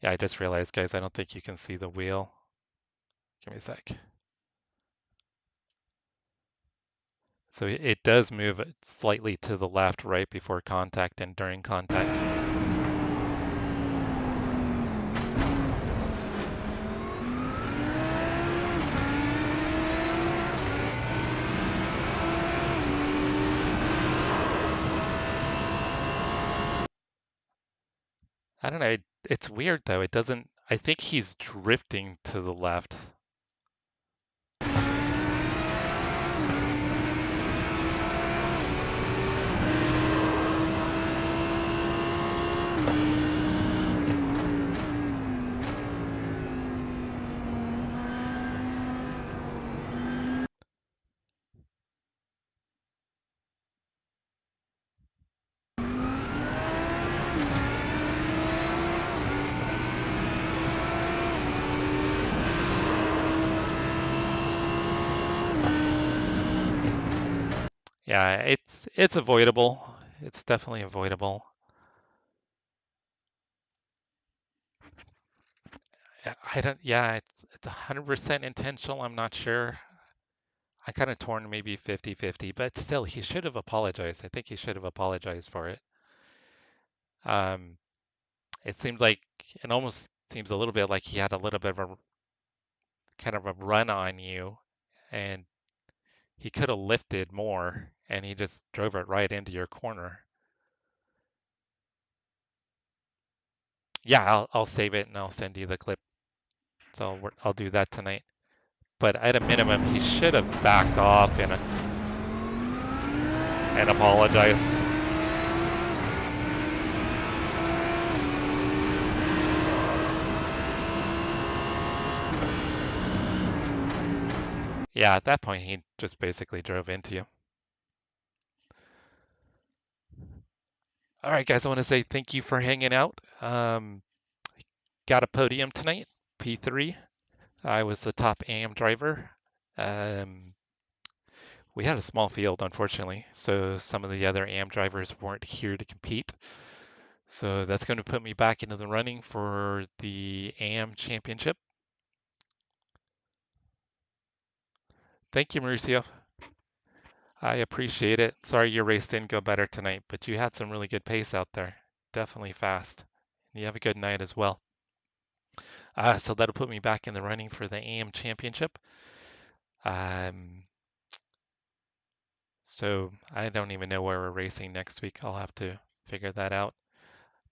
Yeah, I just realized, guys, I don't think you can see the wheel. Give me a sec. So it does move slightly to the left right before contact and during contact. I don't know. It's weird though. It doesn't. I think he's drifting to the left. Yeah, it's avoidable. It's definitely avoidable. I don't. Yeah, it's 100% intentional. I'm not sure. I kind of torn maybe 50-50, but still, he should have apologized. I think he should have apologized for it. It seems like it almost seems a little bit like he had a little bit of a kind of a run on you, and he could have lifted more, and he just drove it right into your corner. Yeah, I'll save it and I'll send you the clip. So I'll do that tonight. But at a minimum, he should have backed off and apologized. Yeah, at that point, he just basically drove into you. All right, guys, I want to say thank you for hanging out. Got a podium tonight, P3. I was the top AM driver. We had a small field, unfortunately, so some of the other AM drivers weren't here to compete. So that's going to put me back into the running for the AM championship. Thank you, Mauricio. I appreciate it. Sorry your race didn't go better tonight, but you had some really good pace out there. Definitely fast. You have a good night as well. So that'll put me back in the running for the AM championship. So I don't even know where we're racing next week. I'll have to figure that out.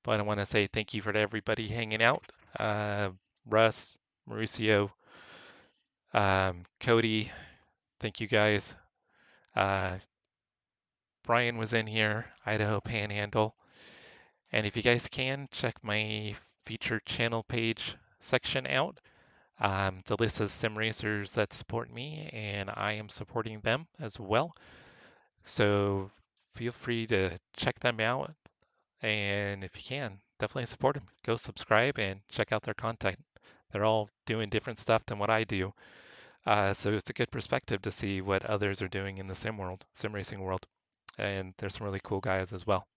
But I want to say thank you for everybody hanging out. Russ, Mauricio, Cody, thank you guys. Brian was in here, Idaho Panhandle. And if you guys can, check my featured channel page section out. It's a list of sim racers that support me, and I am supporting them as well. So feel free to check them out. And if you can, definitely support them. Go subscribe and check out their content. They're all doing different stuff than what I do. So it's a good perspective to see what others are doing in the sim racing world. And there's some really cool guys as well.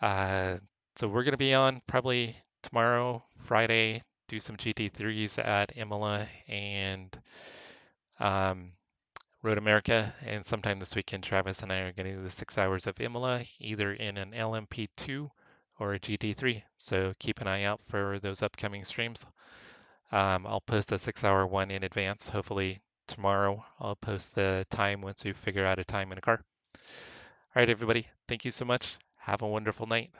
So we're going to be on probably tomorrow, Friday, do some GT3s at Imola and Road America. And sometime this weekend, Travis and I are going to do the 6 hours of Imola, either in an LMP2 or a GT3. So keep an eye out for those upcoming streams. I'll post a 6-hour one in advance. Hopefully tomorrow I'll post the time once we figure out a time in a car. All right, everybody. Thank you so much. Have a wonderful night.